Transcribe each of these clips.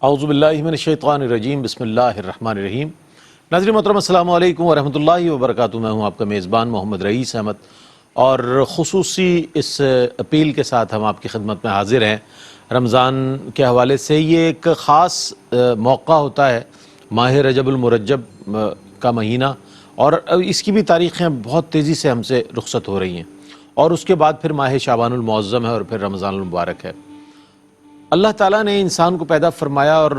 اعوذ باللہ من الشیطان الرجیم، بسم اللہ الرحمن الرحیم۔ ناظرین محترم، السلام علیکم ورحمۃ اللہ وبرکاتہ۔ میں ہوں آپ کا میزبان محمد رئیس احمد، اور خصوصی اس اپیل کے ساتھ ہم آپ کی خدمت میں حاضر ہیں۔ رمضان کے حوالے سے یہ ایک خاص موقع ہوتا ہے، ماہ رجب المرجب کا مہینہ، اور اس کی بھی تاریخیں بہت تیزی سے ہم سے رخصت ہو رہی ہیں، اور اس کے بعد پھر ماہ شعبان المعظم ہے، اور پھر رمضان المبارک ہے۔ اللہ تعالیٰ نے انسان کو پیدا فرمایا اور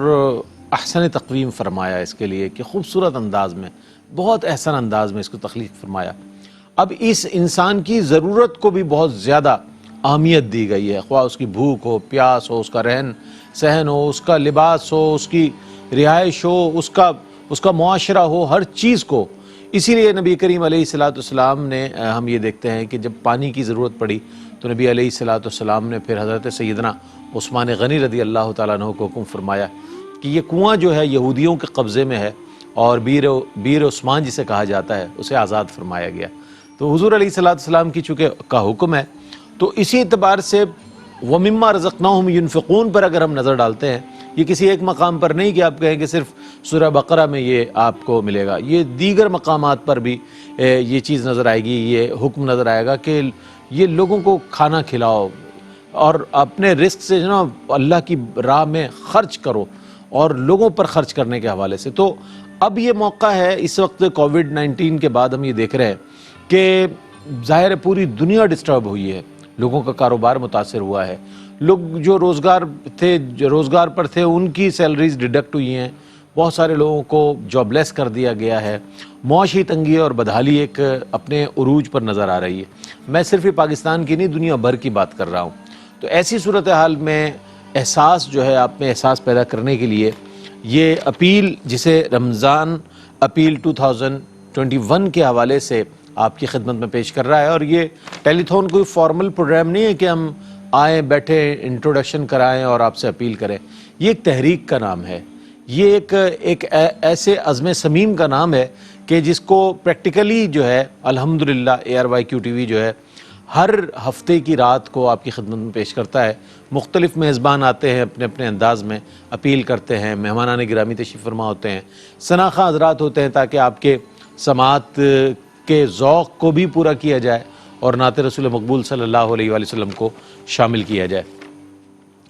احسن تقویم فرمایا اس کے لیے کہ خوبصورت انداز میں، بہت احسن انداز میں اس کو تخلیق فرمایا۔ اب اس انسان کی ضرورت کو بھی بہت زیادہ اہمیت دی گئی ہے، خواہ اس کی بھوک ہو، پیاس ہو، اس کا رہن سہن ہو، اس کا لباس ہو، اس کی رہائش ہو، اس کا معاشرہ ہو، ہر چیز کو۔ اسی لیے نبی کریم علیہ السلام نے، ہم یہ دیکھتے ہیں کہ جب پانی کی ضرورت پڑی تو نبی علیہ السلام نے پھر حضرت سیدنا عثمان غنی رضی اللہ تعالیٰ عنہ کو حکم فرمایا کہ یہ کنواں جو ہے یہودیوں کے قبضے میں ہے، اور بیر عثمان جسے کہا جاتا ہے اسے آزاد فرمایا گیا۔ تو حضور علیہ السلام کی چونکہ کا حکم ہے، تو اسی اعتبار سے وَمِمَّا رَزَقْنَاهُمْ يُنْفِقُونَ پر اگر ہم نظر ڈالتے ہیں، یہ کسی ایک مقام پر نہیں کہ آپ کہیں کہ صرف سورہ بقرہ میں یہ آپ کو ملے گا، یہ دیگر مقامات پر بھی یہ چیز نظر آئے گی، یہ حکم نظر آئے گا کہ یہ لوگوں کو کھانا کھلاؤ، اور اپنے رزق سے جو نا اللہ کی راہ میں خرچ کرو، اور لوگوں پر خرچ کرنے کے حوالے سے۔ تو اب یہ موقع ہے، اس وقت کووڈ-19 کے بعد ہم یہ دیکھ رہے ہیں کہ ظاہر پوری دنیا ڈسٹرب ہوئی ہے، لوگوں کا کاروبار متاثر ہوا ہے، لوگ جو روزگار پر تھے ان کی سیلریز ڈیڈکٹ ہوئی ہیں، بہت سارے لوگوں کو جاب لیس کر دیا گیا ہے، معاشی تنگی اور بدحالی ایک اپنے عروج پر نظر آ رہی ہے۔ میں صرف یہ پاکستان کی نہیں، دنیا بھر کی بات کر رہا ہوں۔ تو ایسی صورتحال میں احساس جو ہے، آپ میں احساس پیدا کرنے کے لیے یہ اپیل، جسے رمضان اپیل 2021 کے حوالے سے آپ کی خدمت میں پیش کر رہا ہے، اور یہ ٹیلی تھون کوئی فارمل پروگرام نہیں ہے کہ ہم آئیں، بیٹھے، انٹروڈکشن کرائیں اور آپ سے اپیل کریں۔ یہ ایک تحریک کا نام ہے، یہ ایک ایسے عزم صمیم کا نام ہے کہ جس کو پریکٹیکلی جو ہے الحمدللہ ARYQ TV جو ہے ہر ہفتے کی رات کو آپ کی خدمت میں پیش کرتا ہے۔ مختلف میزبان آتے ہیں، اپنے اپنے انداز میں اپیل کرتے ہیں، مہمانان گرامی تشریف فرما ہوتے ہیں، شناخواں حضرات ہوتے ہیں، تاکہ آپ کے سماعت کے ذوق کو بھی پورا کیا جائے اور نعت رسول مقبول صلی اللہ علیہ وآلہ وسلم کو شامل کیا جائے۔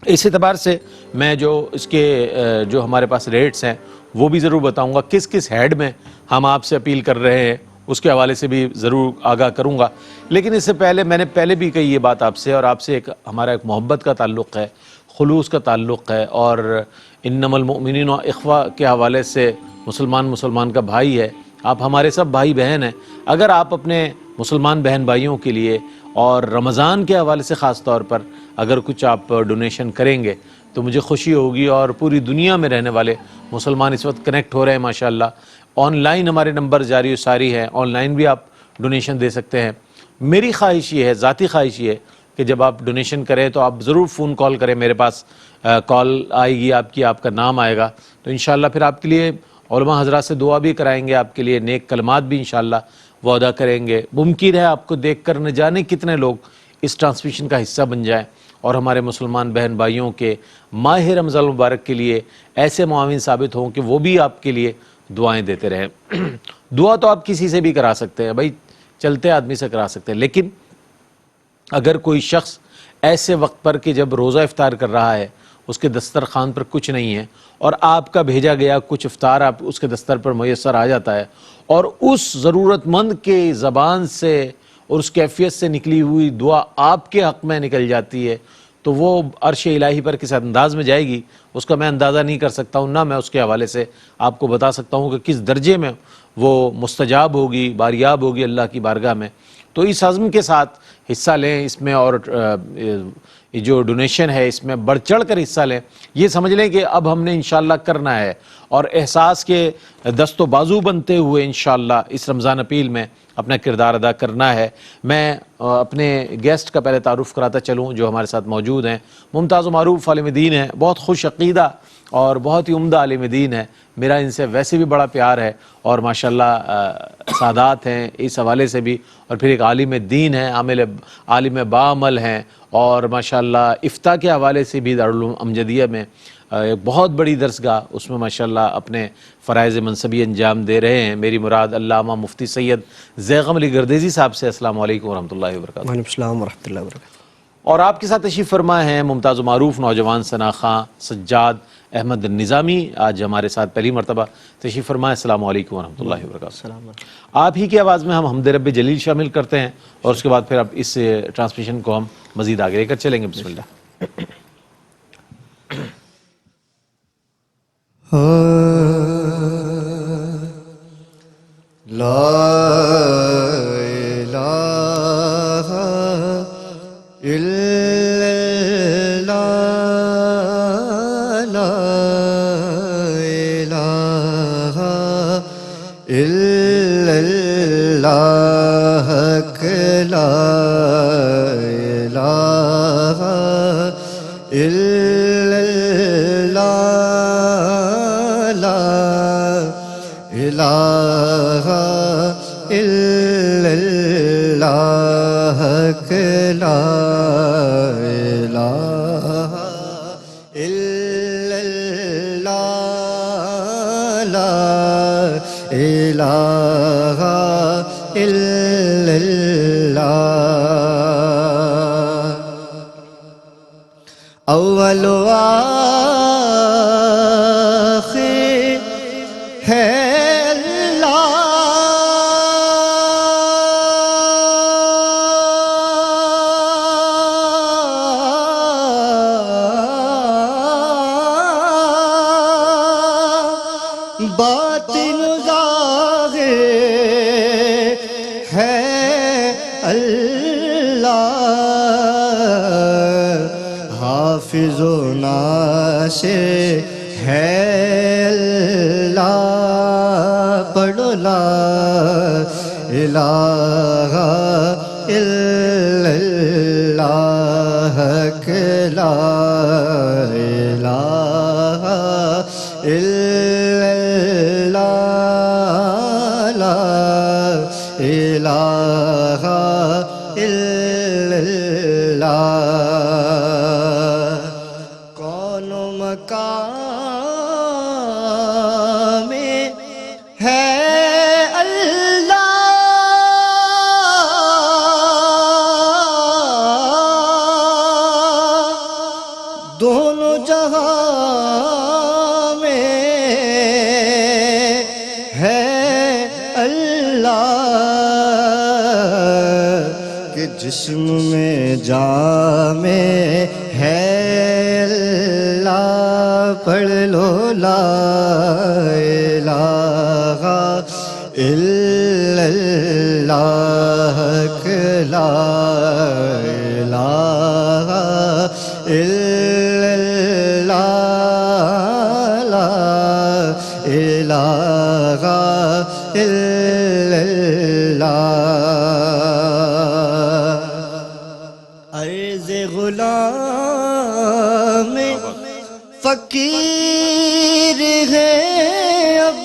اس اعتبار سے میں اس کے جو ہمارے پاس ریٹس ہیں وہ بھی ضرور بتاؤں گا، کس کس ہیڈ میں ہم آپ سے اپیل کر رہے ہیں اس کے حوالے سے بھی ضرور آگاہ کروں گا۔ لیکن اس سے پہلے میں نے پہلے بھی کہی یہ بات آپ سے، اور آپ سے ہمارا ایک محبت کا تعلق ہے، خلوص کا تعلق ہے، اور انما المؤمنین اخوہ کے حوالے سے مسلمان کا بھائی ہے، آپ ہمارے سب بھائی بہن ہیں۔ اگر آپ اپنے مسلمان بہن بھائیوں کے لیے اور رمضان کے حوالے سے خاص طور پر اگر کچھ آپ ڈونیشن کریں گے تو مجھے خوشی ہوگی، اور پوری دنیا میں رہنے والے مسلمان اس وقت کنیکٹ ہو رہے ہیں ماشاءاللہ۔ آن لائن ہمارے نمبر جاری و ساری ہیں، آن لائن بھی آپ ڈونیشن دے سکتے ہیں۔ میری خواہش یہ ہے، ذاتی خواہش یہ ہے کہ جب آپ ڈونیشن کریں تو آپ ضرور فون کال کریں، میرے پاس کال آئے گی آپ کا نام آئے گا، تو انشاءاللہ پھر آپ کے لیے علماء حضرات سے دعا بھی کرائیں گے، آپ کے لیے نیک کلمات بھی انشاءاللہ وہ ادا کریں گے۔ ممکن ہے آپ کو دیکھ کر نہ جانے کتنے لوگ اس ٹرانسمیشن کا حصہ بن جائیں، اور ہمارے مسلمان بہن بھائیوں کے ماہ رمضان المبارک کے لیے ایسے معاون ثابت ہوں کہ وہ بھی آپ کے لیے دعائیں دیتے رہیں۔ دعا تو آپ کسی سے بھی کرا سکتے ہیں بھائی، چلتے آدمی سے کرا سکتے ہیں، لیکن اگر کوئی شخص ایسے وقت پر کہ جب روزہ افطار کر رہا ہے، اس کے دسترخوان پر کچھ نہیں ہے، اور آپ کا بھیجا گیا کچھ افطار آپ اس کے دستر پر میسر آ جاتا ہے، اور اس ضرورت مند کے زبان سے اور اس کیفیت سے نکلی ہوئی دعا آپ کے حق میں نکل جاتی ہے، تو وہ عرش الہی پر کس انداز میں جائے گی اس کا میں اندازہ نہیں کر سکتا ہوں، نہ میں اس کے حوالے سے آپ کو بتا سکتا ہوں کہ کس درجے میں وہ مستجاب ہوگی، باریاب ہوگی اللہ کی بارگاہ میں۔ تو اس عزم کے ساتھ حصہ لیں اس میں، اور جو ڈونیشن ہے اس میں بڑھ چڑھ کر حصہ لیں۔ یہ سمجھ لیں کہ اب ہم نے انشاءاللہ کرنا ہے، اور احساس کے دست و بازو بنتے ہوئے انشاءاللہ اس رمضان اپیل میں اپنا کردار ادا کرنا ہے۔ میں اپنے گیسٹ کا پہلے تعارف کراتا چلوں جو ہمارے ساتھ موجود ہیں۔ ممتاز و معروف عالم دین ہیں، بہت خوش عقیدہ اور بہت ہی عمدہ عالم دین ہے، میرا ان سے ویسے بھی بڑا پیار ہے، اور ماشاءاللہ سادات ہیں اس حوالے سے بھی، اور پھر ایک عالم دین ہے، عالم باعمل ہیں، اور ماشاءاللہ افتاء کے حوالے سے بھی دارالعلوم امجدیہ میں ایک بہت بڑی درسگاہ، اس میں ماشاءاللہ اپنے فرائض منصبی انجام دے رہے ہیں۔ میری مراد علامہ مفتی سید زیغم علی گردیزی صاحب سے۔ السلام علیکم ورحمۃ اللہ وبرکاتہ۔ وعلیکم السلام ورحمۃ اللہ وبرکاتہ۔ اور آپ کے ساتھ تشریف فرما ہیں ممتاز و معروف نوجوان ثنا خواں سجاد احمد نظامی، آج ہمارے ساتھ پہلی مرتبہ تشریف فرما ہے۔ السلام علیکم ورحمۃ اللہ وبرکاتہ۔ آپ ہی کی آواز میں ہم حمد رب جلیل شامل کرتے ہیں اور اس کے بعد پھر اب اس ٹرانسمیشن کو ہم مزید آگے لے کر چلیں گے۔ بسم اللہ۔ لا الہ الا اللہ، لا الہ الا اللہ، لا الہ الا اللہ، لا الہ الا اللہ، لا الہ الا اللہ، لا الہ الا اللہ۔ اول و آخر ہے باطن ظاہر ہے اللہ، حافظ و ناصر ہے اللہ، پڑھو لا الہ الا اللہ، لا الہ الا اللہ، لا الہ الا اللہ۔ کون و مقام ہے اللہ، دونوں جہاں میں ہے اللہ، کہ جسم میں جان میں ہے اللہ، پڑھ لو لا الہ الا اللہ، لا الہ الا اللہ، لا الہ الا اللہ۔ عرض غلام فقیر ہے اب،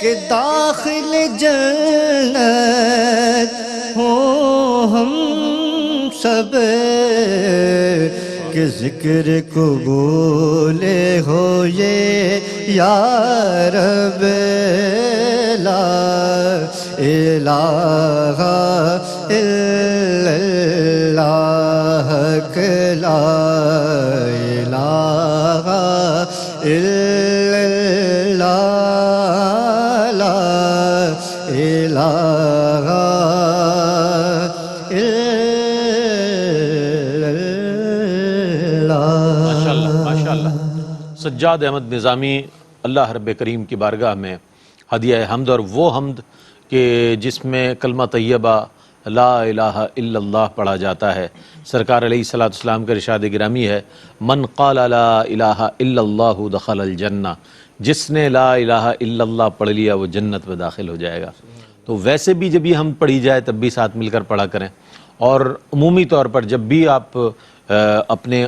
کہ داخل جنت ہوں ہم سب، کہ ذکر قبول ہو یہ یا رب، لا الہ الا اللہ، لا الہ الا اللہ، لا الہ الا اللہ۔ ماشاءاللہ ماشاءاللہ۔ سجاد احمد نظامی اللہ رب کریم کی بارگاہ میں ہدیہ حمد، اور وہ حمد کہ جس میں کلمہ طیبہ لا الہ الا اللہ پڑھا جاتا ہے۔ سرکار علیہ السلام کا ارشاد گرامی ہے، من قال لا الہ الا اللہ دخل الجنہ، جس نے لا الہ الا اللہ پڑھ لیا وہ جنت میں داخل ہو جائے گا۔ تو ویسے بھی جب یہ ہم پڑھی جائے تب بھی ساتھ مل کر پڑھا کریں، اور عمومی طور پر جب بھی آپ اپنے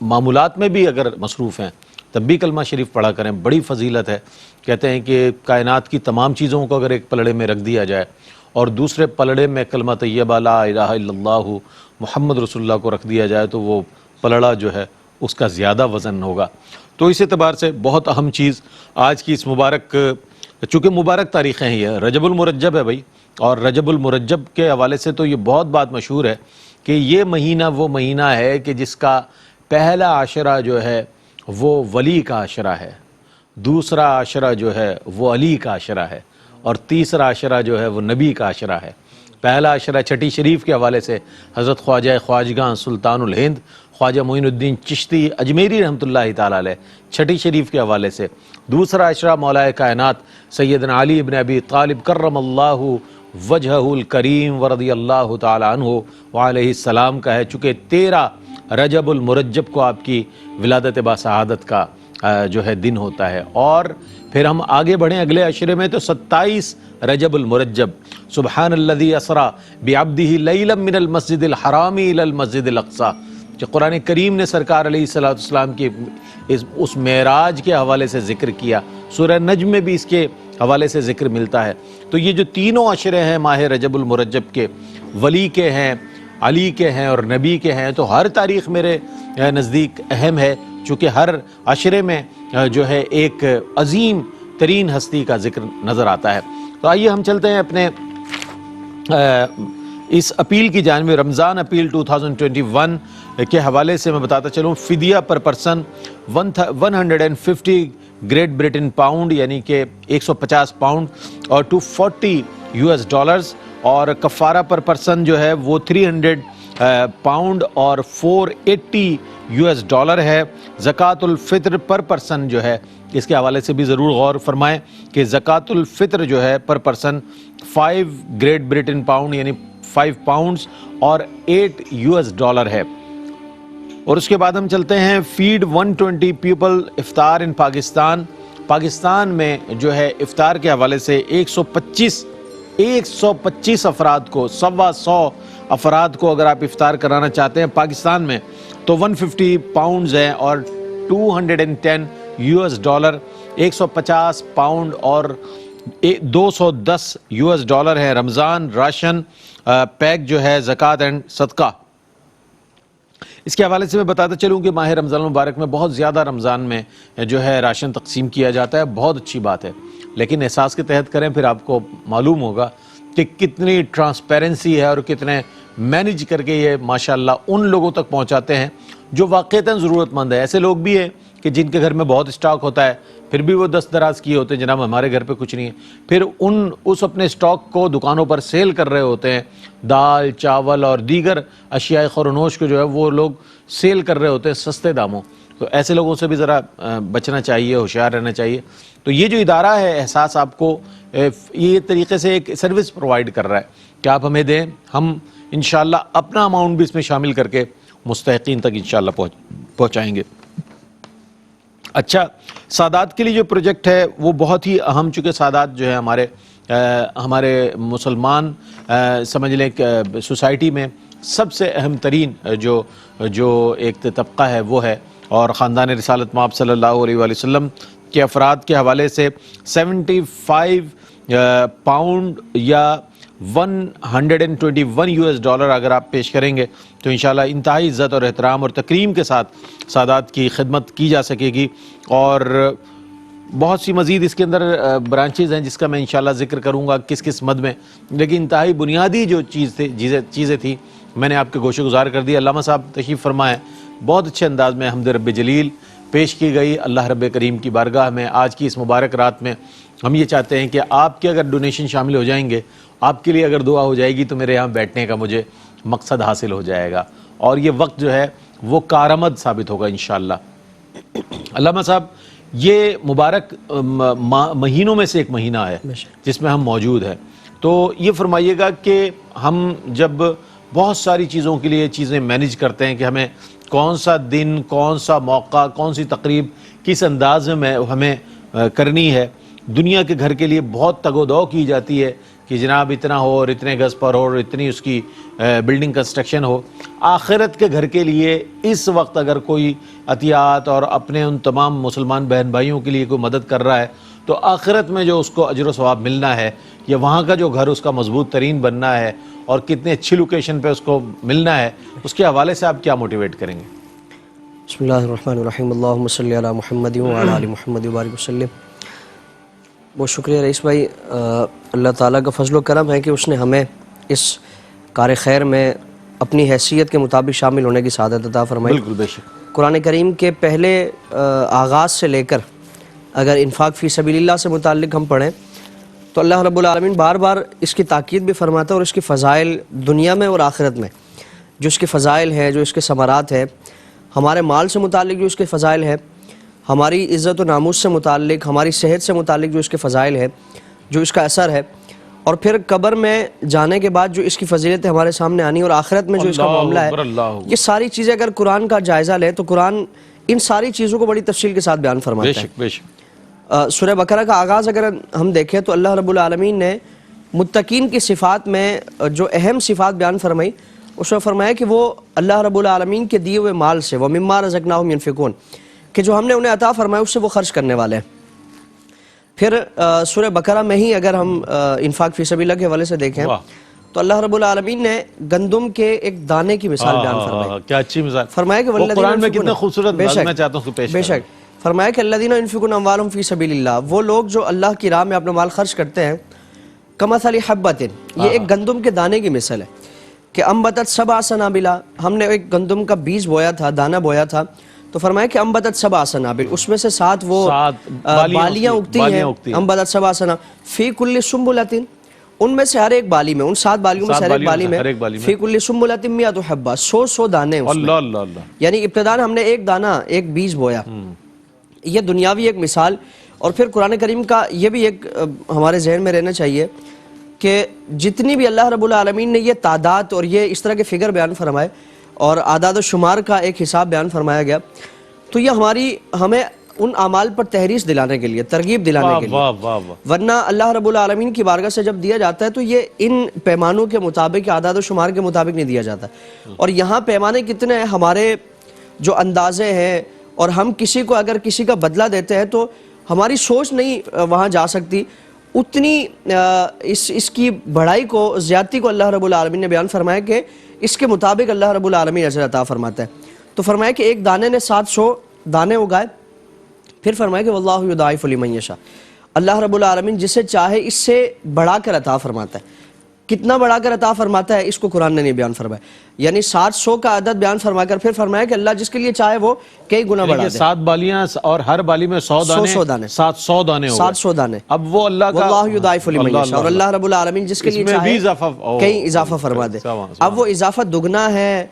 معمولات میں بھی اگر مصروف ہیں تب بھی کلمہ شریف پڑھا کریں، بڑی فضیلت ہے۔ کہتے ہیں کہ کائنات کی تمام چیزوں کو اگر ایک پلڑے میں رکھ دیا جائے اور دوسرے پلڑے میں کلمہ طیبہ لا الہ الا اللہ محمد رسول اللہ کو رکھ دیا جائے تو وہ پلڑا جو ہے اس کا زیادہ وزن ہوگا۔ تو اس اعتبار سے بہت اہم چیز آج کی اس مبارک، چونکہ مبارک تاریخیں ہیں، یہ رجب المرجب ہے بھائی، اور رجب المرجب کے حوالے سے تو یہ بہت بات مشہور ہے کہ یہ مہینہ وہ مہینہ ہے کہ جس کا پہلا عشرہ جو ہے وہ ولی کا عشرہ ہے، دوسرا عشرہ جو ہے وہ علی کا عشرہ ہے، اور تیسرا عشرہ جو ہے وہ نبی کا عشرہ ہے۔ پہلا عشرہ چھٹی شریف کے حوالے سے حضرت خواجہ خواجگاں سلطان الہند خواجہ معین الدین چشتی اجمیری رحمۃ اللہ تعالیٰ علیہ چھٹی شریف کے حوالے سے۔ دوسرا عشرہ مولا کائنات سیدنا علی ابن ابی طالب کرم اللہ وجہہ الکریم ورضی اللہ تعالیٰ عنہ وعلیہ السلام کا ہے، چونکہ 13 رجب المرجب کو آپ کی ولادت باسعادت کا جو ہے دن ہوتا ہے۔ اور پھر ہم آگے بڑھیں اگلے عشرے میں تو 27 رجب المرجب، سبحان الذی اسریٰ بعبدہ لیلا من المسجد الحرام الی المسجد الاقصی، جو قرآن کریم نے سرکار علیہ السلام کی اس معراج کے حوالے سے ذکر کیا، سورہ نجم میں بھی اس کے حوالے سے ذکر ملتا ہے۔ تو یہ جو تینوں عشرے ہیں ماہ رجب المرجب کے، ولی کے ہیں، علی کے ہیں اور نبی کے ہیں، تو ہر تاریخ میرے نزدیک اہم ہے، چونکہ ہر عشرے میں جو ہے ایک عظیم ترین ہستی کا ذکر نظر آتا ہے۔ تو آئیے ہم چلتے ہیں اپنے اس اپیل کی جانب، رمضان اپیل 2021 کے حوالے سے میں بتاتا چلوں۔ فدیہ per person 150 great Britain pound یعنی کہ 150 پاؤنڈ اور $240، اور کفارہ پر پرسن جو ہے وہ 300 پاؤنڈ اور $480 ہے۔ زکوٰۃ الفطر پر پرسن جو ہے اس کے حوالے سے بھی ضرور غور فرمائیں کہ زکوٰۃ الفطر جو ہے پر پرسن 5 گریٹ برٹن پاؤنڈ یعنی 5 پاؤنڈز اور $8 ہے۔ اور اس کے بعد ہم چلتے ہیں فیڈ 120 پیپل افطار ان پاکستان۔ پاکستان میں جو ہے افطار کے حوالے سے 125 افراد کو، 125 افراد کو اگر آپ افطار کرانا چاہتے ہیں پاکستان میں تو 150 پاؤنڈز ہیں اور $210، 150 پاؤنڈ اور $210 ہے۔ رمضان راشن پیک جو ہے زکوٰۃ اینڈ صدقہ، اس کے حوالے سے میں بتاتا چلوں کہ ماہ رمضان المبارک میں بہت زیادہ رمضان میں جو ہے راشن تقسیم کیا جاتا ہے، بہت اچھی بات ہے، لیکن احساس کے تحت کریں، پھر آپ کو معلوم ہوگا کہ کتنی ٹرانسپیرنسی ہے اور کتنے مینیج کر کے یہ ماشاءاللہ ان لوگوں تک پہنچاتے ہیں جو واقعتاً ضرورت مند ہے۔ ایسے لوگ بھی ہیں کہ جن کے گھر میں بہت اسٹاک ہوتا ہے، پھر بھی وہ دست دراز کیے ہوتے ہیں، جناب ہمارے گھر پہ کچھ نہیں ہے، پھر اس اپنے اسٹاک کو دکانوں پر سیل کر رہے ہوتے ہیں، دال چاول اور دیگر اشیاء خور و نوش کو جو ہے وہ لوگ سیل کر رہے ہوتے ہیں سستے داموں۔ تو ایسے لوگوں سے بھی ذرا بچنا چاہیے، ہوشیار رہنا چاہیے۔ تو یہ جو ادارہ ہے احساس آپ کو یہ طریقے سے ایک سروس پرووائڈ کر رہا ہے کہ آپ ہمیں دیں، ہم انشاءاللہ اپنا اماؤنٹ بھی اس میں شامل کر کے مستحقین تک انشاءاللہ پہنچائیں گے۔ اچھا، سادات کے لیے جو پروجیکٹ ہے وہ بہت ہی اہم، چونکہ سادات جو ہے ہمارے مسلمان سمجھ لیں کہ سوسائٹی میں سب سے اہم ترین جو ایک طبقہ ہے وہ ہے، اور خاندان رسالت مآب صلی اللہ علیہ وآلہ وسلم کے افراد کے حوالے سے 75 پاؤنڈ یا $121 اگر آپ پیش کریں گے تو انشاءاللہ انتہائی عزت اور احترام اور تکریم کے ساتھ سادات کی خدمت کی جا سکے گی۔ اور بہت سی مزید اس کے اندر برانچز ہیں جس کا میں انشاءاللہ ذکر کروں گا کس مد میں، لیکن انتہائی بنیادی جو چیزیں تھیں میں نے آپ کے گوشے گزار کر دی۔ علامہ صاحب تشریف فرمائیں، بہت اچھے انداز میں حمد رب جلیل پیش کی گئی اللہ رب کریم کی بارگاہ میں۔ آج کی اس مبارک رات میں ہم یہ چاہتے ہیں کہ آپ کے اگر ڈونیشن شامل ہو جائیں گے، آپ کے لیے اگر دعا ہو جائے گی تو میرے یہاں بیٹھنے کا مجھے مقصد حاصل ہو جائے گا، اور یہ وقت جو ہے وہ کارآمد ثابت ہوگا انشاءاللہ۔ علامہ صاحب، یہ مبارک مہینوں میں سے ایک مہینہ ہے جس میں ہم موجود ہیں، تو یہ فرمائیے گا کہ ہم جب بہت ساری چیزوں کے لیے چیزیں مینیج کرتے ہیں کہ ہمیں کون سا دن، کون سا موقع، کون سی تقریب کس انداز میں ہمیں کرنی ہے، دنیا کے گھر کے لیے بہت تگ و دو کی جاتی ہے کہ جناب اتنا ہو اور اتنے گز پر ہو اور اتنی اس کی بلڈنگ کنسٹرکشن ہو۔ آخرت کے گھر کے لیے اس وقت اگر کوئی عطیات اور اپنے ان تمام مسلمان بہن بھائیوں کے لیے کوئی مدد کر رہا ہے تو آخرت میں جو اس کو اجر و ثواب ملنا ہے، یا وہاں کا جو گھر اس کا مضبوط ترین بننا ہے اور کتنے اچھی لوکیشن پہ اس کو ملنا ہے، اس کے حوالے سے آپ کیا موٹیویٹ کریں گے؟ بسم اللہ الرحمن الرحیم اللہم صلی علی محمد وعلی آل محمد وبارک وسلم۔ بہت شکریہ رئیس بھائی، اللہ تعالیٰ کا فضل و کرم ہے کہ اس نے ہمیں اس کار خیر میں اپنی حیثیت کے مطابق شامل ہونے کی سعادت عطا فرمائی۔ بالکل بے شک۔ قرآن کریم کے پہلے آغاز سے لے کر اگر انفاق فی سبیل اللہ سے متعلق ہم پڑھیں تو اللہ رب العالمین بار بار اس کی تاکید بھی فرماتا ہے، اور اس کی فضائل دنیا میں اور آخرت میں جو اس کے فضائل ہیں، جو اس کے ثمرات ہیں، ہمارے مال سے متعلق جو اس کے فضائل ہیں، ہماری عزت و ناموس سے متعلق، ہماری صحت سے متعلق جو اس کے فضائل ہیں، جو اس کا اثر ہے، اور پھر قبر میں جانے کے بعد جو اس کی فضیلتیں ہمارے سامنے آنی اور آخرت میں جو اس کا معاملہ ہے، یہ ساری چیزیں اگر قرآن کا جائزہ لیں تو قرآن ان ساری چیزوں کو بڑی تفصیل کے ساتھ بیان فرماتا ہے۔ بے شک بے شک۔ سورہ بقرہ کا آغاز اگر ہم دیکھیں تو اللہ رب العالمین نے متقین کی صفات میں جو اہم صفات بیان فرمائی، اس میں فرمایا کہ وہ اللہ رب العالمین کے دیے ہوئے مال سے وَمِمَّا رَزَقْنَاهُمْ يُنْفِقُونَ، کہ جو ہم نے انہیں عطا فرمایا اس سے وہ خرچ کرنے والے ہیں۔ پھر سورہ بقرہ میں ہی اگر ہم انفاق فی سبیل اللہ کے حوالے سے دیکھیں تو اللہ رب العالمین نے گندم کے ایک دانے کی مثال بیان فرمائی۔ کیا اچھی مثال، فرمایا کہ وہ قرآن میں کتنا خوبصورت میں چاہتا ہوں کہ پیش بے شک فرمایا کہ الذین ينفقون اموالهم فی سبیل اللہ، وہ لوگ جو اللہ کی راہ میں اپنا مال خرچ کرتے ہیں، کمثل حبۃ، یہ ایک گندم کے دانے کی مثال ہے کہ انبتت سبع سنابل، ہم نے ایک گندم کا بیج بویا تھا، دانہ بویا تھا، تو فرمایا کہ انبتت سبع سنابل، اس میں سے 7 وہ بالیاں اگتی ہیں، انبتت سبع سنابل فی کل سنبلۃ، ان میں سے ہر ایک بالی میں، ان 7 بالیوں میں سے ہر ایک بالی میں فی کل سنبلۃ 100 حبہ، 100 دانے اس میں، یعنی ابتداء ہم نے ایک دانہ، ایک بیج بویا۔ یہ دنیاوی ایک مثال، اور پھر قرآن کریم کا یہ بھی ایک ہمارے ذہن میں رہنا چاہیے کہ جتنی بھی اللہ رب العالمین نے یہ تعداد اور یہ اس طرح کے فگر بیان فرمائے اور اعداد و شمار کا ایک حساب بیان فرمایا گیا، تو یہ ہمیں ان اعمال پر تحریص دلانے کے لیے، ترغیب دلانے کے لیے، ورنہ اللہ رب العالمین کی بارگاہ سے جب دیا جاتا ہے تو یہ ان پیمانوں کے مطابق، اعداد و شمار کے مطابق نہیں دیا جاتا، اور یہاں پیمانے کتنے ہیں، ہمارے جو اندازے ہیں، اور ہم کسی کو اگر کسی کا بدلہ دیتے ہیں تو ہماری سوچ نہیں وہاں جا سکتی، اتنی اس کی بڑائی کو، زیادتی کو اللہ رب العالمین نے بیان فرمایا کہ اس کے مطابق اللہ رب العالمین اجر عطا فرماتا ہے۔ تو فرمایا کہ ایک دانے نے 700 دانے اگائے، پھر فرمایا کہ واللہ یضاعف لمن یشاء، اللہ رب العالمین جسے چاہے اس سے بڑھا کر عطا فرماتا ہے۔ کتنا بڑھا کر عطا فرماتا ہے اس کو قرآن نے نہیں بیان فرمایا، یعنی 700 کا عدد بیان فرما کر پھر فرمایا کہ اللہ جس کے لیے چاہے وہ کئی گنا بڑھا دے۔ 7 بالیاں اور ہر بالی میں 100 دانے، 700 دانے، 700 دانے، اب وہ اللہ کا واللہ یضاعف لمن یشاء، اور اللہ رب العالمین جس کے لیے چاہے کئی اضافہ فرما دے۔ اب وہ اضافہ دگنا ہے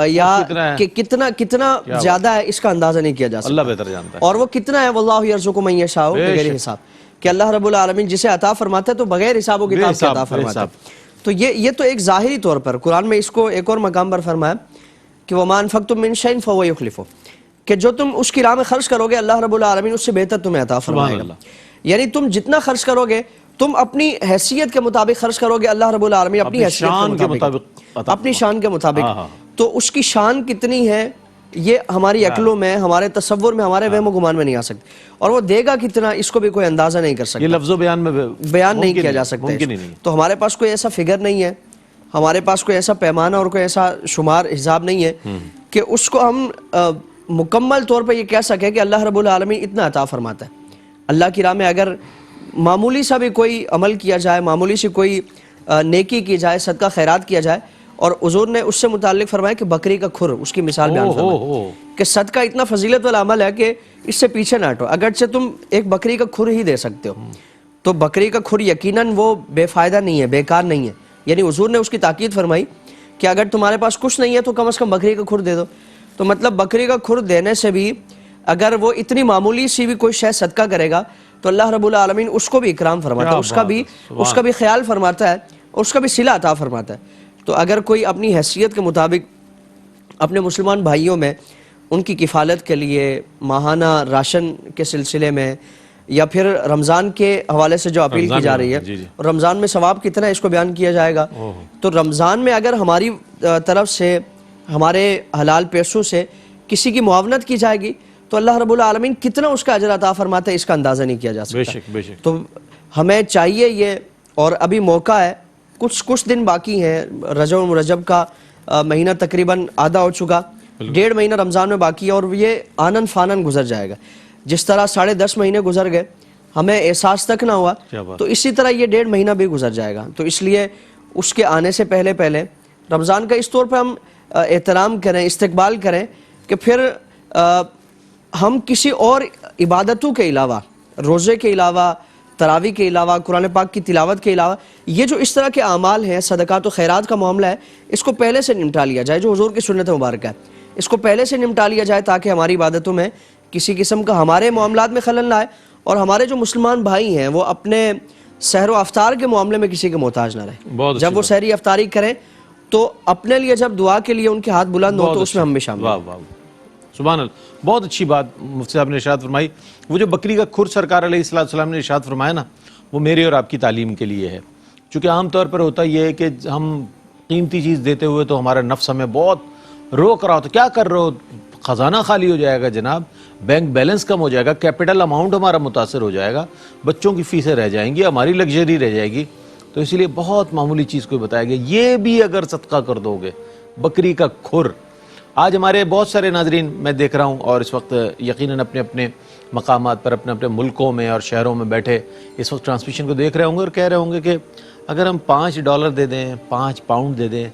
یا کہ کتنا زیادہ ہے اس کا اندازہ نہیں کیا جا سکتا، اللہ بہتر جانتا ہے، اور وہ کتنا ہے واللہ یرزق من یشاء بغیر حساب، کہ اللہ رب العالمین جسے عطا فرماتا ہے تو بغیر حساب و کتاب کے عطا فرماتا ہے۔ تو یہ تو ایک ظاہری طور پر قرآن میں اس کو ایک اور مقام پر فرمایا کہ وَمَا أَنفَقْتُم مِّن شَيْءٍ فَهُوَ يُخْلِفُهُ، کہ جو تم اس کی راہ میں خرچ کرو گے اللہ رب العالمین اس سے بہتر تمہیں عطا فرمائے گا، یعنی تم جتنا خرچ کرو گے، تم اپنی حیثیت کے مطابق خرچ کرو گے، اللہ رب العالمین اپنی حیثیت کے مطابق، اپنی شان کے مطابق، تو اس کی شان کتنی ہے یہ ہماری عقلوں میں، ہمارے تصور میں، ہمارے وہم و گمان میں نہیں آ سکتی، اور وہ دے گا کتنا اس کو بھی کوئی اندازہ نہیں کر سکتا، یہ لفظ و بیان میں بیان نہیں کیا جا سکتا، تو ہمارے پاس کوئی ایسا فگر نہیں ہے، ہمارے پاس کوئی ایسا پیمانہ اور کوئی ایسا شمار حساب نہیں ہے کہ اس کو ہم مکمل طور پر یہ کہہ سکیں کہ اللہ رب العالمین اتنا عطا فرماتا ہے۔ اللہ کی راہ میں اگر معمولی سا بھی کوئی عمل کیا جائے، معمولی سی کوئی نیکی کی جائے، صدقہ خیرات کیا جائے، اور حضور نے اس سے متعلق فرمایا کہ بکری کا کھر، اس کی مثال بیان فرمائی کہ صدقہ اتنا فضیلت والا عمل ہے کہ اس سے پیچھے نہ ہٹو، اگرچہ تم ایک بکری کا کھر ہی دے سکتے ہو تو بکری کا کھر یقیناً وہ بے فائدہ نہیں ہے، بیکار نہیں ہے، یعنی حضور نے اس کی تاکید فرمائی کہ اگر تمہارے پاس کچھ نہیں ہے تو کم از کم بکری کا کھر دے دو، تو مطلب بکری کا کھر دینے سے بھی اگر وہ اتنی معمولی سی بھی کوئی شے صدقہ کرے گا تو اللہ رب العالمین اس کو بھی اکرام فرماتا ہے، اس کا بھی خیال فرماتا ہے، اس کا بھی صلہ عطا فرماتا ہے۔ تو اگر کوئی اپنی حیثیت کے مطابق اپنے مسلمان بھائیوں میں ان کی کفالت کے لیے ماہانہ راشن کے سلسلے میں یا پھر رمضان کے حوالے سے جو اپیل کی جا رہی ہے، رمضان میں ثواب کتنا ہے اس کو بیان کیا جائے گا، تو رمضان میں اگر ہماری طرف سے ہمارے حلال پیسوں سے کسی کی معاونت کی جائے گی تو اللہ رب العالمین کتنا اس کا اجر عطا فرماتا ہے اس کا اندازہ نہیں کیا جا سکتا۔ تو ہمیں چاہیے یہ، اور ابھی موقع ہے، کچھ دن باقی ہیں، رجب و مرجب کا مہینہ تقریباً آدھا ہو چکا، 1.5 مہینہ رمضان میں باقی ہے اور یہ آنن فانن گزر جائے گا. جس طرح 10.5 مہینے گزر گئے ہمیں احساس تک نہ ہوا, تو اسی طرح یہ 1.5 مہینہ بھی گزر جائے گا. تو اس لیے اس کے آنے سے پہلے پہلے رمضان کا اس طور پہ ہم احترام کریں, استقبال کریں کہ پھر ہم کسی اور عبادتوں کے علاوہ, روزے کے علاوہ, تراویح کے علاوہ, قرآن پاک کی تلاوت کے علاوہ, یہ جو اس طرح کے اعمال ہیں, صدقات و خیرات کا معاملہ ہے, اس کو پہلے سے نمٹا لیا جائے, جو حضور کی سنت مبارکہ ہے, اس کو پہلے سے نمٹا لیا جائے تاکہ ہماری عبادتوں میں کسی قسم کا, ہمارے معاملات میں خلل نہ آئے, اور ہمارے جو مسلمان بھائی ہیں وہ اپنے سحر و افطار کے معاملے میں کسی کے محتاج نہ رہیں. جب وہ سحری افطاری کریں تو اپنے لیے جب دعا کے لیے ان کے ہاتھ بلند ہو تو اس میں ہم بھی شامل ہیں. سبحان اللہ, بہت اچھی بات مفتی صاحب نے ارشاد فرمائی. وہ جو بکری کا کھر سرکار علیہ السلام نے ارشاد فرمایا نا, وہ میری اور آپ کی تعلیم کے لیے ہے. چونکہ عام طور پر ہوتا یہ ہے کہ ہم قیمتی چیز دیتے ہوئے تو ہمارا نفس ہمیں بہت روک رہا ہو, تو کیا کر رہے ہو, خزانہ خالی ہو جائے گا جناب, بینک بیلنس کم ہو جائے گا, کیپٹل اماؤنٹ ہمارا متاثر ہو جائے گا, بچوں کی فیسیں رہ جائیں گی, ہماری لگژری رہ جائے گی. تو اس لیے بہت معمولی چیز کو بتایا گیا, یہ بھی اگر صدقہ کر دو گے, بکری کا کھر. آج ہمارے بہت سارے ناظرین میں دیکھ رہا ہوں اور اس وقت یقیناً اپنے اپنے مقامات پر, اپنے اپنے ملکوں میں اور شہروں میں بیٹھے اس وقت ٹرانسمیشن کو دیکھ رہے ہوں گے اور کہہ رہے ہوں گے کہ اگر ہم $5 دے دیں, 5 پاؤنڈ دے دیں,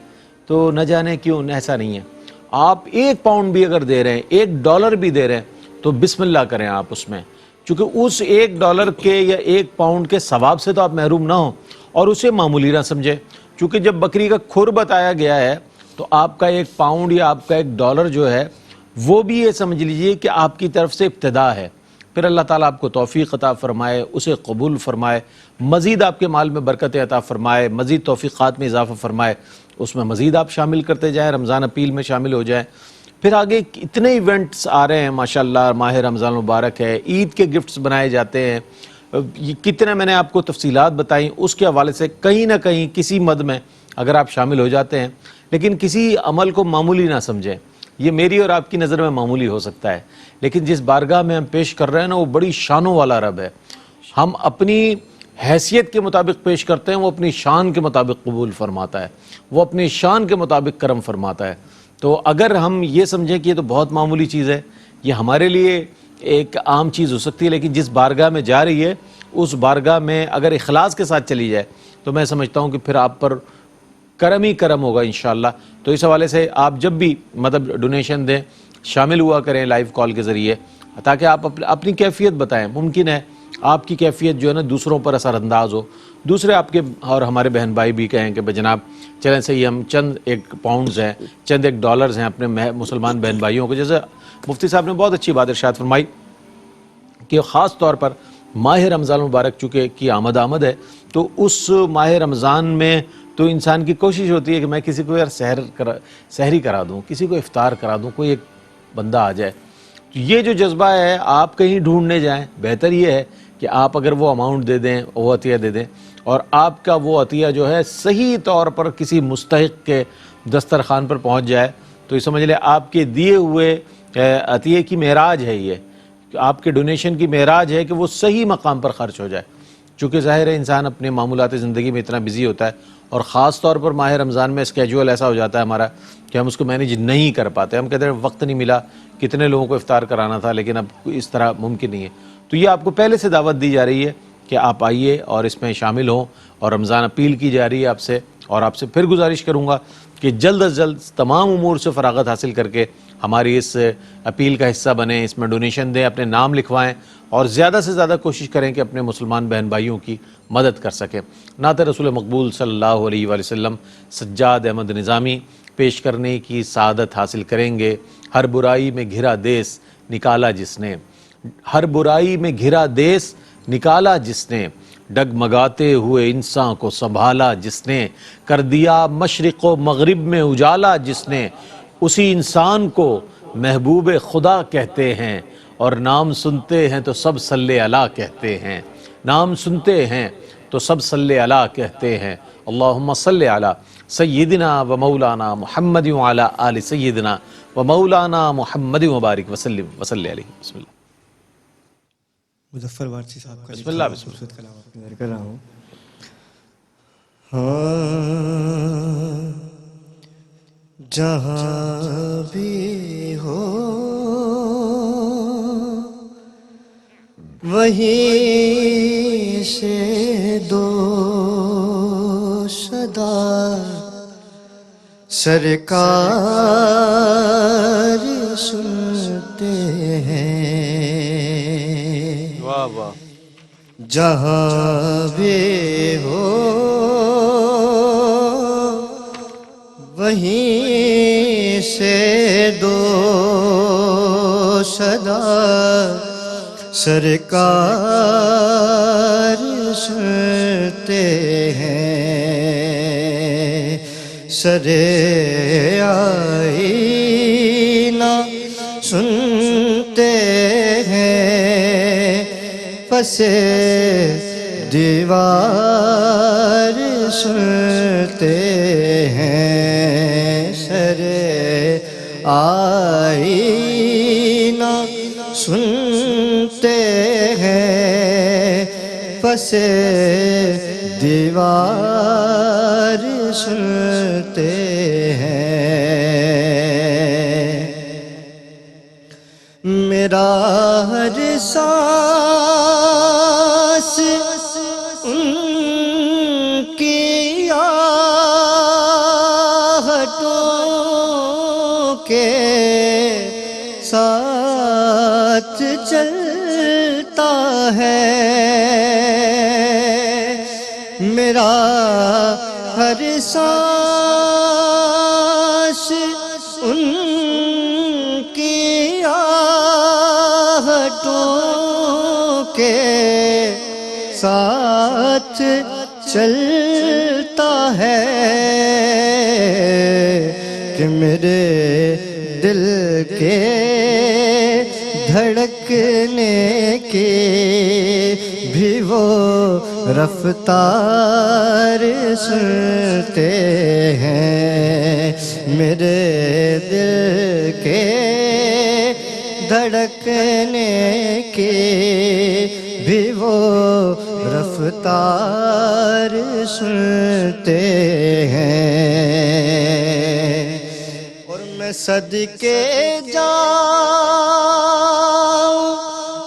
تو نہ جانے کیوں. ایسا نہیں ہے. آپ 1 پاؤنڈ بھی اگر دے رہے ہیں, $1 بھی دے رہے ہیں, تو بسم اللہ کریں آپ اس میں, چونکہ اس $1 کے یا 1 پاؤنڈ کے ثواب سے تو آپ محروم نہ ہوں, اور اسے معمولی نہ سمجھے. چونکہ جب بکری کا کھر بتایا گیا ہے تو آپ کا 1 پاؤنڈ یا آپ کا $1 جو ہے وہ بھی یہ سمجھ لیجئے کہ آپ کی طرف سے ابتدا ہے. پھر اللہ تعالیٰ آپ کو توفیق عطا فرمائے, اسے قبول فرمائے, مزید آپ کے مال میں برکت عطا فرمائے, مزید توفیقات میں اضافہ فرمائے, اس میں مزید آپ شامل کرتے جائیں, رمضان اپیل میں شامل ہو جائیں. پھر آگے اتنے ایونٹس آ رہے ہیں ماشاءاللہ, ماہ رمضان مبارک ہے, عید کے گفٹس بنائے جاتے ہیں, کتنے میں نے آپ کو تفصیلات بتائیں. اس کے حوالے سے کہیں نہ کہیں کسی مد میں اگر آپ شامل ہو جاتے ہیں, لیکن کسی عمل کو معمولی نہ سمجھیں. یہ میری اور آپ کی نظر میں معمولی ہو سکتا ہے, لیکن جس بارگاہ میں ہم پیش کر رہے ہیں نا, وہ بڑی شانوں والا رب ہے. ہم اپنی حیثیت کے مطابق پیش کرتے ہیں, وہ اپنی شان کے مطابق قبول فرماتا ہے, وہ اپنی شان کے مطابق کرم فرماتا ہے. تو اگر ہم یہ سمجھیں کہ یہ تو بہت معمولی چیز ہے, یہ ہمارے لیے ایک عام چیز ہو سکتی ہے, لیکن جس بارگاہ میں جا رہی ہے اس بارگاہ میں اگر اخلاص کے ساتھ چلی جائے تو میں سمجھتا ہوں کہ پھر آپ پر کرم ہی کرم ہوگا انشاءاللہ. تو اس حوالے سے آپ جب بھی مطلب ڈونیشن دیں, شامل ہوا کریں لائیو کال کے ذریعے, تاکہ آپ اپنی کیفیت بتائیں. ممکن ہے آپ کی کیفیت جو ہے نا دوسروں پر اثر انداز ہو, دوسرے آپ کے اور ہمارے بہن بھائی بھی کہیں کہ جناب چلیں صحیح, ہم چند 1 پاؤنڈز ہیں, چند $1 ہیں اپنے مسلمان بہن بھائیوں کو. جیسے مفتی صاحب نے بہت اچھی بات ارشاد فرمائی کہ خاص طور پر ماہ رمضان مبارک چونکہ کی آمد ہے, تو اس ماہ رمضان میں تو انسان کی کوشش ہوتی ہے کہ میں کسی کو یار سحری کرا دوں, کسی کو افطار کرا دوں, کوئی ایک بندہ آ جائے. تو یہ جو جذبہ ہے آپ کہیں ڈھونڈنے جائیں, بہتر یہ ہے کہ آپ اگر وہ اماؤنٹ دے دیں, وہ عطیہ دے دیں, اور آپ کا وہ عطیہ جو ہے صحیح طور پر کسی مستحق کے دسترخوان پر پہنچ جائے, تو یہ سمجھ لیں آپ کے دیے ہوئے عطیے کی معراج ہے. یہ آپ کے ڈونیشن کی معراج ہے کہ وہ صحیح مقام پر خرچ ہو جائے. چونکہ ظاہر ہے انسان اپنے معمولات زندگی میں اتنا بزی ہوتا ہے, اور خاص طور پر ماہ رمضان میں اسکیجول ایسا ہو جاتا ہے ہمارا کہ ہم اس کو مینیج نہیں کر پاتے. ہم کہتے ہیں وقت نہیں ملا, کتنے لوگوں کو افطار کرانا تھا, لیکن اب اس طرح ممکن نہیں ہے. تو یہ آپ کو پہلے سے دعوت دی جا رہی ہے کہ آپ آئیے اور اس میں شامل ہوں, اور رمضان اپیل کی جا رہی ہے آپ سے. اور آپ سے پھر گزارش کروں گا کہ جلد از جلد تمام امور سے فراغت حاصل کر کے ہماری اس اپیل کا حصہ بنیں, اس میں ڈونیشن دیں, اپنے نام لکھوائیں, اور زیادہ سے زیادہ کوشش کریں کہ اپنے مسلمان بہن بھائیوں کی مدد کر سکیں. نعت رسول مقبول صلی اللہ علیہ وآلہ وسلم سجاد احمد نظامی پیش کرنے کی سعادت حاصل کریں گے. ہر برائی میں گھرا دیس نکالا جس نے, ہر برائی میں گھرا دیس نکالا جس نے, ڈگمگاتے ہوئے انسان کو سنبھالا جس نے, کر دیا مشرق و مغرب میں اجالا جس نے, اسی انسان کو محبوب خدا کہتے ہیں, اور نام سنتے ہیں تو سب صلی اللہ کہتے ہیں, نام سنتے ہیں تو سب صلی اللہ کہتے ہیں. اللہم صلی علی سیدنا و مولانا محمد وعلی آل سیدنا و مولانا محمد مبارک وسلم وصلی علیہ. بسم اللہ. مظفر وارسی صاحب کا بسم اللہ. بسم اللہ. کلام آپ نظر کر رہا ہوں. جہاں بھی ہو وہیں سے دو صدا سرکار سنتے ہیں واہ واہ. جہاں بھی ہو وہیں سے دو صدا سرکار سنتے ہیں سرے آئینہ سنتے ہیں پس دیوار سنتے ہیں سرے آئینہ سنتے ہیں پس دیوار سنتے ہیں میرا ہر سانس ان کی آہٹوں کے ساتھ چلتا ہے میرا ہر سانس ان کی آہٹوں کے ساتھ چلتا ہے کہ میرے دل کے دھڑکنے کی بھی وہ رفتار سنتے ہیں میرے دل کے دھڑکنے کی بھی وہ رفتار سنتے ہیں اور میں صدقے جاؤں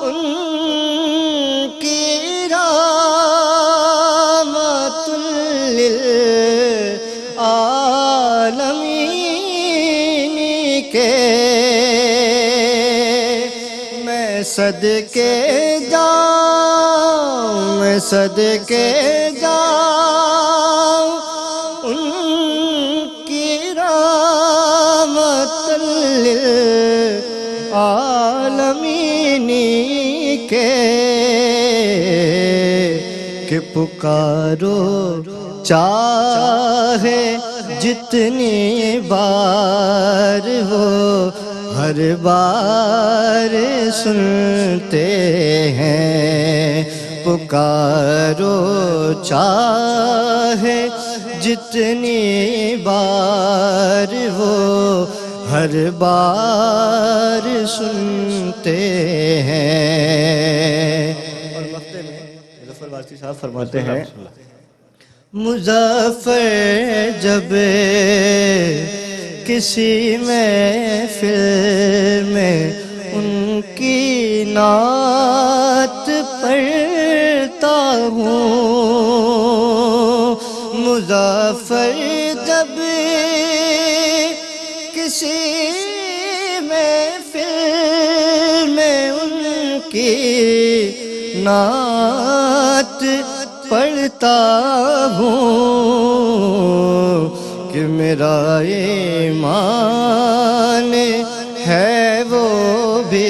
ان کی رحمت للعالمین کے میں صدقے جاؤں میں صدقے جاؤں ان کی رحمت للعالمین کے کہ پکارو چاہے جتنی بار ہو ہر بار سنتے ہیں پکارو چاہے جتنی بار ہو ہر بار سنتے ہیں اور وقت میں مظفر وارثی صاحب فرماتے ہیں مظفر جب کسی محفل میں ان کی نعت پڑھتا ہوں مظفر جب کسی محفل میں ان کی نعت پڑھتا ہوں کہ میرا ایمان ہے وہ بھی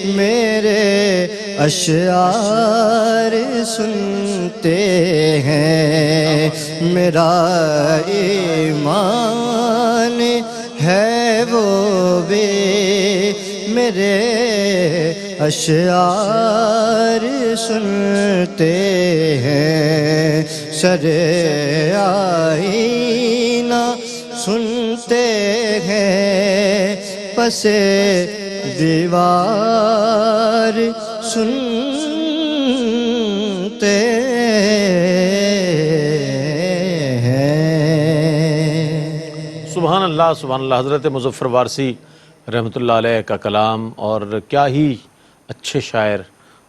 میرے اشعار سنتے ہیں میرا ایمان ہے وہ بھی میرے اشعار سنتے ہیں سرے آئینہ سنتے ہیں پس دیوار سنتے ہیں سبحان اللہ. سبحان اللہ. حضرت مظفر وارثی رحمۃ اللہ علیہ کا کلام، اور کیا ہی اچھے شاعر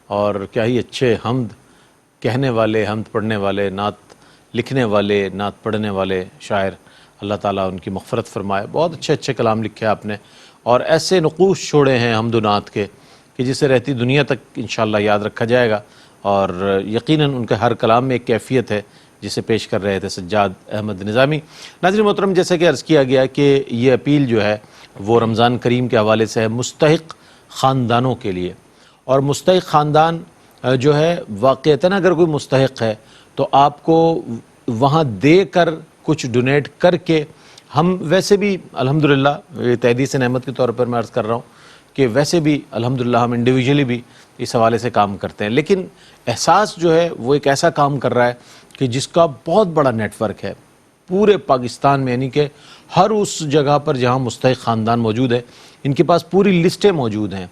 اور کیا ہی اچھے حمد کہنے والے، حمد پڑھنے والے، نعت لکھنے والے، نعت پڑھنے والے شاعر. اللہ تعالیٰ ان کی مغفرت فرمائے. بہت اچھے اچھے کلام لکھے آپ نے، اور ایسے نقوش چھوڑے ہیں حمد و نعت کے کہ جسے رہتی دنیا تک انشاءاللہ یاد رکھا جائے گا. اور یقیناً ان کے ہر کلام میں ایک کیفیت ہے جسے پیش کر رہے تھے سجاد احمد نظامی. ناظرین محترم، جیسے کہ عرض کیا گیا کہ یہ اپیل جو ہے وہ رمضان کریم کے حوالے سے ہے مستحق خاندانوں کے لیے. اور مستحق خاندان جو ہے واقعتاً اگر کوئی مستحق ہے تو آپ کو وہاں دے کر کچھ ڈونیٹ کر کے، ہم ویسے بھی الحمدللہ یہ تحدیث نعمت کے طور پر میں عرض کر رہا ہوں کہ ویسے بھی الحمدللہ ہم انڈیویجولی بھی اس حوالے سے کام کرتے ہیں، لیکن احساس جو ہے وہ ایک ایسا کام کر رہا ہے کہ جس کا بہت بڑا نیٹ ورک ہے پورے پاکستان میں، یعنی کہ ہر اس جگہ پر جہاں مستحق خاندان موجود ہے ان کے پاس پوری لسٹیں موجود ہیں.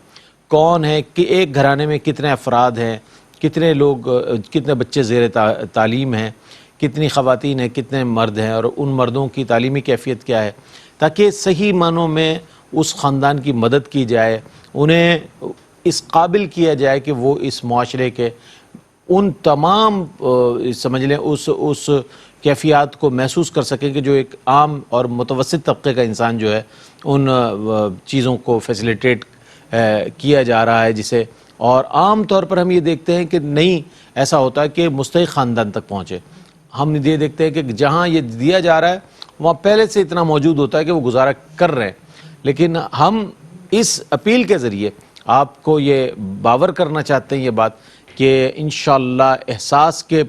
کون ہے کہ ایک گھرانے میں کتنے افراد ہیں، کتنے لوگ، کتنے بچے زیر تعلیم ہیں، کتنی خواتین ہیں، کتنے مرد ہیں، اور ان مردوں کی تعلیمی کیفیت کیا ہے، تاکہ صحیح معنوں میں اس خاندان کی مدد کی جائے، انہیں اس قابل کیا جائے کہ وہ اس معاشرے کے ان تمام سمجھ لیں اس کیفیات کو محسوس کر سکیں کہ جو ایک عام اور متوسط طبقے کا انسان جو ہے ان چیزوں کو فیسیلیٹیٹ کیا جا رہا ہے جسے. اور عام طور پر ہم یہ دیکھتے ہیں کہ نہیں ایسا ہوتا ہے کہ مستحق خاندان تک پہنچے. ہم یہ دیکھتے ہیں کہ جہاں یہ دیا جا رہا ہے وہاں پہلے سے اتنا موجود ہوتا ہے کہ وہ گزارا کر رہے ہیں. لیکن ہم اس اپیل کے ذریعے آپ کو یہ باور کرنا چاہتے ہیں یہ بات کہ انشاءاللہ احساس کے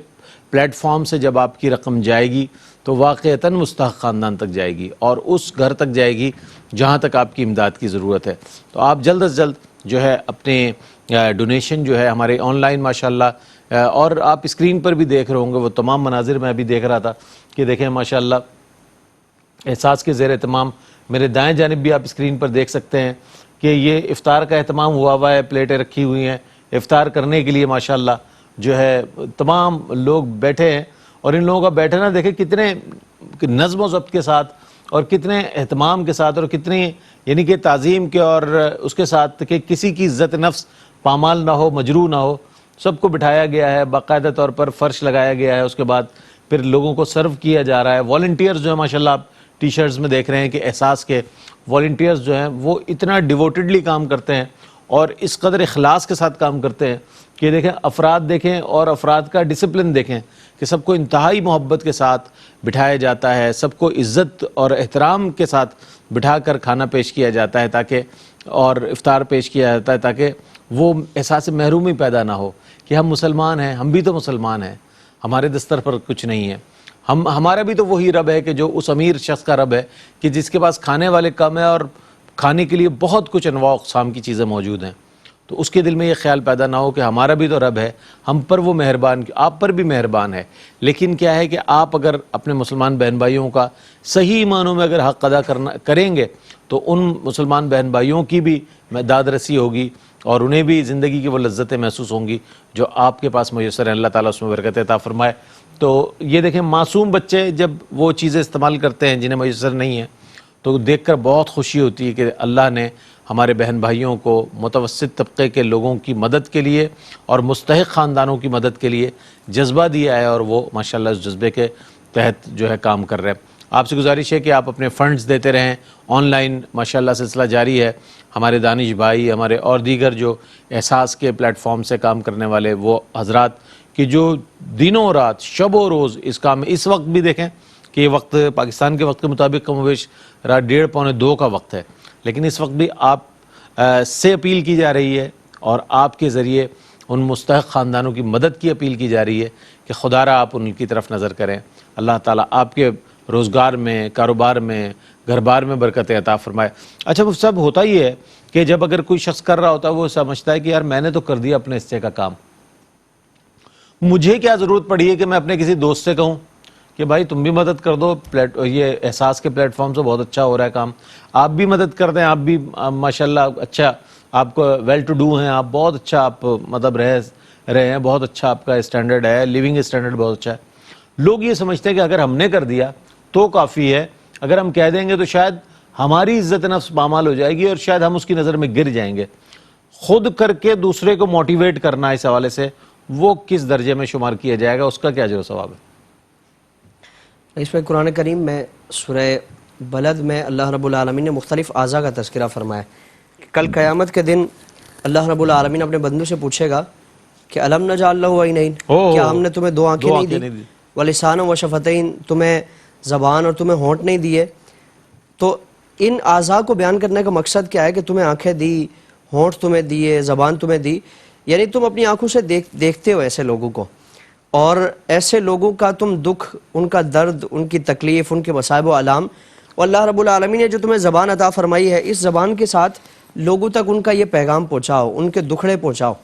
پلیٹ فارم سے جب آپ کی رقم جائے گی تو واقعتاً مستحق خاندان تک جائے گی اور اس گھر تک جائے گی جہاں تک آپ کی امداد کی ضرورت ہے. تو آپ جلد از جلد جو ہے اپنے ڈونیشن جو ہے ہمارے آن لائن ماشاءاللہ، اور آپ اسکرین پر بھی دیکھ رہے ہوں گے وہ تمام مناظر میں ابھی دیکھ رہا تھا کہ دیکھیں ماشاءاللہ احساس کے زیر اہتمام میرے دائیں جانب بھی آپ اسکرین پر دیکھ سکتے ہیں کہ یہ افطار کا اہتمام ہوا ہے، پلیٹیں رکھی ہوئی ہیں افطار کرنے کے لیے ماشاءاللہ جو ہے تمام لوگ بیٹھے ہیں. اور ان لوگوں کا بیٹھنا دیکھیں کتنے نظم و ضبط کے ساتھ اور کتنے اہتمام کے ساتھ اور کتنی یعنی کہ تعظیم کے اور اس کے ساتھ کہ کسی کی عزت نفس پامال نہ ہو، مجروح نہ ہو. سب کو بٹھایا گیا ہے، باقاعدہ طور پر فرش لگایا گیا ہے، اس کے بعد پھر لوگوں کو سرو کیا جا رہا ہے. والنٹیئرز جو ہیں ماشاءاللہ آپ ٹی شرٹس میں دیکھ رہے ہیں کہ احساس کے والنٹیئرز جو ہیں وہ اتنا ڈیووٹڈلی کام کرتے ہیں اور اس قدر اخلاص کے ساتھ کام کرتے ہیں کہ دیکھیں افراد دیکھیں اور افراد کا ڈسپلن دیکھیں کہ سب کو انتہائی محبت کے ساتھ بٹھایا جاتا ہے، سب کو عزت اور احترام کے ساتھ بٹھا کر کھانا پیش کیا جاتا ہے تاکہ اور افطار پیش کیا جاتا ہے تاکہ وہ احساس محرومی پیدا نہ ہو کہ ہم مسلمان ہیں، ہم بھی تو مسلمان ہیں، ہمارے دستر پر کچھ نہیں ہے. ہمارا بھی تو وہی رب ہے کہ جو اس امیر شخص کا رب ہے کہ جس کے پاس کھانے والے کم ہیں اور کھانے کے لیے بہت کچھ انواع اقسام کی چیزیں موجود ہیں. تو اس کے دل میں یہ خیال پیدا نہ ہو کہ ہمارا بھی تو رب ہے، ہم پر وہ مہربان، آپ پر بھی مہربان ہے. لیکن کیا ہے کہ آپ اگر اپنے مسلمان بہن بھائیوں کا صحیح معنوں میں اگر حق ادا کریں گے تو ان مسلمان بہن بھائیوں کی بھی داد رسی ہوگی اور انہیں بھی زندگی کی وہ لذتیں محسوس ہوں گی جو آپ کے پاس میسر ہیں. اللہ تعالیٰ اس میں برکت عطا فرمائے. تو یہ دیکھیں معصوم بچے جب وہ چیزیں استعمال کرتے ہیں جنہیں میسر نہیں ہیں تو دیکھ کر بہت خوشی ہوتی ہے کہ اللہ نے ہمارے بہن بھائیوں کو متوسط طبقے کے لوگوں کی مدد کے لیے اور مستحق خاندانوں کی مدد کے لیے جذبہ دیا ہے اور وہ ماشاءاللہ اس جذبے کے تحت جو ہے کام کر رہے ہیں. آپ سے گزارش ہے کہ آپ اپنے فنڈز دیتے رہیں. آن لائن ماشاءاللہ سلسلہ جاری ہے. ہمارے دانش بھائی، ہمارے اور دیگر جو احساس کے پلیٹ فارم سے کام کرنے والے وہ حضرات کہ جو دنوں رات شب و روز اس کام میں، اس وقت بھی دیکھیں کہ یہ وقت پاکستان کے وقت کے مطابق کم و بیش رات 1:30 پونے 2 کا وقت ہے، لیکن اس وقت بھی آپ سے اپیل کی جا رہی ہے اور آپ کے ذریعے ان مستحق خاندانوں کی مدد کی اپیل کی جا رہی ہے کہ خدا را آپ ان کی طرف نظر کریں. اللہ تعالیٰ آپ کے روزگار میں، کاروبار میں، گھر بار میں برکت عطا فرمائے. اچھا وہ سب ہوتا ہی ہے کہ جب اگر کوئی شخص کر رہا ہوتا ہے وہ سمجھتا ہے کہ یار میں نے تو کر دیا اپنے حصے کا کام، مجھے کیا ضرورت پڑی ہے کہ میں اپنے کسی دوست سے کہوں کہ بھائی تم بھی مدد کر دو. یہ احساس کے پلیٹ فارم سے بہت اچھا ہو رہا ہے کام، آپ بھی مدد کر دیں. آپ بھی ماشاءاللہ اچھا، آپ کو ویل ٹو ڈو ہیں، آپ بہت اچھا آپ مطلب رہے ہیں، بہت اچھا آپ کا اسٹینڈرڈ ہے، لیونگ اسٹینڈرڈ بہت اچھا ہے. لوگ یہ سمجھتے ہیں کہ اگر ہم نے کر دیا تو کافی ہے اگر ہم کہہ دیں گے تو شاید ہماری عزت نفس پامال ہو جائے گی اور شاید ہم اس کی نظر میں گر جائیں گے. خود کر کے دوسرے کو موٹیویٹ کرنا اس حوالے سے وہ کس درجے میں شمار کیا جائے گا, اس کا کیا اجر و ثواب ہے؟ اس میں قرآن کریم میں سورہ بلد میں اللہ رب العالمین نے مختلف اعضاء کا تذکرہ فرمایا کہ کل قیامت کے دن اللہ رب العالمین اپنے بندوں سے پوچھے گا کہ الم نجعل لہ عینین, کیا ہم نے تمہیں دو آنکھیں نہیں دی, ولسان و شفتین, تمہیں زبان اور تمہیں ہونٹ نہیں دیے. تو ان اعضاء کو بیان کرنے کا مقصد کیا ہے کہ تمہیں آنکھیں دی, ہونٹ تمہیں دیے, زبان تمہیں دی, یعنی تم اپنی آنکھوں سے دیکھتے ہو ایسے لوگوں کو, اور ایسے لوگوں کا تم دکھ, ان کا درد, ان کی تکلیف, ان کے مصائب و آلام, اور اللہ رب العالمین نے جو تمہیں زبان عطا فرمائی ہے اس زبان کے ساتھ لوگوں تک ان کا یہ پیغام پہنچاؤ, ان کے دکھڑے پہنچاؤ,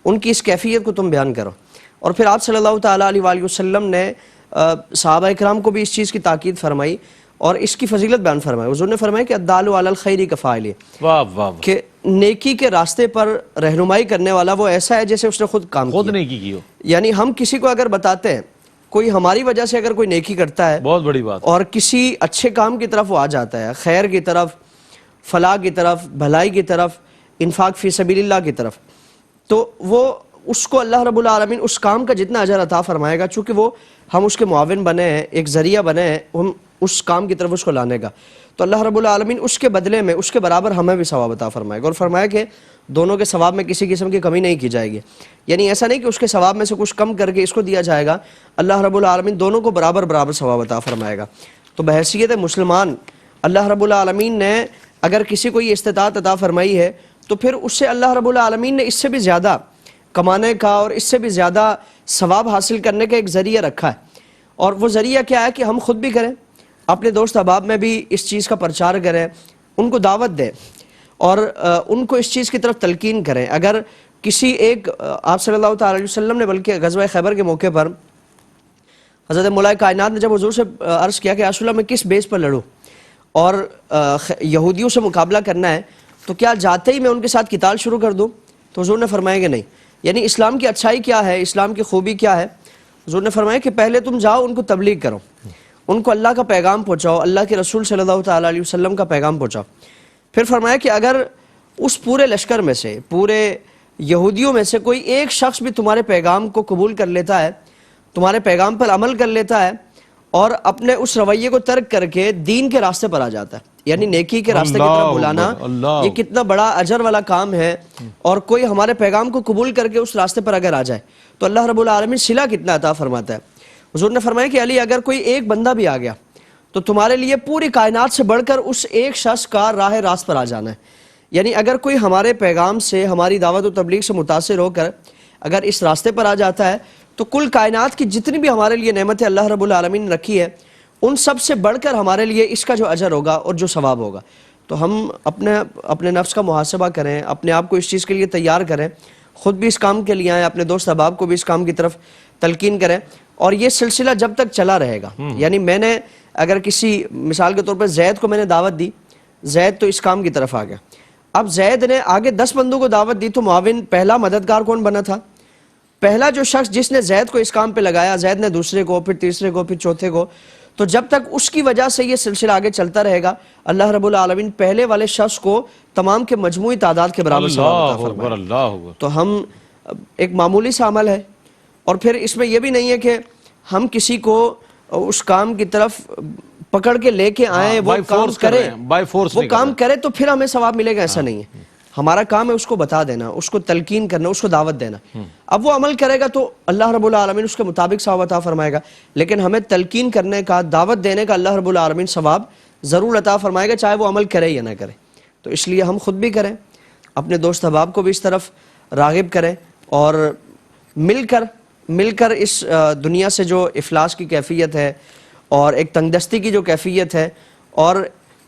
ان کی اس کیفیت کو تم بیان کرو. اور پھر آپ صلی اللہ تعالیٰ علیہ وآلہ وسلم نے صحابہ اکرام کو بھی اس چیز کی تاکید فرمائی اور اس کی فضیلت بیان فرمائی. حضور نے فرمایا کہ الدال علی الخیر کفاعلہ, واہ واہ, کہ نیکی کے راستے پر رہنمائی کرنے والا وہ ایسا ہے جیسے اس نے خود کام خود کیا. نیکی کی ہو, یعنی ہم کسی کو اگر بتاتے ہیں, کوئی ہماری وجہ سے اگر کوئی نیکی کرتا ہے بہت بڑی بات, اور کسی اچھے کام کی طرف وہ آ جاتا ہے, خیر کی طرف, فلاح کی طرف, بھلائی کی طرف, انفاق فی سبیل اللہ کی طرف, تو وہ اس کو اللہ رب العالمین اس کام کا جتنا اجر عطا فرمائے گا, چونکہ وہ ہم اس کے معاون بنے ہیں, ایک ذریعہ بنے ہیں ہم اس کام کی طرف اس کو لانے کا, تو اللہ رب العالمین اس کے بدلے میں اس کے برابر ہمیں بھی ثواب عطا فرمائے گا. اور فرمایا کہ دونوں کے ثواب میں کسی قسم کی کمی نہیں کی جائے گی. یعنی ایسا نہیں کہ اس کے ثواب میں سے کچھ کم کر کے اس کو دیا جائے گا, اللہ رب العالمین دونوں کو برابر برابر ثواب عطا فرمائے گا. تو بحیثیت مسلمان اللہ رب العالمین نے اگر کسی کو یہ استطاعت عطا فرمائی ہے تو پھر اس سے اللہ رب العالمین نے اس سے بھی زیادہ کمانے کا اور اس سے بھی زیادہ ثواب حاصل کرنے کا ایک ذریعہ رکھا ہے. اور وہ ذریعہ کیا ہے کہ ہم خود بھی کریں, اپنے دوست احباب میں بھی اس چیز کا پرچار کریں, ان کو دعوت دیں اور ان کو اس چیز کی طرف تلقین کریں. اگر کسی ایک آپ صلی اللہ تعالی علیہ وسلم نے بلکہ غزوہ خیبر کے موقع پر حضرت مولا کائنات نے جب حضور سے عرض کیا کہ یا رسول اللہ میں کس بیس پر لڑوں اور یہودیوں سے مقابلہ کرنا ہے, تو کیا جاتے ہی میں ان کے ساتھ قتال شروع کر دوں؟ تو حضور نے فرمایا کہ نہیں. یعنی اسلام کی اچھائی کیا ہے, اسلام کی خوبی کیا ہے؟ حضور نے فرمایا کہ پہلے تم جاؤ ان کو تبلیغ کرو, ان کو اللہ کا پیغام پہنچاؤ, اللہ کے رسول صلی اللہ تعالیٰ علیہ وسلم کا پیغام پہنچاؤ. پھر فرمایا کہ اگر اس پورے لشکر میں سے, پورے یہودیوں میں سے کوئی ایک شخص بھی تمہارے پیغام کو قبول کر لیتا ہے, تمہارے پیغام پر عمل کر لیتا ہے اور اپنے اس رویے کو ترک کر کے دین کے راستے پر آ جاتا ہے, یعنی نیکی کے راستے کی طرف بلانا, یہ کتنا بڑا اجر والا کام ہے. اور کوئی ہمارے پیغام کو قبول کر کے اس راستے پر اگر آ جائے تو اللہ رب العالمین صلہ کتنا عطا فرماتا ہے. حضور نے فرمایا کہ علی اگر کوئی ایک بندہ بھی آ گیا تو تمہارے لیے پوری کائنات سے بڑھ کر اس ایک شخص کا راہ راست پر آ جانا ہے. یعنی اگر کوئی ہمارے پیغام سے, ہماری دعوت و تبلیغ سے متاثر ہو کر اگر اس راستے پر آ جاتا ہے تو کل کائنات کی جتنی بھی ہمارے لیے نعمتیں اللہ رب العالمین نے رکھی ہے ان سب سے بڑھ کر ہمارے لیے اس کا جو اجر ہوگا اور جو ثواب ہوگا. تو ہم اپنے نفس کا محاسبہ کریں, اپنے آپ کو اس چیز کے لیے تیار کریں, خود بھی اس کام کے لیے آئیں, اپنے دوست احباب کو بھی اس کام کی طرف تلقین کریں. اور یہ سلسلہ جب تک چلا رہے گا, یعنی میں نے اگر کسی مثال کے طور پر زید کو میں نے دعوت دی, زید تو اس کام کی طرف آ گیا, اب زید نے آگے 10 بندوں کو دعوت دی تو معاون پہلا مددگار کون بنا تھا؟ پہلا جو شخص جس نے زید کو اس کام پہ لگایا, زید نے دوسرے کو, پھر تیسرے کو, پھر چوتھے کو. تو جب تک اس کی وجہ سے یہ سلسلہ آگے چلتا رہے گا اللہ رب العالمین پہلے والے شخص کو تمام کے مجموعی تعداد کے برابر ثواب عطا فرمائے. تو ہم ایک معمولی سا عمل ہے, اور پھر اس میں یہ بھی نہیں ہے کہ ہم کسی کو اس کام کی طرف پکڑ کے لے کے آئیں, وہ کام کرے, وہ کام کرے تو پھر ہمیں ثواب ملے گا, ایسا نہیں ہے. ہمارا کام ہے اس کو بتا دینا, اس کو تلقین کرنا, اس کو دعوت دینا. اب وہ عمل کرے گا تو اللہ رب العالمین اس کے مطابق ثواب عطا فرمائے گا, لیکن ہمیں تلقین کرنے کا, دعوت دینے کا اللہ رب العالمین ثواب ضرور عطا فرمائے گا, چاہے وہ عمل کرے یا نہ کرے. تو اس لیے ہم خود بھی کریں, اپنے دوست احباب کو بھی اس طرف راغب کریں, اور مل کر اس دنیا سے جو افلاس کی کیفیت ہے اور ایک تنگ دستی کی جو کیفیت ہے اور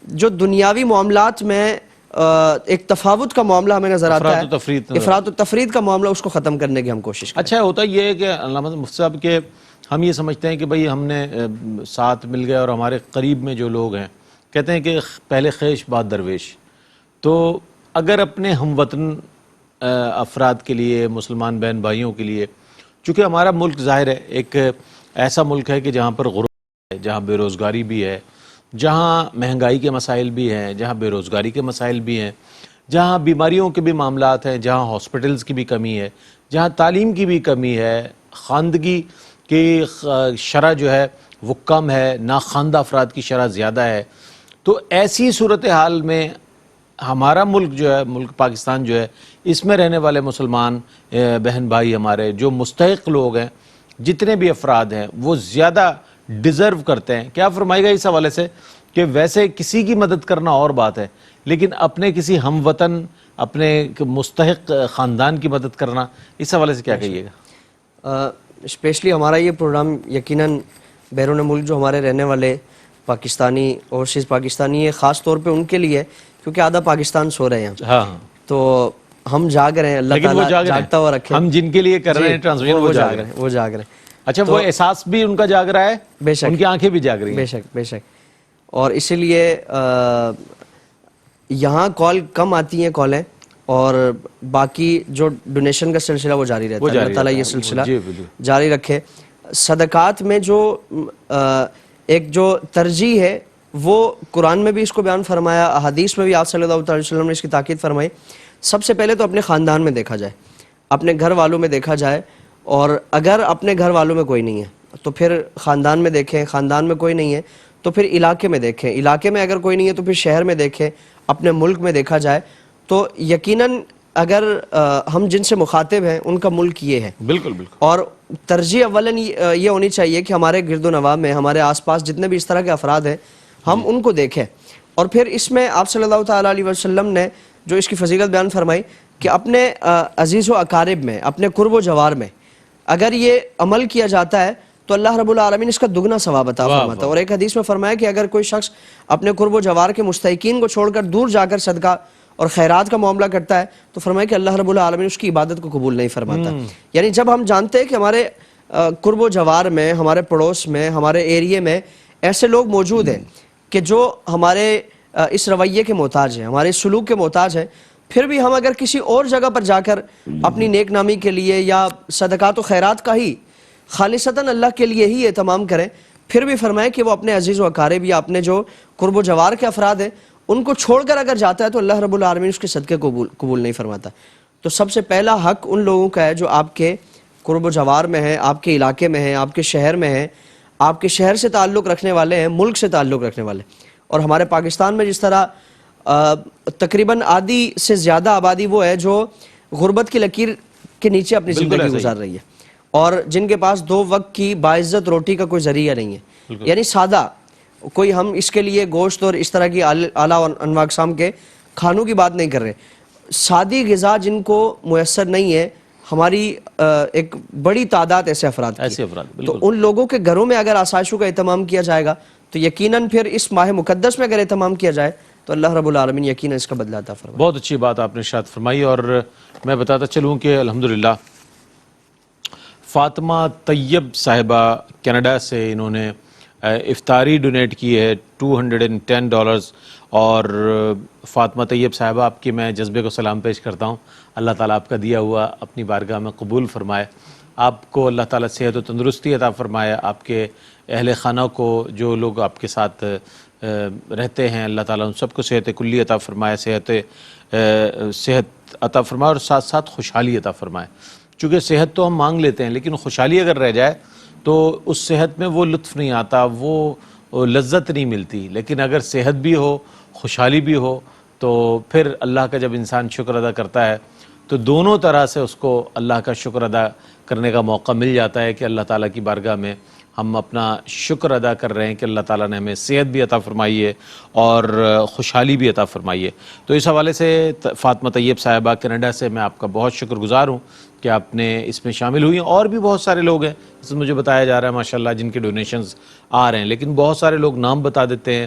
جو دنیاوی معاملات میں ایک تفاوت کا معاملہ ہمیں نظر آتا ہے, افراط و تفرید کا معاملہ, اس کو ختم کرنے کی ہم کوشش کریں. اچھا ہوتا یہ ہے کہ علامہ مفتی صاحب کہ ہم یہ سمجھتے ہیں کہ بھئی ہم نے ساتھ مل گئے اور ہمارے قریب میں جو لوگ ہیں کہتے ہیں کہ پہلے خیش بعد درویش. تو اگر اپنے ہم وطن افراد کے لیے, مسلمان بہن بھائیوں کے لیے, چونکہ ہمارا ملک ظاہر ہے ایک ایسا ملک ہے کہ جہاں پر غربت ہے, جہاں بے روزگاری بھی ہے, جہاں مہنگائی کے مسائل بھی ہیں، جہاں بے روزگاری کے مسائل بھی ہیں، جہاں بیماریوں کے بھی معاملات ہیں، جہاں ہاسپٹلز کی بھی کمی ہے، جہاں تعلیم کی بھی کمی ہے، خواندگی کی شرح جو ہے وہ کم ہے، ناخواندہ افراد کی شرح زیادہ ہے، تو ایسی صورتحال میں ہمارا ملک جو ہے، ملک پاکستان جو ہے، اس میں رہنے والے مسلمان بہن بھائی ہمارے جو مستحق لوگ ہیں، جتنے بھی افراد ہیں، وہ زیادہ ڈیزرو کرتے ہیں. کیا فرمائے گا اس حوالے سے کہ ویسے کسی کی مدد کرنا اور بات ہے، لیکن اپنے کسی ہم وطن، اپنے مستحق خاندان کی مدد کرنا، اس حوالے سے کیا کہیے گا؟ اسپیشلی ہمارا یہ پروگرام یقیناً بیرون ملک جو ہمارے رہنے والے پاکستانی، اوورسیز پاکستانی ہے، خاص طور پہ ان کے لیے، کیونکہ آدھا پاکستان سو رہے ہیں ہاں، تو ہم جاگ رہے ہیں، اللہ لیکن وہ تعالیٰ جاگتا ہوا رکھے. ہم جن کے لیے کر رہے ہیں ٹرانسمیشن، وہ جاگ رہے ہیں. وہ جاگ رہے ہیں. اچھا، وہ احساس بھی ان کا جاگ رہا ہے، بے شک، ان کی آنکھیں بھی جاگ رہی ہیں. بے شک بے شک. اور اسی لیے یہاں کال کم آتی ہیں کالیں، اور باقی جو ڈونیشن کا سلسلہ وہ جاری رہتا ہے. اللہ تعالیٰ یہ سلسلہ جاری رکھے. صدقات میں جو ایک جو ترجیح ہے، وہ قرآن میں بھی اس کو بیان فرمایا، احادیث میں بھی آپ صلی اللہ علیہ وسلم نے اس کی تاکید فرمائی. سب سے پہلے تو اپنے خاندان میں دیکھا جائے، اپنے گھر والوں میں دیکھا جائے، اور اگر اپنے گھر والوں میں کوئی نہیں ہے تو پھر خاندان میں دیکھیں، خاندان میں کوئی نہیں ہے تو پھر علاقے میں دیکھیں، علاقے میں اگر کوئی نہیں ہے تو پھر شہر میں دیکھیں، اپنے ملک میں دیکھا جائے. تو یقیناً اگر ہم جن سے مخاطب ہیں ان کا ملک یہ ہے. بالکل بالکل. اور ترجیح اولاً یہ ہونی چاہیے کہ ہمارے گرد و نواح میں، ہمارے آس پاس جتنے بھی اس طرح کے افراد ہیں، ہم ان کو دیکھیں. اور پھر اس میں آپ صلی اللہ تعالیٰ علیہ وسلم نے جو اس کی فضیلت بیان فرمائی کہ اپنے عزیز و اقارب میں، اپنے قرب و جوار میں اگر یہ عمل کیا جاتا ہے تو اللہ رب العالمین اس کا دگنا ثواب عطا فرماتا ہے. اور ایک حدیث میں فرمایا کہ اگر کوئی شخص اپنے قرب و جوار کے مستحقین کو چھوڑ کر دور جا کر صدقہ اور خیرات کا معاملہ کرتا ہے تو فرمایا کہ اللہ رب العالمین اس کی عبادت کو قبول نہیں فرماتا. یعنی جب ہم جانتے ہیں کہ ہمارے قرب و جوار میں، ہمارے پڑوس میں، ہمارے ایریے میں ایسے لوگ موجود ہیں کہ جو ہمارے اس رویے کے محتاج ہیں، ہمارے سلوک کے محتاج ہیں، پھر بھی ہم اگر کسی اور جگہ پر جا کر اپنی نیک نامی کے لیے یا صدقات و خیرات کا ہی خالصتاً اللہ کے لیے ہی اہتمام کریں، پھر بھی فرمائے کہ وہ اپنے عزیز و اقارب یا اپنے جو قرب و جوار کے افراد ہیں ان کو چھوڑ کر اگر جاتا ہے تو اللہ رب العالمین اس کے صدقے کو قبول نہیں فرماتا. تو سب سے پہلا حق ان لوگوں کا ہے جو آپ کے قرب و جوار میں ہیں، آپ کے علاقے میں ہیں، آپ کے شہر میں ہیں، آپ کے شہر سے تعلق رکھنے والے ہیں، ملک سے تعلق رکھنے والے. اور ہمارے پاکستان میں جس طرح تقریباً آدھی سے زیادہ آبادی وہ ہے جو غربت کی لکیر کے نیچے اپنی زندگی گزار رہی ہے، اور جن کے پاس 2 وقت کی باعزت روٹی کا کوئی ذریعہ نہیں ہے. یعنی سادہ کوئی، ہم اس کے لیے گوشت اور اس طرح کی اعلیٰ انواع اقسام کے کھانوں کی بات نہیں کر رہے، سادی غذا جن کو میسر نہیں ہے. ہماری ایک بڑی تعداد ایسے افراد کی، تو ان لوگوں کے گھروں میں اگر آسائشوں کا اہتمام کیا جائے گا تو یقیناً پھر اس ماہ مقدس میں اگر اہتمام کیا جائے تو اللہ رب العالمین یقیناً اس کا بدلہ عطا فرمائے. بہت اچھی بات آپ نے ارشاد فرمائی. اور میں بتاتا چلوں کہ الحمدللہ فاطمہ طیب صاحبہ کینیڈا سے انہوں نے افطاری ڈونیٹ کی ہے $210. اور فاطمہ طیب صاحبہ، آپ کی میں جذبے کو سلام پیش کرتا ہوں. اللہ تعالیٰ آپ کا دیا ہوا اپنی بارگاہ میں قبول فرمائے. آپ کو اللہ تعالیٰ صحت و تندرستی عطا فرمائے. آپ کے اہل خانہ کو، جو لوگ آپ کے ساتھ رہتے ہیں، اللہ تعالیٰ ان سب کو صحت کلی عطا فرمائے، صحت عطا فرمائے، اور ساتھ ساتھ خوشحالی عطا فرمائے. چونکہ صحت تو ہم مانگ لیتے ہیں، لیکن خوشحالی اگر رہ جائے تو اس صحت میں وہ لطف نہیں آتا، وہ لذت نہیں ملتی. لیکن اگر صحت بھی ہو، خوشحالی بھی ہو، تو پھر اللہ کا جب انسان شکر ادا کرتا ہے تو دونوں طرح سے اس کو اللہ کا شکر ادا کرنے کا موقع مل جاتا ہے کہ اللہ تعالیٰ کی بارگاہ میں ہم اپنا شکر ادا کر رہے ہیں کہ اللہ تعالیٰ نے ہمیں صحت بھی عطا فرمائی ہے اور خوشحالی بھی عطا فرمائی ہے. تو اس حوالے سے فاطمہ طیب صاحبہ کینیڈا سے میں آپ کا بہت شکر گزار ہوں کہ آپ نے اس میں شامل ہوئی ہیں. اور بھی بہت سارے لوگ ہیں، جس میں مجھے بتایا جا رہا ہے ماشاءاللہ جن کے ڈونیشنز آ رہے ہیں، لیکن بہت سارے لوگ نام بتا دیتے ہیں،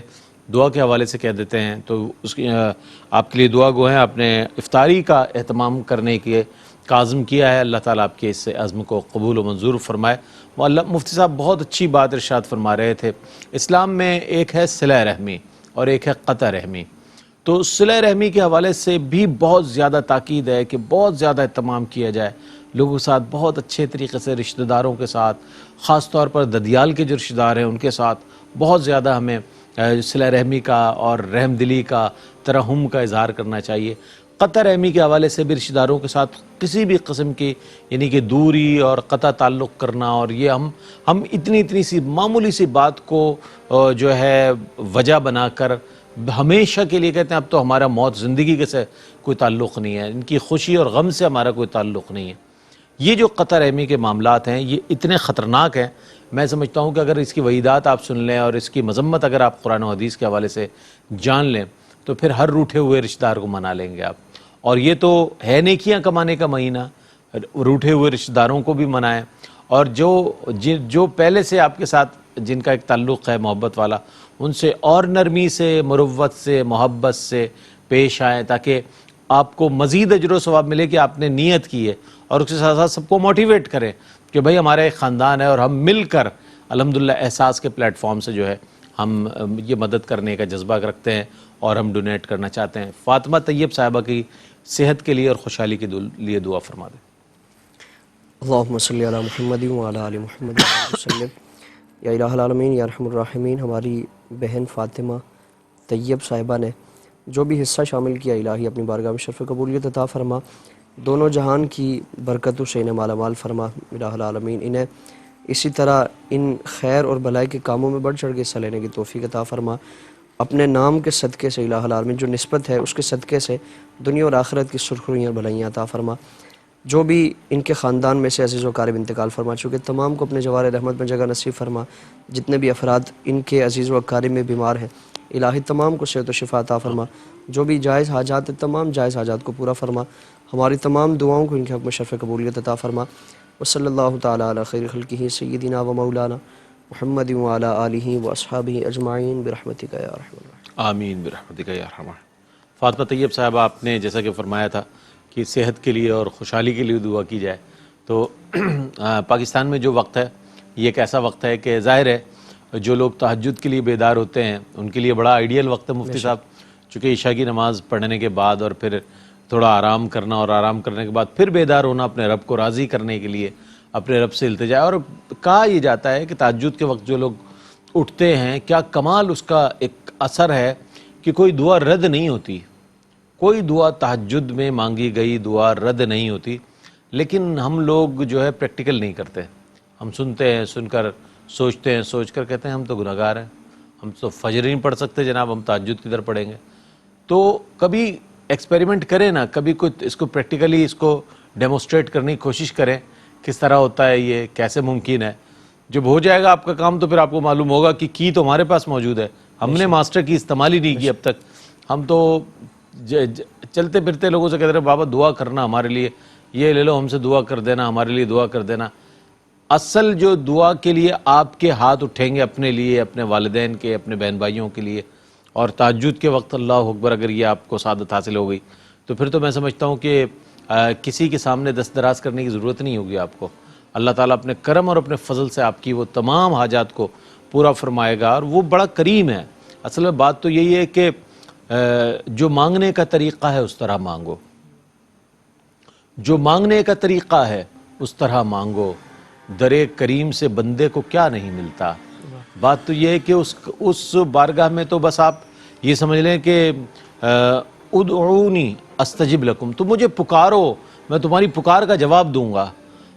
دعا کے حوالے سے کہہ دیتے ہیں. تو اس کی آپ کے لیے دعا گو ہیں. آپ نے افطاری کا اہتمام کرنے کے عزم کیا ہے، اللہ تعالیٰ آپ کے اس عزم کو قبول و منظور فرمائے. وہ اللہ مفتی صاحب بہت اچھی بات ارشاد فرما رہے تھے. اسلام میں ایک ہے صلہ رحمی اور ایک ہے قطع رحمی. تو صلہ رحمی کے حوالے سے بھی بہت زیادہ تاکید ہے کہ بہت زیادہ اہتمام کیا جائے لوگوں کے ساتھ، بہت اچھے طریقے سے رشتہ داروں کے ساتھ، خاص طور پر ددیال کے جو رشتہ دار ہیں ان کے ساتھ بہت زیادہ ہمیں صلہ رحمی کا اور رحم دلی کا، ترحم کا اظہار کرنا چاہیے۔ قطع رحمی کے حوالے سے بھی رشتہ داروں کے ساتھ کسی بھی قسم کی یعنی کہ دوری اور قطع تعلق کرنا، اور یہ ہم اتنی سی معمولی سی بات کو جو ہے وجہ بنا کر ہمیشہ کے لیے کہتے ہیں اب تو ہمارا موت زندگی کے سے کوئی تعلق نہیں ہے، ان کی خوشی اور غم سے ہمارا کوئی تعلق نہیں ہے۔ یہ جو قطع رحمی کے معاملات ہیں یہ اتنے خطرناک ہیں، میں سمجھتا ہوں کہ اگر اس کی وعیدات آپ سن لیں اور اس کی مذمت اگر آپ قرآن و حدیث کے حوالے سے جان لیں تو پھر ہر روٹھے ہوئے رشتہ دار کو منا لیں گے آپ۔ اور یہ تو ہے نیکیاں کمانے کا مہینہ، روٹھے ہوئے رشتہ داروں کو بھی منائیں، اور جو پہلے سے آپ کے ساتھ جن کا ایک تعلق ہے محبت والا، ان سے اور نرمی سے، مروت سے، محبت سے پیش آئیں تاکہ آپ کو مزید اجر و ثواب ملے کہ آپ نے نیت کی ہے، اور اس کے ساتھ ساتھ سب کو موٹیویٹ کریں کہ بھائی ہمارا ایک خاندان ہے اور ہم مل کر الحمدللہ احساس کے پلیٹ فارم سے جو ہے ہم یہ مدد کرنے کا جذبہ رکھتے ہیں اور ہم ڈونیٹ کرنا چاہتے ہیں۔ فاطمہ طیب صاحبہ کی صحت کے لیے اور خوشحالی کے لیے دعا فرما دیں۔ اللہم صلی علی محمد وعلی آل محمد وسلم۔ یا الہ العالمین یا ارحم الراحمین، ہماری بہن فاطمہ طیب صاحبہ نے جو بھی حصہ شامل کیا الہی اپنی بارگاہ میں شرف قبولیت عطا فرما، دونوں جہان کی برکتوں سے انہیں مالا مال فرما الہ العالمین، انہیں اسی طرح ان خیر اور بھلائی کے کاموں میں بڑھ چڑھ کے حصہ لینے کی توفیق عطا فرما، اپنے نام کے صدقے سے الہ العالمین جو نسبت ہے اس کے صدقے سے دنیا اور آخرت کی سرخرویاں اور بھلائیاں عطا فرما، جو بھی ان کے خاندان میں سے عزیز و قارب انتقال فرما چکے تمام کو اپنے جوار رحمت میں جگہ نصیب فرما، جتنے بھی افراد ان کے عزیز و اقارب میں بیمار ہیں الہی تمام کو صحت و شفا عطا فرما، جو بھی جائز حاجات ہیں تمام جائز حاجات کو پورا فرما، ہماری تمام دعاؤں کو ان کے حق میں شرف قبولیت عطا فرما، وصلی اللہ تعالی علی خیر خلقہ سیدنا و مولانا محمد وعلی آلہ و اصحابہ اجمعین برحمتک یا ارحم الراحمین۔ آمین برحمتک یا ارحم الراحمین۔ فاطمہ طیب صاحبہ آپ نے جیسا کہ فرمایا تھا کہ صحت کے لیے اور خوشحالی کے لیے دعا کی جائے، تو پاکستان میں جو وقت ہے یہ ایک ایسا وقت ہے کہ ظاہر ہے جو لوگ تہجد کے لیے بیدار ہوتے ہیں ان کے لیے بڑا آئیڈیل وقت ہے مفتی صاحب، چونکہ عشاء کی نماز پڑھنے کے بعد اور پھر تھوڑا آرام کرنا اور آرام کرنے کے بعد پھر بیدار ہونا اپنے رب کو راضی کرنے کے لیے، اپنے رب سے التجا، اور کہا یہ جاتا ہے کہ تہجد کے وقت جو لوگ اٹھتے ہیں کیا کمال اس کا ایک اثر ہے کہ کوئی دعا رد نہیں ہوتی، کوئی دعا تہجد میں مانگی گئی دعا رد نہیں ہوتی، لیکن ہم لوگ جو ہے پریکٹیکل نہیں کرتے، ہم سنتے ہیں، سن کر سوچتے ہیں، سوچ کر کہتے ہیں ہم تو گناہگار ہیں، ہم تو فجر نہیں پڑھ سکتے جناب، ہم تہجد کدھر پڑھیں گے۔ تو کبھی ایکسپیریمنٹ کریں نا، کبھی کوئی اس کو پریکٹیکلی اس کو ڈیمونسٹریٹ کرنے کی کوشش کریں کس طرح ہوتا ہے، یہ کیسے ممکن ہے۔ جب ہو جائے گا آپ کا کام تو پھر آپ کو معلوم ہوگا کہ کی تو ہمارے پاس موجود ہے، ہم نے ماسٹر کی استعمال ہی نہیں کی اب تک، ہم تو چلتے پھرتے لوگوں سے کہتے رہے بابا دعا کرنا ہمارے لیے، یہ لے لو ہم سے دعا کر دینا، ہمارے لیے دعا کر دینا۔ اصل جو دعا کے لیے آپ کے ہاتھ اٹھیں گے اپنے لیے، اپنے والدین کے، اپنے بہن بھائیوں کے لیے، اور تہجد کے وقت اللہ اکبر اگر یہ آپ کو سعادت حاصل ہو گئی تو پھر تو میں سمجھتا ہوں کہ کسی کے سامنے دست دراز کرنے کی ضرورت نہیں ہوگی آپ کو، اللہ تعالیٰ اپنے کرم اور اپنے فضل سے آپ کی وہ تمام حاجات کو پورا فرمائے گا، اور وہ بڑا کریم ہے۔ اصل میں بات تو یہی ہے کہ جو مانگنے کا طریقہ ہے اس طرح مانگو، جو مانگنے کا طریقہ ہے اس طرح مانگو، در کریم سے بندے کو کیا نہیں ملتا۔ بات تو یہ ہے کہ اس بارگاہ میں تو بس آپ یہ سمجھ لیں کہ ادعونی استجب لکم، تم مجھے پکارو میں تمہاری پکار کا جواب دوں گا۔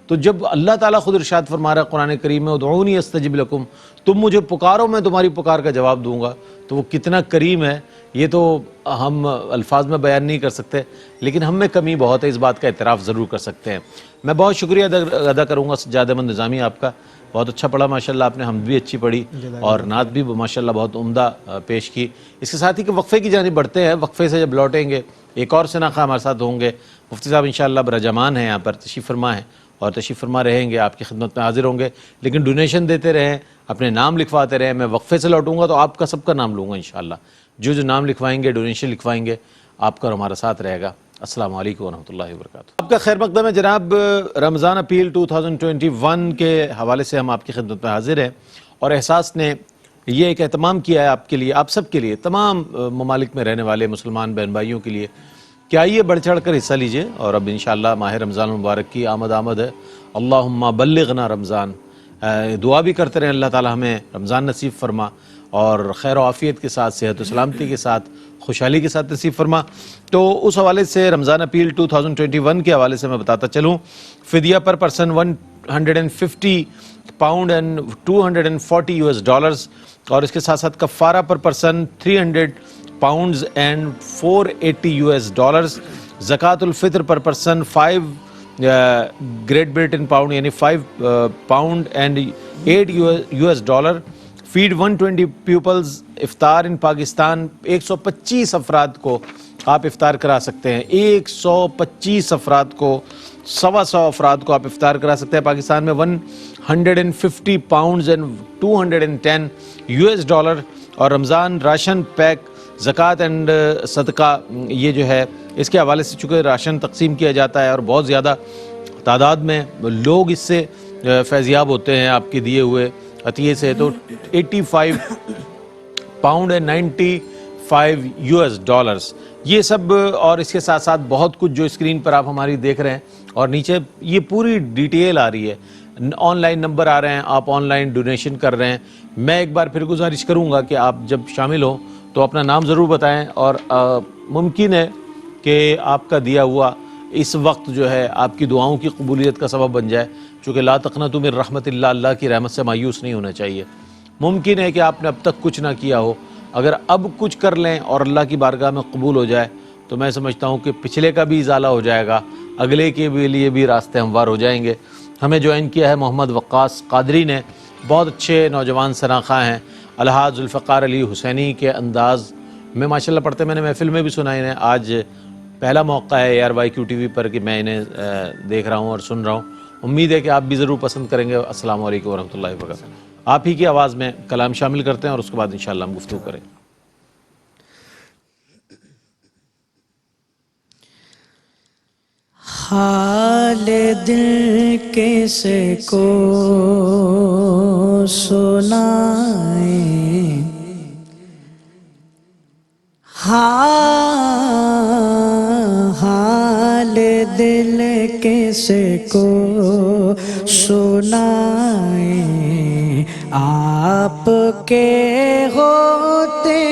تو جب اللہ تعالیٰ خود ارشاد فرما رہا ہے قرآن کریم میں ادعونی استجب لکم، تم مجھے پکارو میں تمہاری پکار کا جواب دوں گا، تو وہ کتنا کریم ہے یہ تو ہم الفاظ میں بیان نہیں کر سکتے، لیکن ہم میں کمی بہت ہے، اس بات کا اعتراف ضرور کر سکتے ہیں۔ میں بہت شکریہ ادا کروں گا سجاد احمد نظامی آپ کا، بہت اچھا پڑھا ماشاءاللہ، آپ نے حمد بھی اچھی پڑھی اور نعت بھی ماشاءاللہ بہت عمدہ پیش کی۔ اس کے ساتھ ہی کہ وقفے کی جانب بڑھتے ہیں، وقفے سے جب لوٹیں گے ایک اور سناخہ ہمارے ساتھ ہوں گے، مفتی صاحب انشاءاللہ برجمان ہیں، یہاں پر تشریف فرما ہیں اور تشریف فرما رہیں گے، آپ کی خدمت میں حاضر ہوں گے، لیکن ڈونیشن دیتے رہیں، اپنے نام لکھواتے رہیں۔ میں وقفے سے لوٹوں گا تو آپ کا سب کا نام لوں گا انشاءاللہ، جو نام لکھوائیں گے، ڈونیشن لکھوائیں گے، آپ کا اور ہمارا ساتھ رہے گا۔ السلام علیکم ورحمۃ اللہ وبرکاتہ۔ آپ کا خیر مقدم ہے جناب، رمضان اپیل 2021 کے حوالے سے ہم آپ کی خدمت میں حاضر ہیں، اور احساس نے یہ ایک اہتمام کیا ہے آپ کے لیے، آپ سب کے لیے، تمام ممالک میں رہنے والے مسلمان بہن بھائیوں کے لیے کہ آئیے بڑھ چڑھ کر حصہ لیجئے، اور اب انشاءاللہ ماہ رمضان المبارک کی آمد ہے، اللہم بلغنا رمضان، دعا بھی کرتے رہیں اللہ تعالی ہمیں رمضان نصیب فرما، اور خیر و عافیت کے ساتھ، صحت و سلامتی کے ساتھ، خوشحالی کے ساتھ نصیب فرما۔ تو اس حوالے سے رمضان اپیل 2021 کے حوالے سے میں بتاتا چلوں، فدیہ per person 150 pound and 240 US dollars, اور اس کے ساتھ ساتھ کفارہ per person 300 pounds and 480 US dollars, زکوٰۃ الفطر per person 5 Great Britain pound یعنی 5 pound and 8 US dollar, feed 120 peoples, افطار ان پاکستان 125 افراد کو آپ افطار کرا سکتے ہیں، 125 افراد کو، 125 افراد کو آپ افطار کرا سکتے ہیں پاکستان میں، 150 پاؤنڈز اینڈ 210 US ڈالر، اور رمضان راشن پیک، زکوٰۃ اینڈ صدقہ، یہ جو ہے اس کے حوالے سے چونکہ راشن تقسیم کیا جاتا ہے اور بہت زیادہ تعداد میں لوگ اس سے فیضیاب ہوتے ہیں آپ کے دیے ہوئے عطیے سے، تو 85 پاؤنڈ اینڈ 95 US ڈالرز، یہ سب، اور اس کے ساتھ ساتھ بہت کچھ جو اسکرین پر آپ ہماری دیکھ رہے ہیں، اور نیچے یہ پوری ڈیٹیل آ رہی ہے، آن لائن نمبر آ رہے ہیں، آپ آن لائن ڈونیشن کر رہے ہیں۔ میں ایک بار پھر گزارش کروں گا کہ آپ جب شامل ہوں تو اپنا نام ضرور بتائیں، اور ممکن ہے کہ آپ کا دیا ہوا اس وقت جو ہے آپ کی دعاؤں کی قبولیت کا سبب بن جائے، چونکہ لا تقنطوا من رحمت اللہ، اللہ کی رحمت سے مایوس نہیں ہونا چاہیے۔ ممکن ہے کہ آپ نے اب تک کچھ نہ کیا ہو، اگر اب کچھ کر لیں اور اللہ کی بارگاہ میں قبول ہو جائے تو میں سمجھتا ہوں کہ پچھلے کا بھی ازالہ ہو جائے گا، اگلے کے لیے بھی راستے ہموار ہو جائیں گے۔ ہمیں جوائن کیا ہے محمد وقاص قادری نے، بہت اچھے نوجوان شناخواں ہیں، الحاج ذوالفقار علی حسینی کے انداز میں ماشاءاللہ پڑھتے، میں نے محفل میں بھی سنا انہیں، آج پہلا موقع ہے ARYQ TV پر کہ میں انہیں دیکھ رہا ہوں اور سن رہا ہوں، امید ہے کہ آپ بھی ضرور پسند کریں گے۔ السلام علیکم ورحمۃ اللہ وبرکاتہ۔ آپ ہی کی آواز میں کلام شامل کرتے ہیں اور اس کے بعد انشاءاللہ ہم گفتگو کریں۔ حال دل کیسے کو سنائیں، حال دل کیسے کو سنائیں، آپ کے ہوتے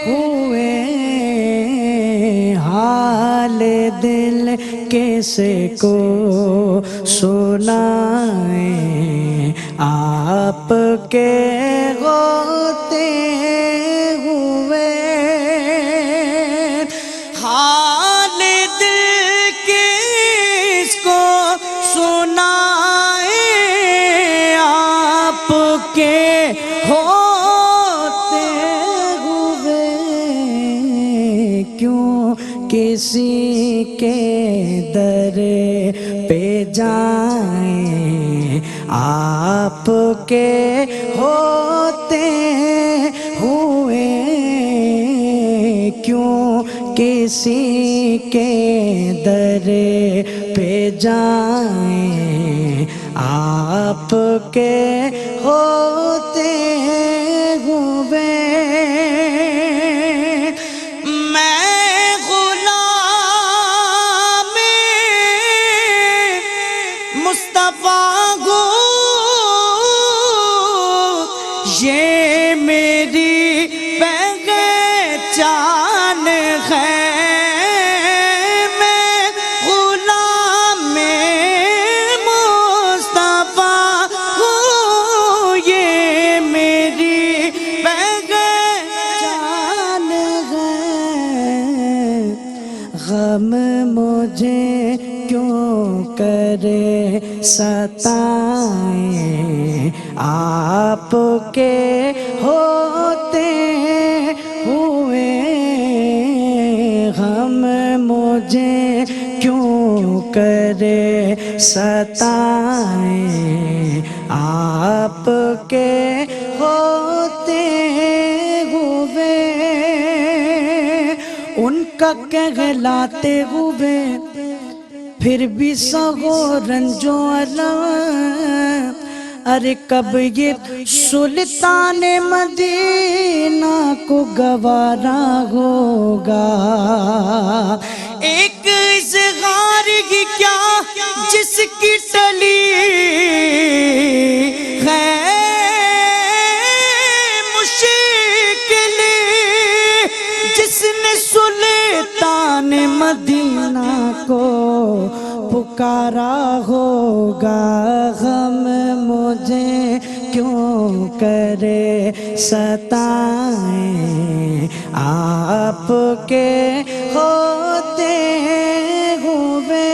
ہوئے حال دل کیسے کو سنائیں، آپ کے ہوتے ہوئے حال دل کس کو سنائیں، آپ کے ہوتے ہوئے کیوں کسی کے در پہ جائیں، آپ کے ہوتے ہوئے کیوں کسی کے در پہ جائیں، آپ کے ہوتے ہوئے یہ میری پہچان ہے، میں غلام مصطفیٰ ہوں، یہ میری پہچان ہے، غم مجھے کیوں کرے ستائیں، آپ کے ہوتے ہوئے غم مجھے کیوں کرے ستائیں، آپ کے ہوتے ہوئے ان کا کہلاتے ہوئے پھر بھی سہو رنجو علم، ارے کب یہ سلطان مدینہ کو گوارا ہوگا، ایک اظہار ہی کیا جس کی ٹلی ہے منا کو پکارا ہوگا، غم مجھے کیوں کرے ستائیں، آپ کے ہوتے ہوئے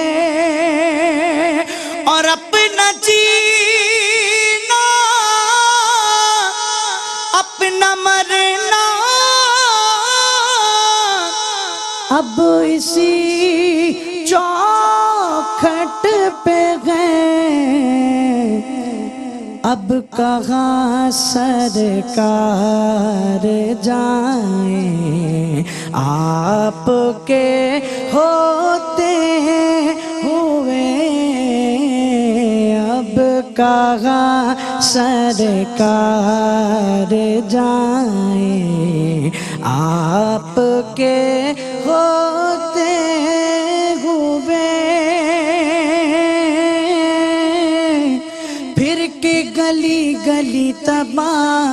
اور اپنا جینا اپنا مرنا اب اسی چوکھٹ پہ گئے، اب کہاں سرکار جائیں، آپ کے ہوتے ہوئے اب کہاں سرکار جائیں، آپ کے ہوتے ہوئے پھر کے گلی گلی تباہ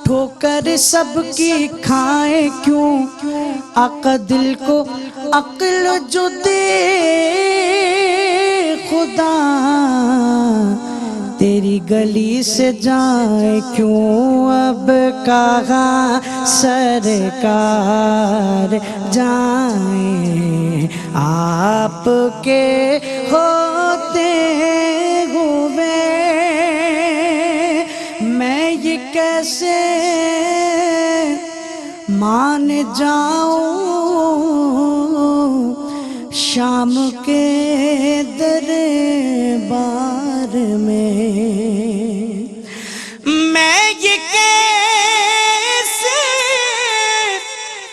ٹھوکر سب کی کھائے کیوں، آقا دل کو عقل جو دے خدا، تیری گلی سے جائے کیوں، اب کہاں سرکار جائیں، آپ کے ہوتے ہوئے میں یہ کیسے مان جاؤں شام کے دربار میں، میں یہ کیسے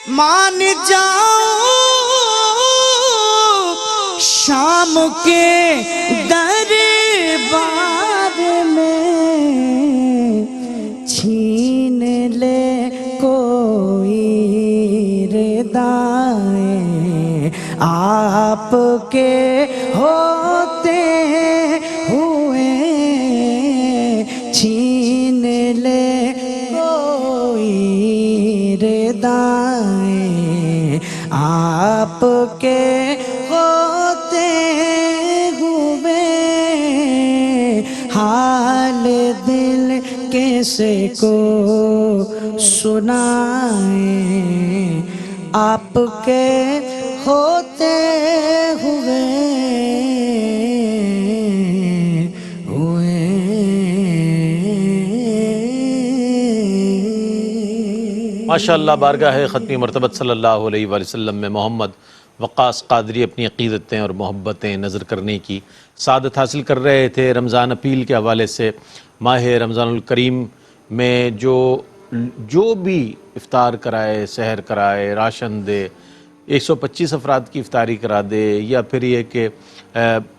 مان جاؤں شام کے دربار میں، چھین لے کوئی ردائیں، آپ کے ہوتے ہوئے چھین لے کوئی ردائیں، آپ کے ہوتے ہوئے حال دل کیسے کو سنائیں، آپ کے ہوتے ہوئے ماشاءاللہ بارگاہ ختمی مرتبت صلی اللہ علیہ وآلہ وسلم میں محمد وقاص قادری اپنی عقیدتیں اور محبتیں نظر کرنے کی سعادت حاصل کر رہے تھے۔ رمضان اپیل کے حوالے سے ماہ رمضان الکریم میں جو بھی افطار کرائے، سحر کرائے، راشن دے، 125 افراد کی افطاری کرا دے، یا پھر یہ کہ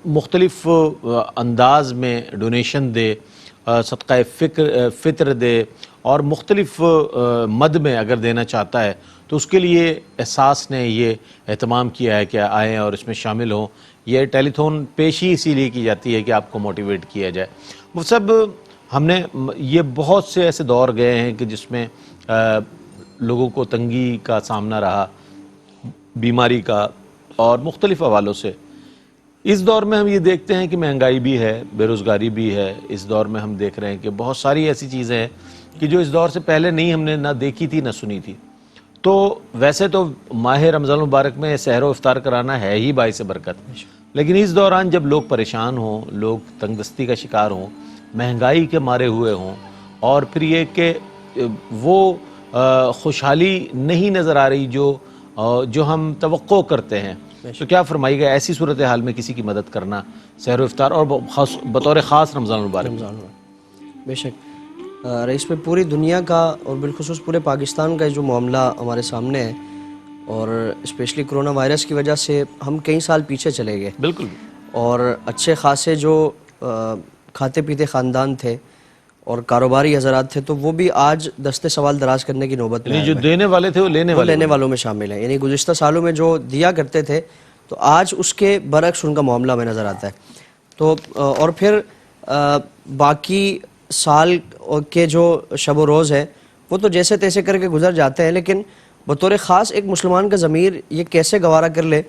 مختلف انداز میں ڈونیشن دے، صدقہ فطر دے، اور مختلف مد میں اگر دینا چاہتا ہے تو اس کے لیے احساس نے یہ اہتمام کیا ہے کہ آئیں اور اس میں شامل ہوں۔ یہ ٹیلی تھون پیش ہی اسی لیے کی جاتی ہے کہ آپ کو موٹیویٹ کیا جائے۔ وہ سب ہم نے یہ بہت سے ایسے دور گئے ہیں کہ جس میں لوگوں کو تنگی کا سامنا رہا، بیماری کا اور مختلف حوالوں سے۔ اس دور میں ہم یہ دیکھتے ہیں کہ مہنگائی بھی ہے، بے روزگاری بھی ہے۔ اس دور میں ہم دیکھ رہے ہیں کہ بہت ساری ایسی چیزیں ہیں کہ جو اس دور سے پہلے نہیں ہم نے نہ دیکھی تھی نہ سنی تھی۔ تو ویسے تو ماہ رمضان المبارک میں سحر و افطار کرانا ہے ہی باعث برکت، لیکن اس دوران جب لوگ پریشان ہوں، لوگ تنگ دستی کا شکار ہوں، مہنگائی کے مارے ہوئے ہوں، اور پھر یہ کہ وہ خوشحالی نہیں نظر آ رہی جو ہم توقع کرتے ہیں، تو کیا فرمائی گا ایسی صورتحال میں کسی کی مدد کرنا، سحر و افطار اور بطور خاص رمضان المبارک؟ بے شک رئیس پہ پوری دنیا کا اور بالخصوص پورے پاکستان کا جو معاملہ ہمارے سامنے ہے، اور اسپیشلی کرونا وائرس کی وجہ سے ہم کئی سال پیچھے چلے گئے، بالکل، اور اچھے خاصے جو کھاتے پیتے خاندان تھے اور کاروباری حضرات تھے تو وہ بھی آج دستے سوال دراز کرنے کی نوبت میں، یعنی جو دینے والے تھے وہ لینے والوں میں شامل ہیں۔ یعنی گزشتہ سالوں میں جو دیا کرتے تھے تو آج اس کے برعکس ان کا معاملہ ہمیں نظر آتا ہے۔ تو اور پھر باقی سال کے جو شب و روز ہے وہ تو جیسے تیسے کر کے گزر جاتے ہیں، لیکن بطور خاص ایک مسلمان کا ضمیر یہ کیسے گوارا کر لے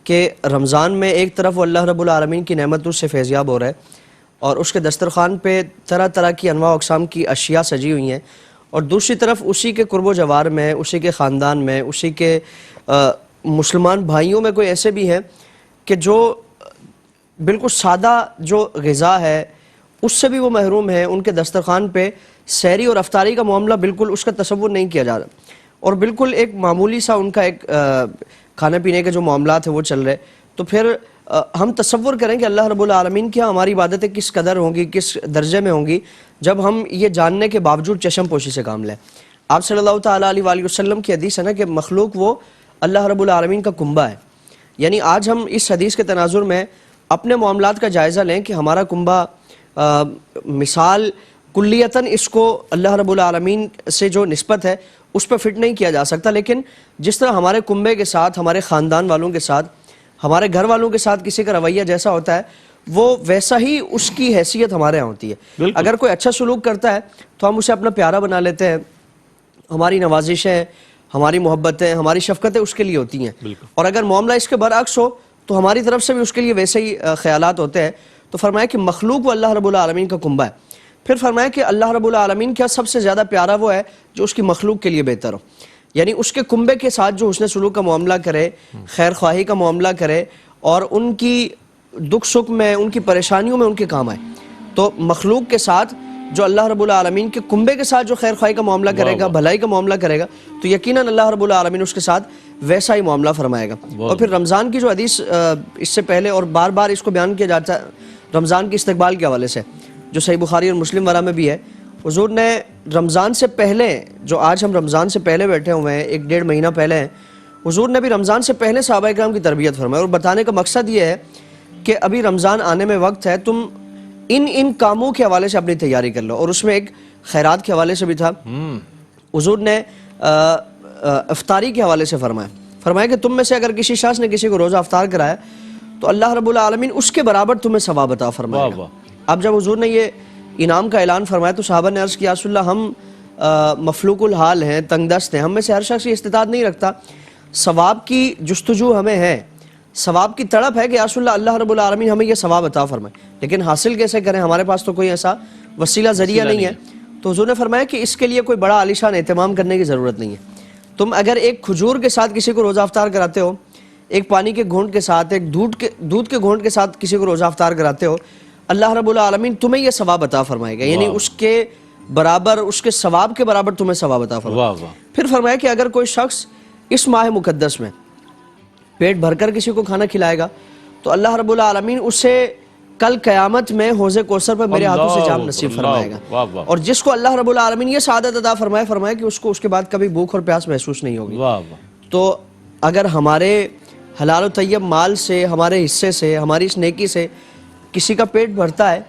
کہ رمضان میں ایک طرف وہ اللہ رب العالمین کی نعمتوں سے فیضیاب ہو رہا ہے اور اس کے دسترخوان پہ طرح طرح کی انواع و اقسام کی اشیاء سجی ہوئی ہیں، اور دوسری طرف اسی کے قرب و جوار میں، اسی کے خاندان میں، اسی کے مسلمان بھائیوں میں کوئی ایسے بھی ہیں کہ جو بالکل سادہ جو غذا ہے اس سے بھی وہ محروم ہیں، ان کے دسترخوان پہ سحری اور افطاری کا معاملہ بالکل اس کا تصور نہیں کیا جا رہا، اور بالکل ایک معمولی سا ان کا ایک کھانے پینے کے جو معاملات ہیں وہ چل رہے، تو پھر ہم تصور کریں کہ اللہ رب العالمین کیا ہماری عبادتیں کس قدر ہوں گی، کس درجے میں ہوں گی جب ہم یہ جاننے کے باوجود چشم پوشی سے کام لیں۔ آپ صلی اللہ تعالیٰ علیہ وآلہ وسلم کی حدیث ہے نا کہ مخلوق وہ اللہ رب العالمین کا کنبہ ہے، یعنی آج ہم اس حدیث کے تناظر میں اپنے معاملات کا جائزہ لیں کہ ہمارا کنبہ مثال کلیتاً اس کو اللہ رب العالمین سے جو نسبت ہے اس پہ فٹ نہیں کیا جا سکتا، لیکن جس طرح ہمارے کنبے کے ساتھ، ہمارے خاندان والوں کے ساتھ، ہمارے گھر والوں کے ساتھ کسی کا رویہ جیسا ہوتا ہے وہ ویسا ہی اس کی حیثیت ہمارے یہاں ہوتی ہے۔ اگر کوئی اچھا سلوک کرتا ہے تو ہم اسے اپنا پیارا بنا لیتے ہیں، ہماری نوازشیں، ہماری محبتیں، ہماری شفقتیں اس کے لیے ہوتی ہیں، اور اگر معاملہ اس کے برعکس ہو تو ہماری طرف سے بھی اس کے لیے ویسے ہی خیالات ہوتے ہیں۔ تو فرمایا کہ مخلوق وہ اللہ رب العالمین کا کنبہ ہے، پھر فرمایا کہ اللہ رب العالمین کیا سب سے زیادہ پیارا وہ ہے جو اس کی مخلوق کے لیے بہتر ہو، یعنی اس کے کنبے کے ساتھ جو حسن سلوک کا معاملہ کرے، خیر خواہی کا معاملہ کرے اور ان کی دکھ سکھ میں، ان کی پریشانیوں میں ان کے کام آئے۔ تو مخلوق کے ساتھ جو اللہ رب العالمین کے کنبے کے ساتھ جو خیر خواہی کا معاملہ کرے گا، بھلائی کا معاملہ کرے گا، تو یقیناً اللہ رب العالمین اس کے ساتھ ویسا ہی معاملہ فرمائے گا۔ اور پھر رمضان کی جو حدیث اس سے پہلے اور بار بار اس کو بیان کیا جاتا ہے رمضان کے استقبال کے حوالے سے، جو صحیح بخاری اور مسلم وغیرہ میں بھی ہے، حضور نے رمضان سے پہلے، جو آج ہم رمضان سے پہلے بیٹھے ہوئے ہیں، 1-1.5 مہینہ پہلے ہیں، حضور نے بھی رمضان سے پہلے صحابہ کرام کی تربیت فرمائی، اور بتانے کا مقصد یہ ہے کہ ابھی رمضان آنے میں وقت ہے، تم ان کاموں کے حوالے سے اپنی تیاری کر لو، اور اس میں ایک خیرات کے حوالے سے بھی تھا۔ حضور نے افطاری کے حوالے سے فرمایا کہ تم میں سے اگر کسی شخص نے کسی کو روزہ افطار کرایا تو اللہ رب العالمین اس کے برابر تمہیں ثواب عطا فرمائے گا۔ اب جب حضور نے یہ انعام کا اعلان فرمایا تو صحابہ نے عرض کیا رسول اللہ ہم مفلوق الحال ہیں، تنگ دست ہیں، ہم میں سے ہر شخص یہ استطاعت نہیں رکھتا، ثواب کی جستجو ہمیں ہے، ثواب کی تڑپ ہے کہ یا رسول اللہ رب العالمین ہمیں یہ ثواب عطا فرمائے، لیکن حاصل کیسے کریں، ہمارے پاس تو کوئی ایسا وسیلہ ذریعہ نہیں ہے۔ تو حضور نے فرمایا کہ اس کے لیے کوئی بڑا عالیشان اہتمام کرنے کی ضرورت نہیں ہے، تم اگر ایک کھجور کے ساتھ کسی کو روزہ افطار کراتے ہو، ایک پانی کے گھونٹ کے ساتھ، ایک دودھ کے گھونٹ کے ساتھ کسی کو روزہ افطار کراتے ہو، اللہ رب العالمین تمہیں یہ ثواب عطا فرمائے گا، یعنی اس کے برابر، اس کے ثواب کے برابر تمہیں ثواب عطا فرمائے گا۔ پھر فرمایا کہ اگر کوئی شخص اس ماہ مقدس میں پیٹ بھر کر کسی کو کھانا کھلائے گا تو اللہ رب العالمین اسے کل قیامت میں حوض کوثر پر میرے ہاتھوں سے جام نصیب فرمائے گا، اور جس کو اللہ رب العالمین یہ سعادت عطا فرمائے کہ اس کو اس کے بعد کبھی بھوک اور پیاس محسوس نہیں ہوگی۔ تو اگر ہمارے حلال و طیب مال سے، ہمارے حصے سے، ہماری اس نیکی سے کسی کا پیٹ بھرتا ہے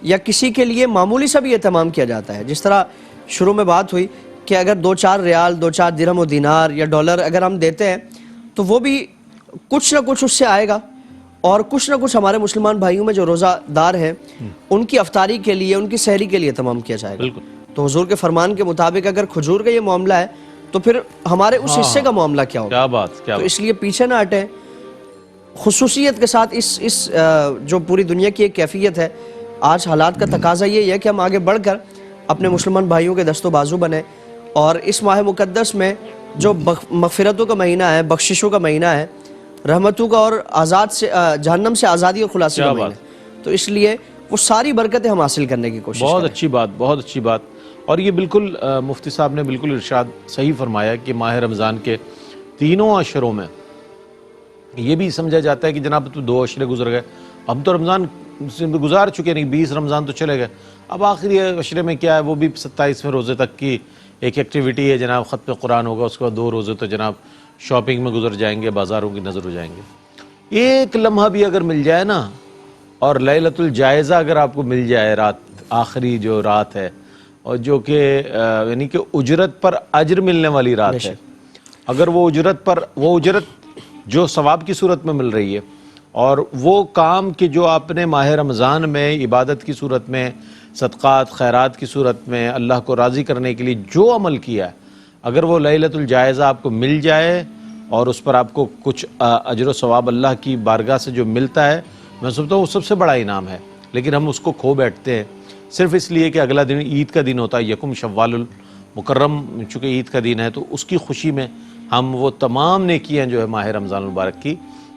یا کسی کے لیے معمولی سا بھی اہتمام کیا جاتا ہے، جس طرح شروع میں بات ہوئی کہ اگر 2-4 ریال، 2-4 درہم و دینار یا ڈالر اگر ہم دیتے ہیں تو وہ بھی کچھ نہ کچھ اس سے آئے گا، اور کچھ نہ کچھ ہمارے مسلمان بھائیوں میں جو روزہ دار ہیں ان کی افطاری کے لیے، ان کی سحری کے لیے تمام کیا جائے گا۔ تو حضور کے فرمان کے مطابق اگر کھجور کا یہ معاملہ ہے تو پھر ہمارے اس حصے کا معاملہ کیا ہوگا؟ تو اس لیے پیچھے نہ ہٹیں، خصوصیت کے ساتھ اس جو پوری دنیا کی ایک کیفیت ہے، آج حالات کا تقاضا یہ ہے کہ ہم آگے بڑھ کر اپنے مسلمان بھائیوں کے دست و بازو بنیں، اور اس ماہ مقدس میں جو مغفرتوں کا مہینہ ہے، بخششوں کا مہینہ ہے، رحمتوں کا اور آزاد سے جہنم سے آزادی اور خلاصی کا مہینہ ہے، تو اس لیے وہ ساری برکتیں ہم حاصل کرنے کی کوشش کریں۔ بہت اچھی بات، بہت اچھی بات، اور یہ بالکل مفتی صاحب نے بالکل ارشاد صحیح فرمایا کہ ماہ رمضان کے تینوں عشروں میں یہ بھی سمجھا جاتا ہے کہ جناب تو 2 عشرے گزر گئے، ہم تو رمضان گزار چکے، نہیں 20 رمضان تو چلے گئے، اب آخری عشرے میں کیا ہے، وہ بھی 27ویں روزے تک کی ایک ایکٹیویٹی ہے جناب، ختم قرآن ہوگا، اس کے بعد 2 روزے تو جناب شاپنگ میں گزر جائیں گے، بازاروں کی نظر ہو جائیں گے۔ ایک لمحہ بھی اگر مل جائے نا، اور لیلۃ الجائزہ اگر آپ کو مل جائے، رات آخری جو رات ہے، اور جو کہ یعنی کہ اجرت پر اجر ملنے والی رات ہے، اگر وہ اجرت جو ثواب کی صورت میں مل رہی ہے، اور وہ کام کہ جو آپ نے ماہ رمضان میں عبادت کی صورت میں، صدقات خیرات کی صورت میں اللہ کو راضی کرنے کے لیے جو عمل کیا ہے، اگر وہ لیلۃ الجائزہ آپ کو مل جائے اور اس پر آپ کو کچھ اجر و ثواب اللہ کی بارگاہ سے جو ملتا ہے، میں سمجھتا ہوں وہ سب سے بڑا انعام ہے، لیکن ہم اس کو کھو بیٹھتے ہیں صرف اس لیے کہ اگلا دن عید کا دن ہوتا ہے، یکم شوال المکرم، چونکہ عید کا دن ہے تو اس کی خوشی میں ہم وہ تمام نیکیاں جو ہے ماہ رمضان المبارک کی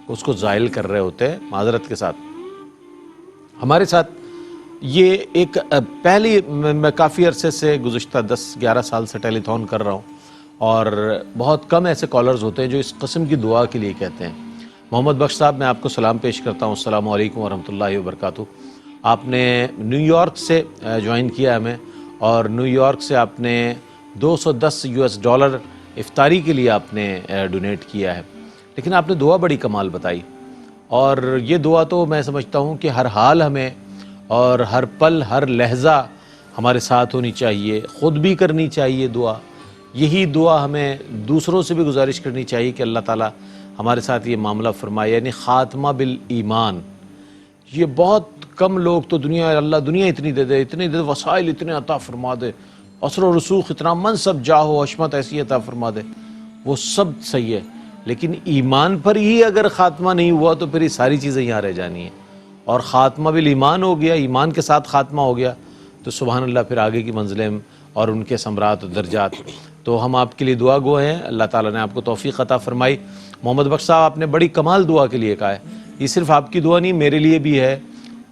اس کو زائل کر رہے ہوتے ہیں معذرت کے ساتھ۔ ہمارے ساتھ یہ ایک پہلی میں کافی عرصے سے گزشتہ 10-11 سال سے ٹیلی تھون کر رہا ہوں، اور بہت کم ایسے کالرز ہوتے ہیں جو اس قسم کی دعا کے لیے کہتے ہیں۔ محمد بخش صاحب، میں آپ کو سلام پیش کرتا ہوں، السلام علیکم ورحمۃ اللہ وبرکاتہ۔ آپ نے نیو یارک سے جوائن کیا ہمیں، اور نیو یارک سے آپ نے $210 افطاری کے لیے آپ نے ڈونیٹ کیا ہے، لیکن آپ نے دعا بڑی کمال بتائی، اور یہ دعا تو میں سمجھتا ہوں کہ ہر حال ہمیں اور ہر پل ہر لحظہ ہمارے ساتھ ہونی چاہیے، خود بھی کرنی چاہیے دعا، یہی دعا ہمیں دوسروں سے بھی گزارش کرنی چاہیے کہ اللہ تعالیٰ ہمارے ساتھ یہ معاملہ فرمائے، یعنی خاتمہ بالایمان۔ یہ بہت کم لوگ تو اللہ دنیا اتنی دے دے، وسائل اتنے عطا فرما دے، اثر و رسوخ اتنا، منصب جاہ و حشمت ایسی عطا فرما دے، وہ سب صحیح ہے، لیکن ایمان پر ہی اگر خاتمہ نہیں ہوا تو پھر یہ ساری چیزیں یہاں رہ جانی ہیں، اور خاتمہ بالایمان ہو گیا، ایمان کے ساتھ خاتمہ ہو گیا تو سبحان اللہ پھر آگے کی منزلیں اور ان کے ثمرات و درجات۔ تو ہم آپ کے لیے دعا گو ہیں، اللہ تعالیٰ نے آپ کو توفیق عطا فرمائی۔ محمد بخش صاحب، آپ نے بڑی کمال دعا کے لیے کہا ہے، یہ صرف آپ کی دعا نہیں، میرے لیے بھی ہے،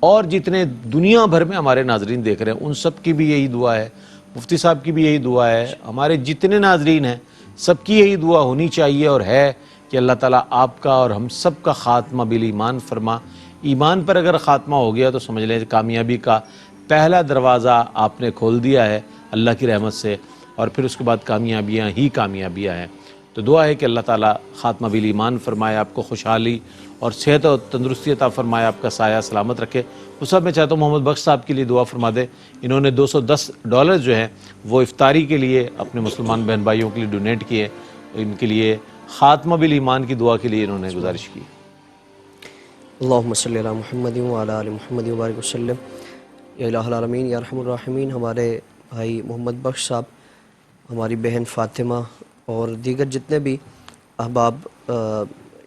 اور جتنے دنیا بھر میں ہمارے ناظرین دیکھ رہے ہیں ان سب کی بھی یہی دعا ہے، مفتی صاحب کی بھی یہی دعا ہے، ہمارے جتنے ناظرین ہیں سب کی یہی دعا ہونی چاہیے اور ہے کہ اللہ تعالیٰ آپ کا اور ہم سب کا خاتمہ بالایمان فرما۔ ایمان پر اگر خاتمہ ہو گیا تو سمجھ لیں کامیابی کا پہلا دروازہ آپ نے کھول دیا ہے اللہ کی رحمت سے، اور پھر اس کے بعد کامیابیاں ہی کامیابیاں ہیں۔ تو دعا ہے کہ اللہ تعالیٰ خاتمہ بالایمان فرمائے، آپ کو خوشحالی اور صحت اور تندرستی عطا فرمائے، آپ کا سایہ سلامت رکھے۔ اس وقت میں چاہتا ہوں محمد بخش صاحب کے لیے دعا فرما دے، انہوں نے $210 جو ہیں وہ افطاری کے لیے اپنے مسلمان بہن بھائیوں کے لیے ڈونیٹ کیے، ان کے لیے خاتمہ بالایمان کی دعا کے لیے انہوں نے گزارش کی۔ اللہم صلی علی محمد وعلی آل محمد وبارک وسلم۔ یا الہ العالمین یا ارحم الراحمین، ہمارے بھائی محمد بخش صاحب، ہماری بہن فاطمہ اور دیگر جتنے بھی احباب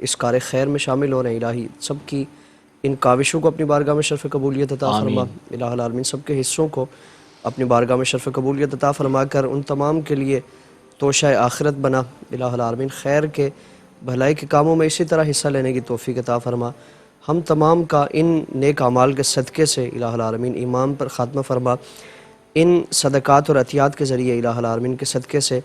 اس کار خیر میں شامل ہو رہے ہیں، الہی سب کی ان کاوشوں کو اپنی بارگاہ میں شرف قبولیت عطا فرما، الہ العالمین سب کے حصوں کو اپنی بارگاہ میں شرف قبولیت عطا فرما کر ان تمام کے لیے توشہ آخرت بنا، الہ العالمین خیر کے بھلائی کے کاموں میں اسی طرح حصہ لینے کی توفیق عطا فرما، ہم تمام کا ان نیک اعمال کے صدقے سے الہ العالمین ایمان پر خاتمہ فرما، ان صدقات اور عطیات کے ذریعے الہ العالمین کے صدقے سے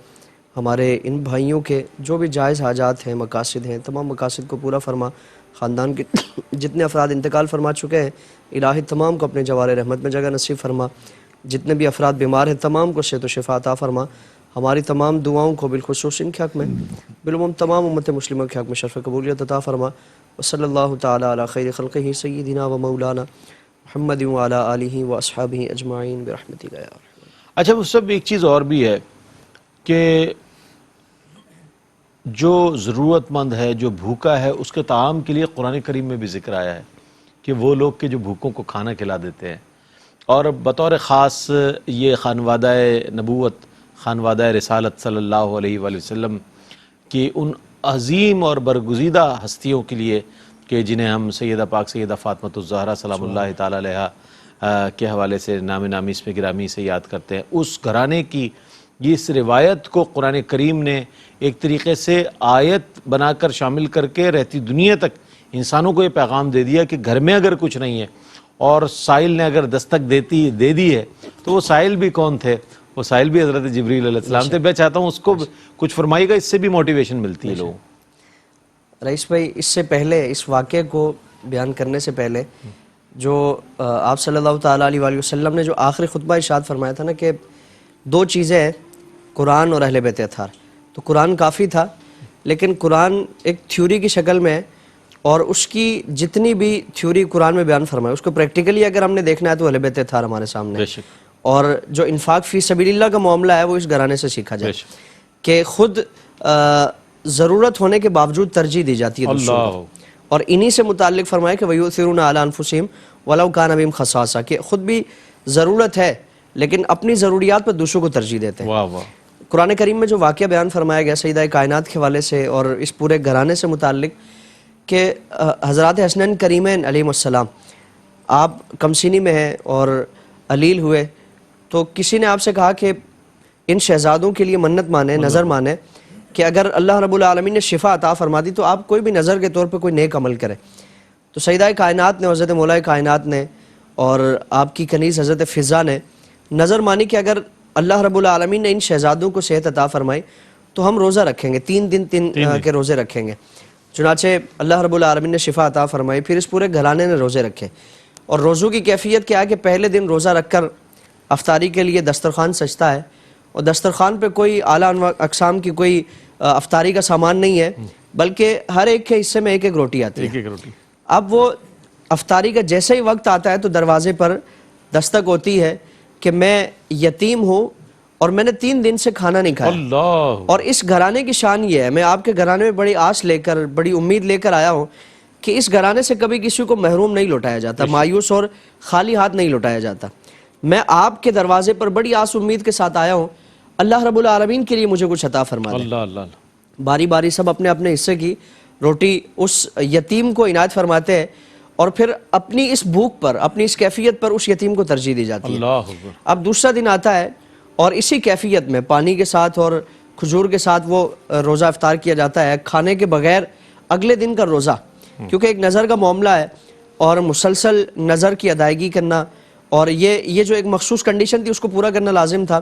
ہمارے ان بھائیوں کے جو بھی جائز حاجات ہیں، مقاصد ہیں، تمام مقاصد کو پورا فرما، خاندان کے جتنے افراد انتقال فرما چکے ہیں الہی تمام کو اپنے جوار رحمت میں جگہ نصیب فرما، جتنے بھی افراد بیمار ہیں تمام کو صحت و شفا عطا فرما، ہماری تمام دعاؤں کو بالخصوص ان کے حق میں بالعموم تمام امت مسلمہ کے حق میں شرف قبولیت عطا فرما، وصلی اللہ تعالی علی خیر خلقہ سیدنا و مولانا محمد وعلی آلہ و اصحابہ اجمعین برحمتک یا ارحم۔ اچھا اس سب ایک چیز اور بھی ہے کہ جو ضرورت مند ہے، جو بھوکا ہے، اس کے طعام کے لیے قرآن کریم میں بھی ذکر آیا ہے کہ وہ لوگ کہ جو بھوکوں کو کھانا کھلا دیتے ہیں، اور بطور خاص یہ خانوادہ نبوت، خانوادہ رسالت صلی اللہ علیہ وآلہ وسلم کی ان عظیم اور برگزیدہ ہستیوں کے لیے کہ جنہیں ہم سیدہ پاک سیدہ فاطمۃ الزہرا سلام اللہ تعالی علیہا کے حوالے سے نام نامی اسم گرامی سے یاد کرتے ہیں، اس گھرانے کی اس روایت کو قرآن کریم نے ایک طریقے سے آیت بنا کر شامل کر کے رہتی دنیا تک انسانوں کو یہ پیغام دے دیا کہ گھر میں اگر کچھ نہیں ہے اور سائل نے اگر دستک دے دی ہے تو وہ سائل بھی کون تھے؟ وہ سائل بھی حضرت جبریل علیہ السلام تھے۔ میں چاہتا ہوں اس کو کچھ فرمائیے گا، اس سے بھی موٹیویشن ملتی ہے لوگوں۔ رئیس بھائی، اس سے پہلے اس واقعے کو بیان کرنے سے پہلے جو آپ صلی اللہ تعالیٰ علیہ وآلہ وسلم نے جو آخری خطبہ ارشاد فرمایا تھا نا کہ دو چیزیں ہیں، قرآن اور اہل بیت اطہار، تو قرآن کافی تھا، لیکن قرآن ایک تھیوری کی شکل میں، اور اس کی جتنی بھی تھیوری قرآن میں بیان فرمایا اس کو پریکٹیکلی اگر ہم نے دیکھنا ہے تو اہل بیت اطہار ہمارے سامنے، اور جو انفاق فی سبیل اللہ کا معاملہ ہے وہ اس گھرانے سے سیکھا جائے کہ خود ضرورت ہونے کے باوجود ترجیح دی جاتی ہے دوسروں کو، اور انہی سے متعلق فرمایا کہ وَيُؤْثِرُونَ عَلَىٰ أَنفُسِهِمْ وَلَوْ كَانَ بِهِمْ خَصَاصَةٌ، کہ خود بھی ضرورت ہے لیکن اپنی ضروریات پر دوسروں کو ترجیح دیتے ہیں۔ قرآن کریم میں جو واقعہ بیان فرمایا گیا سیدہ کائنات کے حوالے سے اور اس پورے گھرانے سے متعلق کہ حضرات حسنین کریمین علیہم السلام آپ کمسینی میں ہیں اور علیل ہوئے تو کسی نے آپ سے کہا کہ ان شہزادوں کے لیے منت مانے, نظر مانے کہ اگر اللہ رب العالمین نے شفا عطا فرما دی تو آپ کوئی بھی نظر کے طور پہ کوئی نیک عمل کرے. تو سیدہ کائنات نے, حضرت مولا کائنات نے اور آپ کی کنیز حضرت فضا نے نظر مانی کہ اگر اللہ رب العالمین نے ان شہزادوں کو صحت عطا فرمائی تو ہم روزہ رکھیں گے, 3 دن کے روزے رکھیں گے. چنانچہ اللہ رب العالمین نے شفا عطا فرمائی, پھر اس پورے گھرانے نے روزے رکھے. اور روزوں کی کیفیت کیا ہے کہ پہلے دن روزہ رکھ کر افطاری کے لیے دسترخوان سجتا ہے اور دسترخوان پہ کوئی اعلیٰ اقسام کی کوئی افطاری کا سامان نہیں ہے بلکہ ہر ایک کے حصے میں ایک روٹی آتی ہے. اب وہ افطاری کا جیسے ہی وقت آتا ہے تو دروازے پر دستک ہوتی ہے کہ میں یتیم ہوں اور میں نے 3 دن سے کھانا نہیں کھایا. اور اس گھرانے کی شان یہ ہے, میں آپ کے گھرانے میں بڑی آس لے کر, بڑی امید لے کر آیا ہوں کہ اس گھرانے سے کبھی کسی کو محروم نہیں لوٹایا جاتا, مایوس اور خالی ہاتھ نہیں لوٹایا جاتا. میں آپ کے دروازے پر بڑی آس امید کے ساتھ آیا ہوں, اللہ رب العالمین کے لیے مجھے کچھ عطا فرما دے. باری باری سب اپنے اپنے حصے کی روٹی اس یتیم کو عنایت فرماتے ہیں اور پھر اپنی اس بھوک پر, اپنی اس کیفیت پر اس یتیم کو ترجیح دی جاتی ہے. اب دوسرا دن آتا ہے اور اسی کیفیت میں پانی کے ساتھ اور کھجور کے ساتھ وہ روزہ افطار کیا جاتا ہے, کھانے کے بغیر اگلے دن کا روزہ, کیونکہ ایک نظر کا معاملہ ہے اور مسلسل نظر کی ادائیگی کرنا اور یہ جو ایک مخصوص کنڈیشن تھی اس کو پورا کرنا لازم تھا.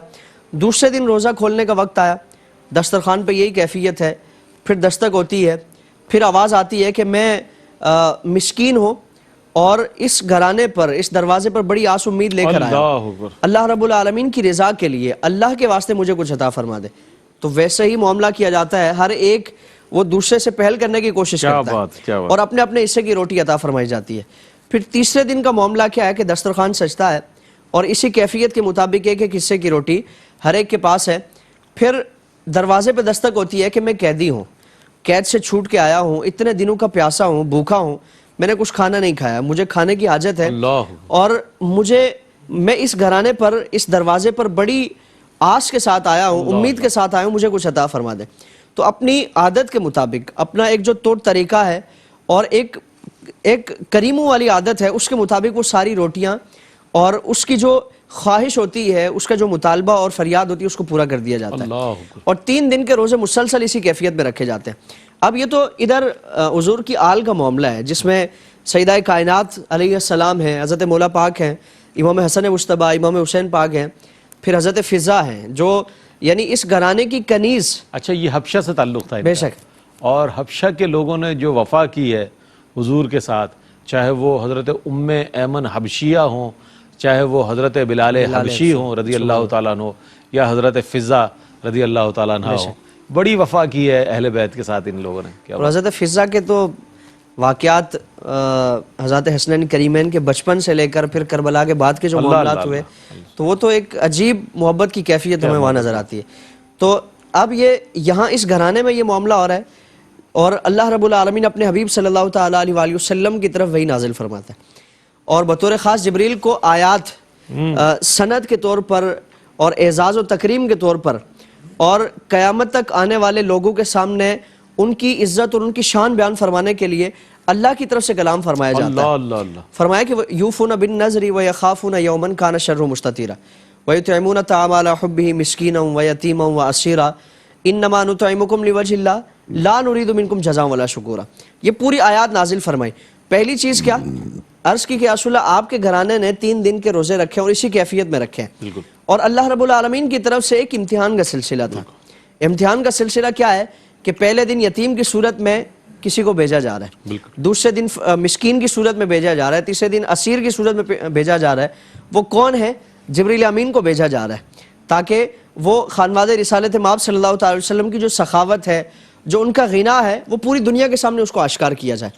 دوسرے دن روزہ کھولنے کا وقت آیا, دسترخوان پہ یہی کیفیت ہے, پھر دستک ہوتی ہے, پھر آواز آتی ہے کہ میں مسکین ہوں اور اس گھرانے پر, اس دروازے پر بڑی آس امید لے کر آیا, اللہ رب العالمین کی رضا کے لیے, اللہ کے واسطے مجھے کچھ عطا فرما دے. تو ویسے ہی معاملہ کیا جاتا ہے, ہر ایک وہ دوسرے سے پہل کرنے کی کوشش کرتا ہے اور اپنے اپنے حصے کی روٹی عطا فرمائی جاتی ہے. پھر تیسرے دن کا معاملہ کیا ہے کہ دسترخوان سجتا ہے اور اسی کیفیت کے مطابق ایک ایک حصے کی روٹی ہر ایک کے پاس ہے. پھر دروازے پہ دستک ہوتی ہے کہ میں قیدی ہوں, قید سے چھوٹ کے آیا ہوں, اتنے دنوں کا پیاسا ہوں, بھوکا ہوں, میں نے کچھ کھانا نہیں کھایا, مجھے کھانے کی حاجت ہے اور میں اس گھرانے پر, اس دروازے پر بڑی آس کے ساتھ آیا ہوں, امید کے ساتھ آیا ہوں, مجھے کچھ عطا فرما دے. تو اپنی عادت کے مطابق, اپنا ایک جو طور طریقہ ہے اور ایک کریموں والی عادت ہے, اس کے مطابق وہ ساری روٹیاں اور اس کی جو خواہش ہوتی ہے, اس کا جو مطالبہ اور فریاد ہوتی ہے, اس کو پورا کر دیا جاتا ہے. اور 3 دن کے روزے مسلسل اسی کیفیت میں رکھے جاتے ہیں. اب یہ تو ادھر حضور کی آل کا معاملہ ہے جس میں سیدہ کائنات علیہ السلام ہیں, حضرت مولا پاک ہیں, امام حسن مجتبیٰ, امام حسین پاک ہیں, پھر حضرت فضا ہیں جو یعنی اس گھرانے کی کنیز. اچھا, یہ حبشہ سے تعلق تھا. بے شک. اور حبشہ کے لوگوں نے جو وفا کی ہے حضور کے ساتھ, چاہے وہ حضرت ام ایمن حبشیہ ہوں, چاہے وہ حضرت بلال حبشی ہوں رضی اللہ تعالیٰ عنہ, یا حضرت فضا رضی اللہ تعالیٰ عنہ ہوں, بڑی وفا کی ہے اہل بیت کے ساتھ ان لوگوں نے. اور حضرت فضا کے تو واقعات حضرت حسنین کریمین کے بچپن سے لے کر پھر کربلا کے بعد کے جو معاملات ہوئے, تو وہ تو ایک عجیب محبت کی کیفیت ہمیں وہاں نظر آتی ہے. تو اب یہاں اس گھرانے میں یہ معاملہ ہو رہا ہے اور اللہ رب العالمین اپنے حبیب صلی اللہ تعالیٰ علیہ وسلم کی طرف وحی نازل فرماتا ہے اور بطور خاص جبریل کو آیات سند کے طور پر اور اعزاز و تکریم کے طور پر اور قیامت تک آنے والے لوگوں کے سامنے ان کی عزت اور ان کی شان بیان فرمانے کے لیے اللہ کی طرف سے کلام فرمایا جاتا ہے. فرمایا کہ یوفون بالنذر ویخافون یوما کان شرہ مستطیرا ویطعمون الطعام علی حبہ مسکینا ویتیما واسیرا انما نطعمکم لوجہ اللہ لا نرید منکم جزاء ولا شکورا. یہ پوری آیات نازل فرمائی. پہلی چیز کیا عرض کی کہ رسول اللہ آپ کے گھرانے نے 3 دن کے روزے رکھے اور اسی کیفیت میں رکھے اور اللہ رب العالمین کی طرف سے ایک امتحان کا سلسلہ تھا. امتحان کا سلسلہ کیا ہے کہ پہلے دن یتیم کی صورت میں کسی کو بھیجا جا رہا ہے, دوسرے دن مسکین کی صورت میں بھیجا جا رہا ہے, تیسرے دن اسیر کی صورت میں بھیجا جا رہا ہے. وہ کون ہے؟ جبریل امین کو بھیجا جا رہا ہے تاکہ وہ خانواد رسالت مآب صلی اللہ تعالی وسلم کی جو سخاوت ہے, جو ان کا غنا ہے, وہ پوری دنیا کے سامنے اس کو آشکار کیا جائے.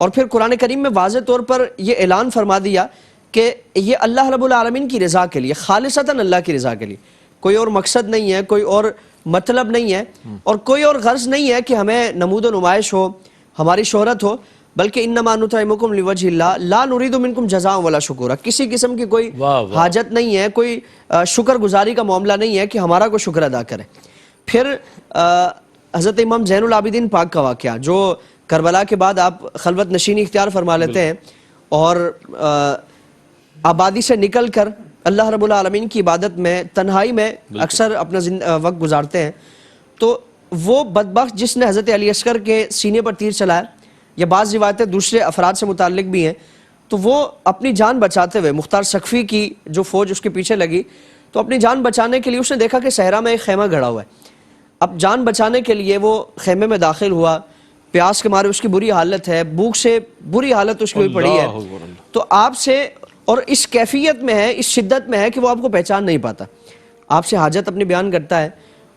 اور پھر قرآن کریم میں واضح طور پر یہ اعلان فرما دیا کہ یہ اللہ رب العالمین کی رضا کے لیے, خالصتاً اللہ کی رضا کے لیے, کوئی اور مقصد نہیں ہے, کوئی اور مطلب نہیں ہے اور کوئی اور غرض نہیں ہے کہ ہمیں نمود و نمائش ہو, ہماری شہرت ہو, بلکہ انما نطعمکم لوجہ اللہ لا نرید منکم جزاء ولا شکورا، کسی قسم کی کوئی حاجت نہیں ہے، کوئی شکر گزاری کا معاملہ نہیں ہے کہ ہمارا کوئی شکر ادا کرے۔ پھر حضرت امام زین العابدین پاک کا واقعہ، جو کربلا کے بعد آپ خلوت نشینی اختیار فرما لیتے ہیں اور آبادی سے نکل کر اللہ رب العالمین کی عبادت میں تنہائی میں اکثر اپنا وقت گزارتے ہیں، تو وہ بدبخت جس نے حضرت علی اصغر کے سینے پر تیر چلایا، یا بعض روایتیں دوسرے افراد سے متعلق بھی ہیں، تو وہ اپنی جان بچاتے ہوئے مختار سقفی کی جو فوج اس کے پیچھے لگی، تو اپنی جان بچانے کے لیے اس نے دیکھا کہ صحرا میں ایک خیمہ گڑا ہوا ہے۔ اب جان بچانے کے لیے وہ خیمے میں داخل ہوا، پیاس کے مارے اس کی بری حالت ہے، بھوک سے بری حالت اس کی ہوئی پڑی ہے، تو آپ سے اور اس کیفیت میں ہے، اس شدت میں ہے کہ وہ آپ کو پہچان نہیں پاتا، آپ سے حاجت اپنی بیان کرتا ہے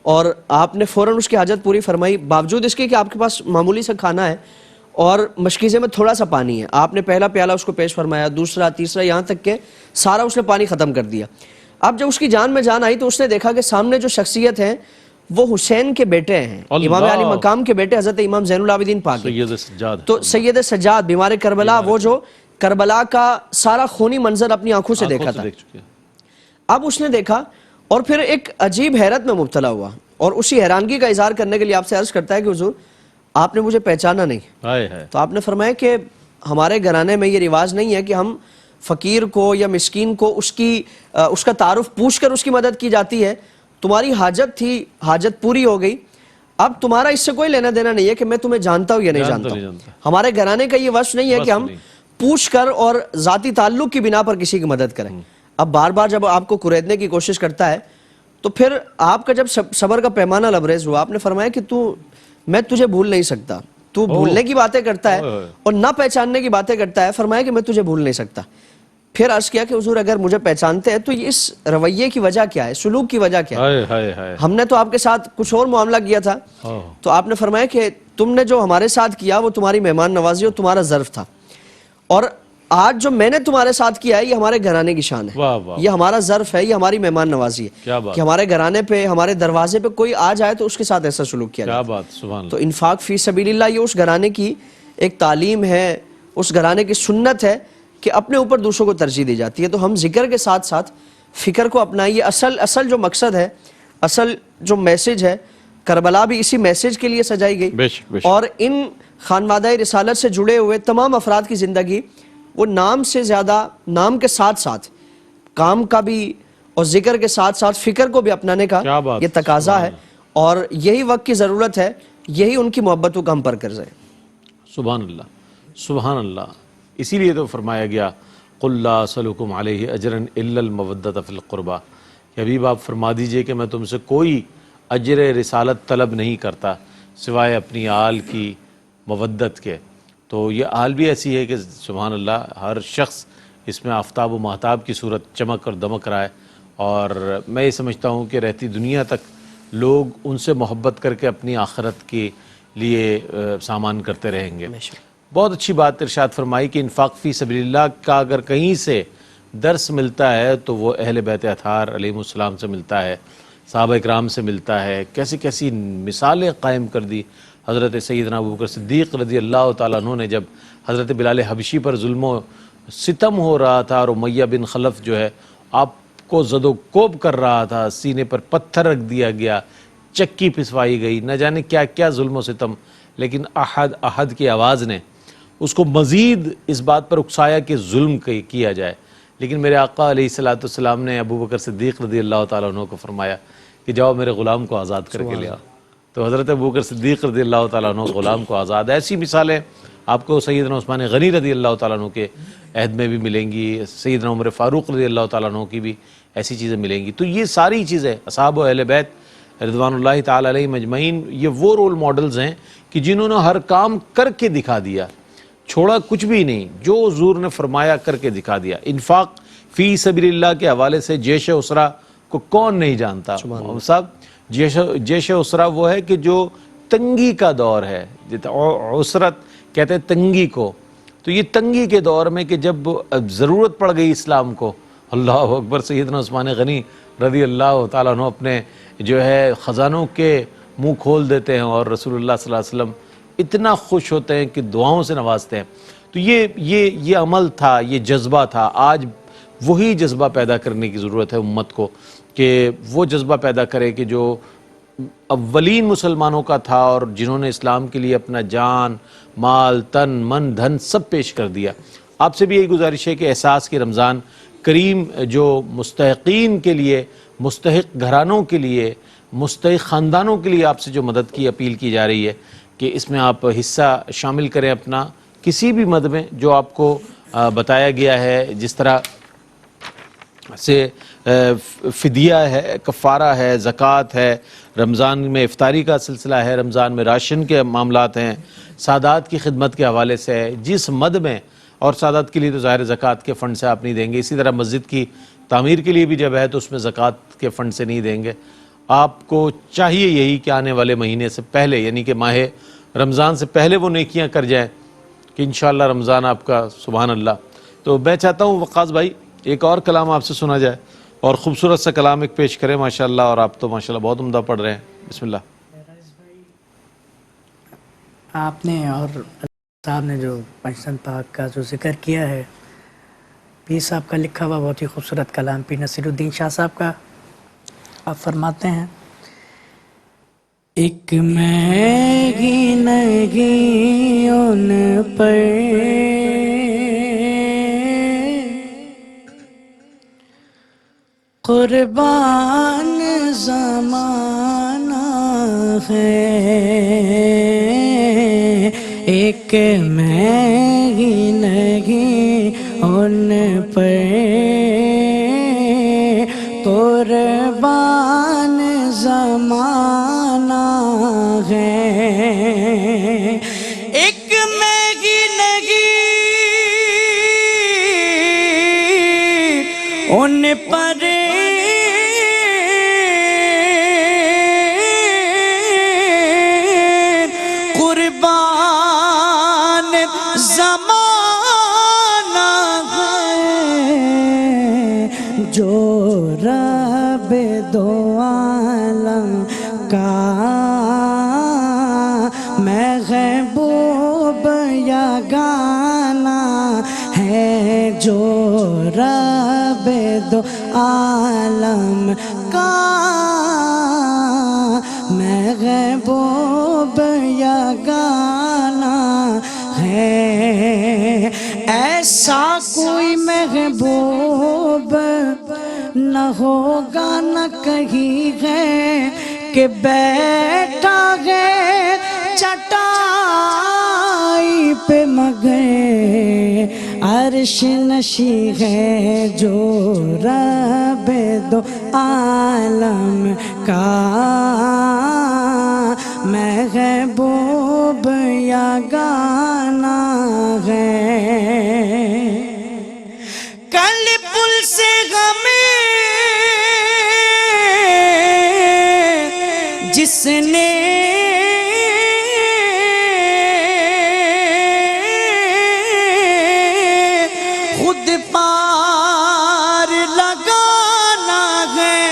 اور آپ نے فوراً اس کی حاجت پوری فرمائی، باوجود اس کے کہ آپ کے پاس معمولی سا کھانا ہے اور مشکیزے میں تھوڑا سا پانی ہے، آپ نے پہلا پیالہ اس کو پیش فرمایا، دوسرا، تیسرا، یہاں تک کہ سارا اس نے پانی ختم کر دیا۔ اب جب اس کی جان میں جان آئی تو اس نے دیکھا کہ سامنے جو شخصیت ہے وہ حسین کے بیٹے ہیں، امام علی مقام کے بیٹے حضرت امام زین العابدین پاک، تو سید سجاد بیمار کربلا، وہ جو کربلا کا سارا خونی منظر اپنی آنکھوں سے دیکھا تھا، اب اس نے دیکھا اور پھر ایک عجیب حیرت میں مبتلا ہوا، اور اسی حیرانگی کا اظہار کرنے کے لیے آپ سے عرض کرتا ہے کہ حضور آپ نے مجھے پہچانا نہیں، تو آپ نے فرمایا کہ ہمارے گھرانے میں یہ رواج نہیں ہے کہ ہم فقیر کو یا مسکین کو اس کا تعارف پوچھ کر اس کی مدد کی جاتی ہے، تمہاری حاجت تھی، حاجت پوری ہو گئی، اب تمہارا اس سے کوئی لینا دینا نہیں ہے کہ میں تمہیں جانتا ہوں یا نہیں جانتا ہوں، ہمارے گھرانے کا یہ وصف نہیں ہے کہ ہم پوچھ کر اور ذاتی تعلق کی بنا پر کسی کی مدد کریں۔ اب بار بار جب آپ کو کریدنے کی کوشش کرتا ہے تو پھر آپ کا جب صبر کا پیمانہ لبریز ہوا، آپ نے فرمایا کہ میں تجھے بھول نہیں سکتا، تو بھولنے کی باتیں کرتا ہے اور نہ پہچاننے کی باتیں کرتا ہے، فرمایا کہ میں تجھے بھول نہیں سکتا۔ پھر عرض کیا کہ حضور اگر مجھے پہچانتے ہیں تو اس رویے کی وجہ کیا ہے، سلوک کی وجہ کیا ہے، ہم نے تو آپ کے ساتھ کچھ اور معاملہ کیا تھا، تو آپ نے فرمایا کہ تم نے جو ہمارے ساتھ کیا وہ تمہاری مہمان نوازی اور تمہارا ظرف تھا، اور آج جو میں نے تمہارے ساتھ کیا ہے یہ ہمارے گھرانے کی شان ہے، یہ ہمارا ظرف ہے، یہ ہماری مہمان نوازی ہے کہ ہمارے گھرانے پہ، ہمارے دروازے پہ کوئی آ جائے تو اس کے ساتھ ایسا سلوک کیا جاتا ہے۔ تو انفاق فی سبیل اللہ یہ اس گھرانے کی ایک تعلیم ہے، اس گھرانے کی سنت ہے کہ اپنے اوپر دوسروں کو ترجیح دی جاتی ہے۔ تو ہم ذکر کے ساتھ ساتھ فکر کو اپنائیے، اصل جو مقصد ہے، اصل جو میسج ہے، کربلا بھی اسی میسج کے لیے سجائی گئی، اور ان خانوادہ رسالت سے جڑے ہوئے تمام افراد کی زندگی وہ نام سے زیادہ، نام کے ساتھ ساتھ کام کا بھی اور ذکر کے ساتھ ساتھ فکر کو بھی اپنانے کا یہ تقاضا ہے، اور یہی وقت کی ضرورت ہے، یہی ان کی محبتوں کا ہم پر قرض ہے۔ سبحان اللہ، سبحان اللہ، اسی لیے تو فرمایا گیا قُلْ لَا أَسْأَلُكُمْ عَلَيْهِ أَجْرًا إِلَّا الْمَوَدَّةَ فِي الْقُرْبَى، کہ حبیب آپ فرما دیجئے کہ میں تم سے کوئی اجر رسالت طلب نہیں کرتا سوائے اپنی آل کی مودت کے۔ تو یہ آل بھی ایسی ہے کہ سبحان اللہ ہر شخص اس میں آفتاب و مہتاب کی صورت چمک اور دمک رہا ہے، اور میں یہ سمجھتا ہوں کہ رہتی دنیا تک لوگ ان سے محبت کر کے اپنی آخرت کے لیے سامان کرتے رہیں گے۔ بہت اچھی بات ارشاد فرمائی کہ انفاق فی سبیل اللہ کا اگر کہیں سے درس ملتا ہے تو وہ اہل بیت اطہار علیہ السلام سے ملتا ہے، صحابہ اکرام سے ملتا ہے، کیسی کیسی مثالیں قائم کر دی حضرت سیدنا ابوبکر صدیق رضی اللہ تعالیٰ عنہ نے، جب حضرت بلال حبشی پر ظلم و ستم ہو رہا تھا اور امیہ بن خلف جو ہے آپ کو زد و کوب کر رہا تھا، سینے پر پتھر رکھ دیا گیا، چکی پسوائی گئی، نہ جانے کیا کیا ظلم و ستم، لیکن احد کی آواز نے اس کو مزید اس بات پر اکسایا کہ ظلم کیا جائے، لیکن میرے آقا علیہ السلام نے ابوبکر صدیق رضی اللہ تعالیٰ عنہ کو فرمایا کہ جاؤ میرے غلام کو آزاد کر کے لے آؤ، تو حضرت ابوبکر صدیق رضی اللہ تعالیٰ عنہ غلام کو آزاد۔ ایسی مثالیں آپ کو سیدنا عثمان غنی رضی اللہ تعالیٰ عنہ کے عہد میں بھی ملیں گی، سیدنا عمر فاروق رضی اللہ تعالیٰ عنہ کی بھی ایسی چیزیں ملیں گی۔ تو یہ ساری چیزیں اصحاب و اہل بیت رضوان اللہ تعالیٰ علیہ مجمعین یہ وہ رول ماڈلز ہیں کہ جنہوں نے ہر کام کر کے دکھا دیا، چھوڑا کچھ بھی نہیں، جو حضور نے فرمایا کر کے دکھا دیا۔ انفاق فی سبیل اللہ کے حوالے سے جیش اسرا کو کون نہیں جانتا صاحب؟ جیش اسرا وہ ہے کہ جو تنگی کا دور ہے، عسرت کہتے ہیں تنگی کو، تو یہ تنگی کے دور میں کہ جب ضرورت پڑ گئی اسلام کو، اللہ اکبر، سیدنا عثمان غنی رضی اللہ تعالیٰ عنہ اپنے جو ہے خزانوں کے منہ کھول دیتے ہیں اور رسول اللہ صلی اللہ علیہ وسلم اتنا خوش ہوتے ہیں کہ دعاؤں سے نوازتے ہیں. تو یہ عمل تھا, یہ جذبہ تھا. آج وہی جذبہ پیدا کرنے کی ضرورت ہے امت کو, کہ وہ جذبہ پیدا کرے کہ جو اولین مسلمانوں کا تھا اور جنہوں نے اسلام کے لیے اپنا جان, مال, تن, من, دھن سب پیش کر دیا. آپ سے بھی یہی گزارش ہے کہ احساس کہ رمضان کریم جو مستحقین کے لیے, مستحق گھرانوں کے لیے, مستحق خاندانوں کے لیے آپ سے جو مدد کی اپیل کی جا رہی ہے کہ اس میں آپ حصہ شامل کریں اپنا کسی بھی مد میں جو آپ کو بتایا گیا ہے, جس طرح سے فدیہ ہے, کفارہ ہے, زکوٰۃ ہے, رمضان میں افطاری کا سلسلہ ہے, رمضان میں راشن کے معاملات ہیں, سادات کی خدمت کے حوالے سے ہے. جس مد میں, اور سادات کے لیے تو ظاہر زکوٰۃ کے فنڈ سے آپ نہیں دیں گے, اسی طرح مسجد کی تعمیر کے لیے بھی جب ہے تو اس میں زکوٰۃ کے فنڈ سے نہیں دیں گے. آپ کو چاہیے یہی کہ آنے والے مہینے سے پہلے, یعنی کہ ماہ رمضان سے پہلے وہ نیکیاں کر جائیں کہ انشاءاللہ رمضان آپ کا سبحان اللہ. تو میں چاہتا ہوں وقاص بھائی ایک اور کلام آپ سے سنا جائے, اور خوبصورت سا کلام ایک پیش کریں ماشاءاللہ, اور آپ تو ماشاءاللہ بہت عمدہ پڑھ رہے ہیں. بسم اللہ. آپ نے اور صاحب نے جو پنجتن پاک کا جو ذکر کیا ہے, پیر صاحب کا لکھا ہوا بہت ہی خوبصورت کلام پیر نصیر الدین شاہ صاحب کا, آپ فرماتے ہیں ایک میگی نگی ان پر قربان زمانہ ہے, ایک میگی نگی ان پر قربان زمانہ ہے, ایک میگی نگی ان پر قربان زمانہ ہے, جو رب دو عالم کا محبوب یگانہ ہے, جو رب دو عالم کا محبوب یگانہ ہے, ایسا کوئی محبوب نہ ہوگا نہ کہیں ہے کہ بیٹھا ہے چٹائی پہ مگر عرش نشی ہے, جو رب دو عالم کا محبوب یگانہ ہے. کل پل سے ہمیں جس نے خود پار لگانا ہے,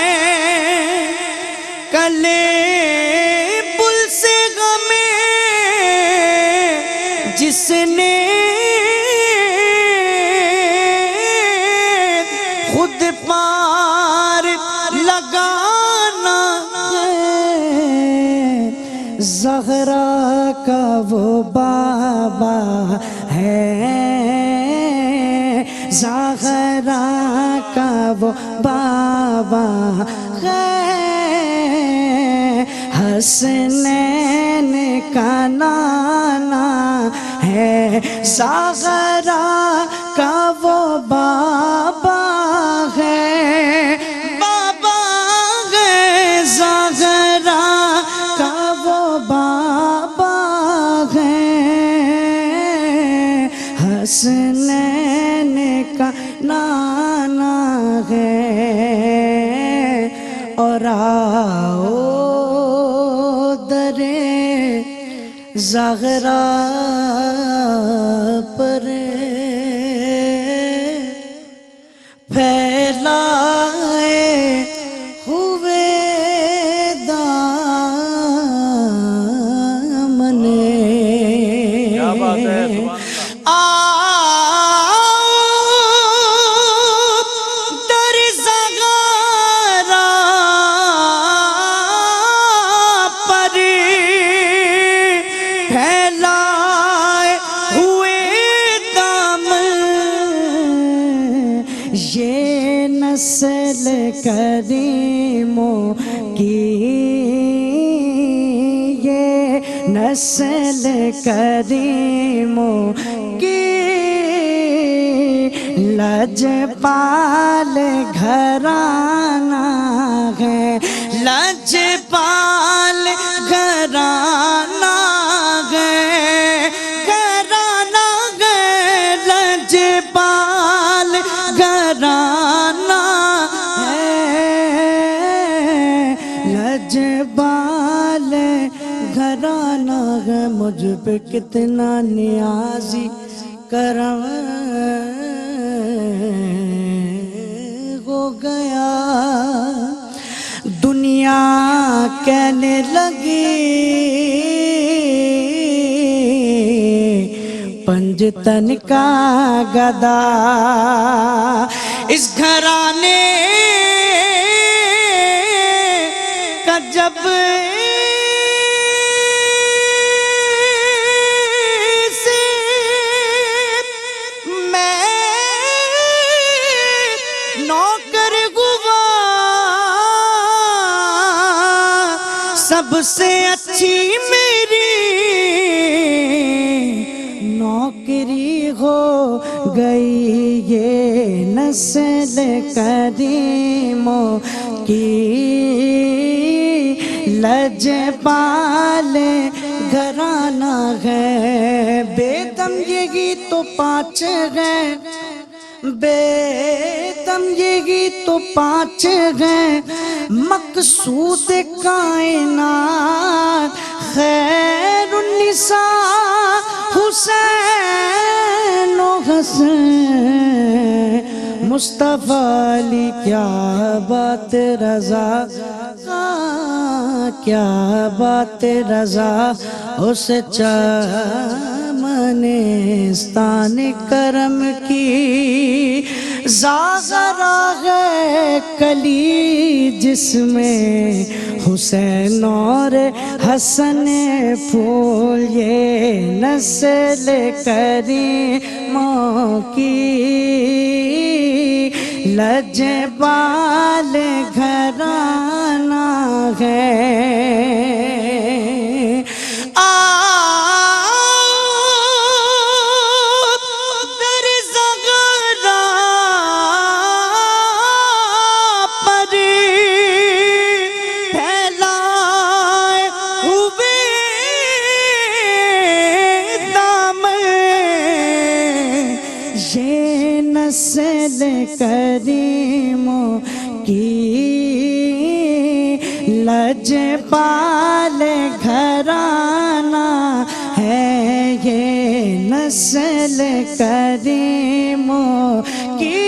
کل پل سے ہمیں جس نے خود پار لگانا ہے, زہرا کا وہ بابا ہے, زہرا کا وہ بابا ہے, حسنین کا نانا ہے, زہرا کا وہ بابا ہے, بابا ہے, زہرا کا وہ بابا ہے, حسنین کا نانا ہے, اور آؤ درے زہرا پر پھیلائے ہوئے دامن یہ نسل کریموں کی، یہ نسل کریموں کی، لجپال گھرانہ ہے، لجپال گھرانہ ہے، گھرانہ ہے، لجپال گھرانہ ہے، لجپال گھرانہ ہے، مجھ پہ کتنا نیازی کرم ہو گیا، دنیا کہنے لگی پنجتن کا گدا، اس گھرانے کا جب سب سے اچھی میری نوکری ہو گئی، یہ نسل کریموں کی، لجپال گھرانہ ہے، بے دم یہی تو پانچ ہے، بے دم یہی تو پانچ ہیں، مقصود کائنات خیر النساء حسین و حسین، مصطفیٰ علی کیا بات رضا، کیا بات رضا، اس چمنستان کرم کی، زاغرہ ہے کلی جس میں حسین اور حسن پھول، یہ نسل کریموں کی، لجپال گھرانہ ہے۔ یہ نسل کریموں کی، لجپال گھرانہ ہے، یہ نسل کریموں کی،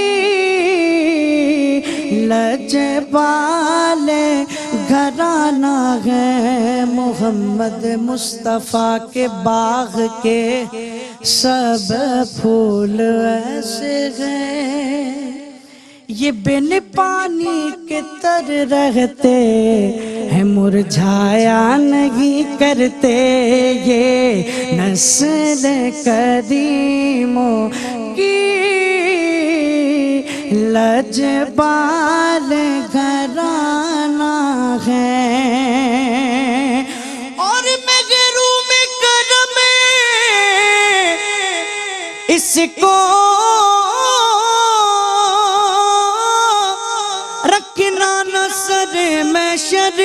لجپال گھرانہ ہے، محمد مصطفیٰ کے باغ کے سب پھول ایسے ہیں، یہ بن پانی کے تر رہتے ہیں، مرجھایا نہیں کرتے، یہ نسل کریموں کی، لجپال گھرانہ ہے، اور محروم کرم اس کو رکھنا نصر محشر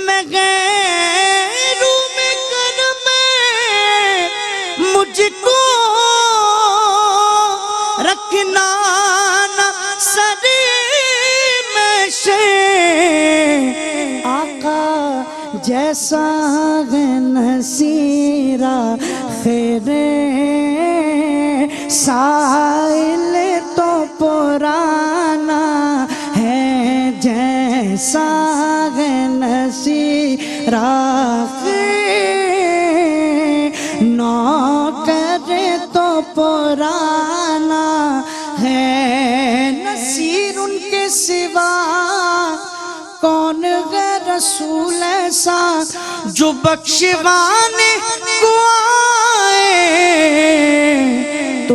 میں، محروم کرم مجھ کو رکھنا نصر محشر، آقا جیسا ہے نصیرہ خیر سائل تو پرانا ہے، جیسا ہے نصیرہ خیر نوکر تو پرانا ہے، نصیر ان کے سوا کون ہے رسول ایسا جو بخشوانے کو آئے تو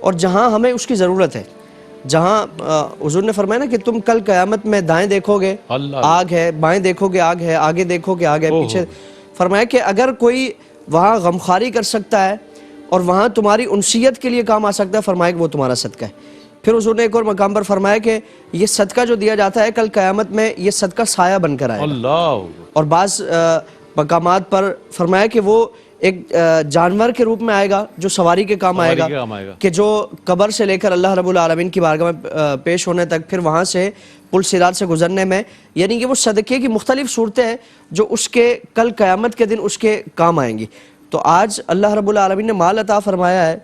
اور جہاں ہمیں اس کی ضرورت ہے، جہاں حضور نے فرمایا نا کہ تم کل قیامت میں دائیں دیکھو گے آگ ہے، بائیں دیکھو گے آگ ہے، آگے دیکھو گے آگ ہے، پیچھے فرمایا کہ اگر کوئی وہاں غمخواری کر سکتا ہے اور وہاں تمہاری انسیت کے لیے کام آ سکتا ہے، فرمایا کہ وہ تمہارا صدقہ ہے۔ پھر حضور نے ایک اور مقام پر فرمایا کہ یہ صدقہ جو دیا جاتا ہے کل قیامت میں یہ صدقہ سایہ بن کر آئے گا، اور بعض مقامات پر فرمایا کہ وہ ایک جانور کے روپ میں آئے گا جو سواری کے کام آئے گا، کہ جو قبر سے لے کر اللہ رب العالمین کی بارگاہ میں پیش ہونے تک، پھر وہاں سے پل صراط سے گزرنے میں، یعنی کہ وہ صدقے کی مختلف صورتیں ہیں جو اس کے کل قیامت کے دن اس کے کام آئیں گی۔ تو آج اللہ رب العالمین نے مال عطا فرمایا ہے،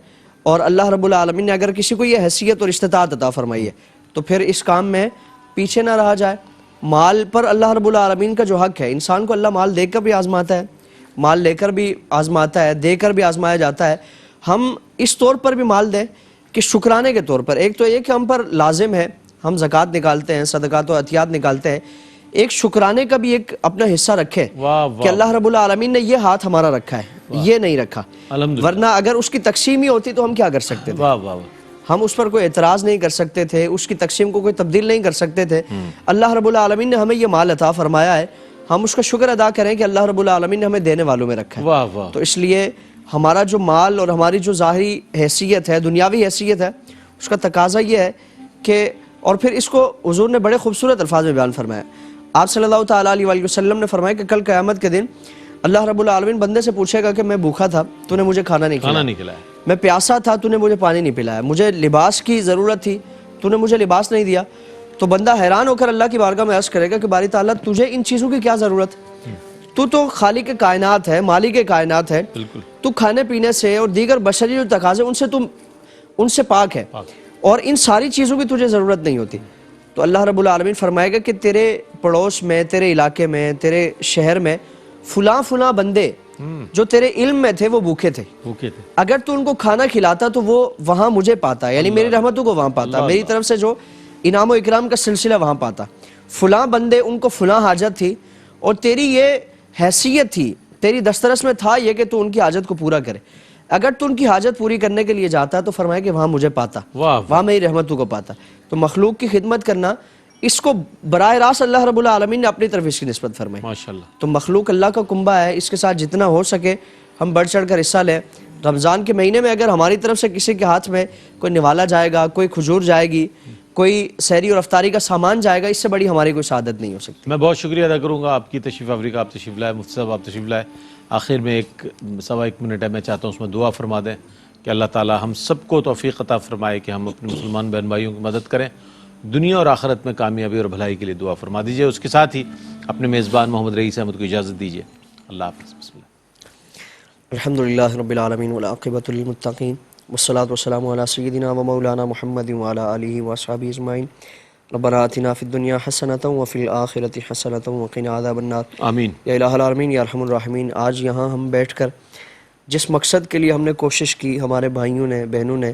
اور اللہ رب العالمین نے اگر کسی کو یہ حیثیت اور استطاعت عطا فرمائی ہے تو پھر اس کام میں پیچھے نہ رہا جائے۔ مال پر اللہ رب العالمین کا جو حق ہے، انسان کو اللہ مال دے کر بھی آزماتا ہے، مال لے کر بھی آزماتا ہے، دے کر بھی آزمایا جاتا ہے۔ ہم اس طور پر بھی مال دیں کہ شکرانے کے طور پر، ایک تو یہ کہ ہم پر لازم ہے، ہم زکوٰۃ نکالتے ہیں، صدقات و عطیات نکالتے ہیں، ایک شکرانے کا بھی ایک اپنا حصہ رکھیں کہ اللہ رب العالمین نے یہ ہاتھ ہمارا رکھا ہے، یہ نہیں رکھا، ورنہ اگر اس کی تقسیم ہی ہوتی تو ہم کیا کر سکتے تھے؟ ہم اس پر کوئی اعتراض نہیں کر سکتے تھے، اس کی تقسیم کو کوئی تبدیل نہیں کر سکتے تھے۔ اللہ رب العالمین نے ہمیں یہ مال عطا فرمایا ہے، ہم اس کا شکر ادا کریں کہ اللہ رب العالمین نے ہمیں دینے والوں میں رکھا ہے۔ تو اس لیے ہمارا جو مال اور ہماری جو ظاہری حیثیت ہے، دنیاوی حیثیت ہے، اس کا تقاضا یہ ہے کہ، اور پھر اس کو حضور نے بڑے خوبصورت الفاظ میں بیان فرمایا۔ آپ صلی اللہ تعالیٰ علیہ وآلہ وسلم نے فرمایا کہ کل قیامت کے دن اللہ رب العالمین بندے سے پوچھے گا کہ میں بھوکا تھا، تو نے مجھے کھانا نہیں کھلایا، میں پیاسا تھا، تو نے مجھے پانی نہیں پلایا، مجھے لباس کی ضرورت تھی، تو نے مجھے لباس نہیں دیا۔ تو بندہ حیران ہو کر اللہ کی بارگاہ میں عرض کرے گا کہ باری تعالیٰ تجھے ان چیزوں کی کیا ضرورت ہے؟ تو خالق کائنات ہے، مالک کائنات ہے، تو کھانے پینے سے اور دیگر بشری جو تقاضے ان سے پاک ہے، اور ان ساری چیزوں کی تجھے ضرورت نہیں ہوتی۔ تو اللہ رب العالمین فرمائے گا کہ تیرے پڑوس میں، تیرے علاقے میں، تیرے شہر میں فلاں بندے جو تیرے علم میں تھے وہ بھوکے تھے، اگر تو ان کو کھانا کھلاتا تو وہ وہاں مجھے پاتا، یعنی میری رحمتوں کو وہاں پاتا، میری طرف سے جو انعام و اکرام کا سلسلہ وہاں پاتا۔ فلاں بندے ان کو فلاں حاجت تھی، اور تیری یہ حیثیت تھی، تیری دسترس میں تھا یہ کہ تو ان کی حاجت کو پورا کرے، اگر تو ان کی حاجت پوری کرنے کے لیے جاتا تو فرمایا کہ وہاں مجھے پاتا، وہاں میری رحمتوں کو پاتا۔ تو مخلوق کی خدمت کرنا، اس کو براہ راست اللہ رب العالمین نے اپنی طرف اس کی نسبت فرمائی۔ تو مخلوق اللہ کا کنبہ ہے، اس کے ساتھ جتنا ہو سکے ہم بڑھ چڑھ کر حصہ لیں۔ رمضان کے مہینے میں اگر ہماری طرف سے کسی کے ہاتھ میں کوئی نوالا جائے گا، کوئی کھجور جائے گی، کوئی سحری اور افطاری کا سامان جائے گا، اس سے بڑی ہماری کوئی سعادت نہیں ہو سکتی۔ میں بہت شکریہ ادا کروں گا آپ کی تشریف آوری کا، آپ تشریف لائے، مفتی صاحب آپ تشریف لائے۔ آخر میں سوا ایک منٹ ہے، میں چاہتا ہوں اس میں دعا فرما دیں کہ اللہ تعالی ہم سب کو توفیق عطا فرمائے کہ ہم اپنے مسلمان بہن بھائیوں کی مدد کریں، دنیا اور آخرت میں کامیابی اور بھلائی کے لیے دعا فرما دیجئے۔ اس کے ساتھ ہی اپنے میزبان محمد رئیس احمد کو اجازت دیجئے۔ اللہ حافظ۔ بسم اللہ۔ الحمدللہ رب العالمین والعاقبۃ للمتقین والصلاۃ والسلام علی سیدنا و مولانا محمد وعلی آلہ واصحابہ اجمعین۔ ربنا آتنا فی الدنیا حسنۃ وفی الآخرۃ حسنۃ وقنا عذاب النار۔ آمین۔ یا الہ العالمین یا ارحم الراحمین، آج یہاں ہم بیٹھ کر جس مقصد کے لیے ہم نے کوشش کی، ہمارے بھائیوں نے، بہنوں نے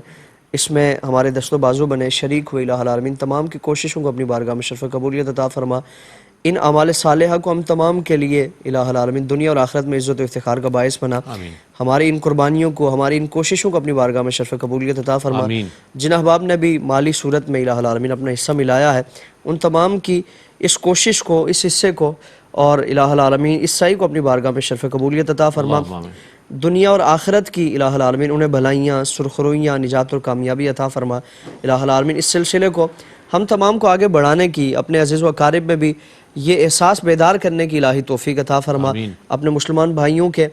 اس میں ہمارے دست و بازو بنے، شریک ہوئے، الہ العالمین تمام کی کوششوں کو اپنی بارگاہ میں شرف قبولیت عطا فرما۔ ان اعمال صالحہ کو ہم تمام کے لیے الہ العالمین دنیا اور آخرت میں عزت و افتخار کا باعث بنا۔ ہماری ان قربانیوں کو، ہماری ان کوششوں کو اپنی بارگاہ میں شرف قبولیت عطا فرما۔ جن احباب نے بھی مالی صورت میں الہ العالمین اپنا حصہ ملایا ہے، ان تمام کی اس کوشش کو، اس حصے کو اور الہ العالمین اس سعی کو اپنی بارگاہ میں شرف قبولیت عطا فرما۔ دنیا اور آخرت کی الہ العالمین انہیں بھلائیاں، سرخرویاں، نجات اور کامیابی عطا فرما۔ الہ العالمین اس سلسلے کو ہم تمام کو آگے بڑھانے کی، اپنے عزیز و اقارب میں بھی یہ احساس بیدار کرنے کی الہی توفیق عطا فرما۔ اپنے مسلمان بھائیوں کے،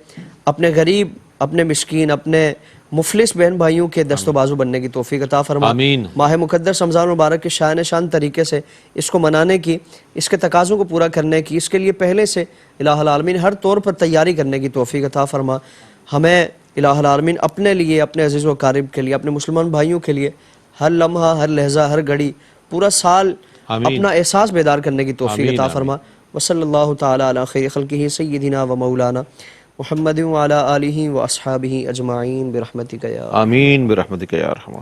اپنے غریب، اپنے مسکین، اپنے مفلس بہن بھائیوں کے دست و بازو بننے کی توفیق عطا فرما۔ ماہ مقدس رمضان مبارک کے شان شان طریقے سے اس کو منانے کی، اس کے تقاضوں کو پورا کرنے کی، اس کے لیے پہلے سے الہ العالمین ہر طور پر تیاری کرنے کی توفیق عطا فرما۔ ہمیں الہ العالمین اپنے لیے، اپنے عزیز و اقارب کے لیے، اپنے مسلمان بھائیوں کے لیے ہر لمحہ، ہر لحظہ، ہر گھڑی، پورا سال اپنا احساس بیدار کرنے کی توفیق عطا فرما۔ وصلی اللہ تعالی علی خیر خلقہ سیدنا و مولانا محمد وعلی آلہ واصحابہ اجمعین برحمتک یا آمین برحمتک یا ارحم۔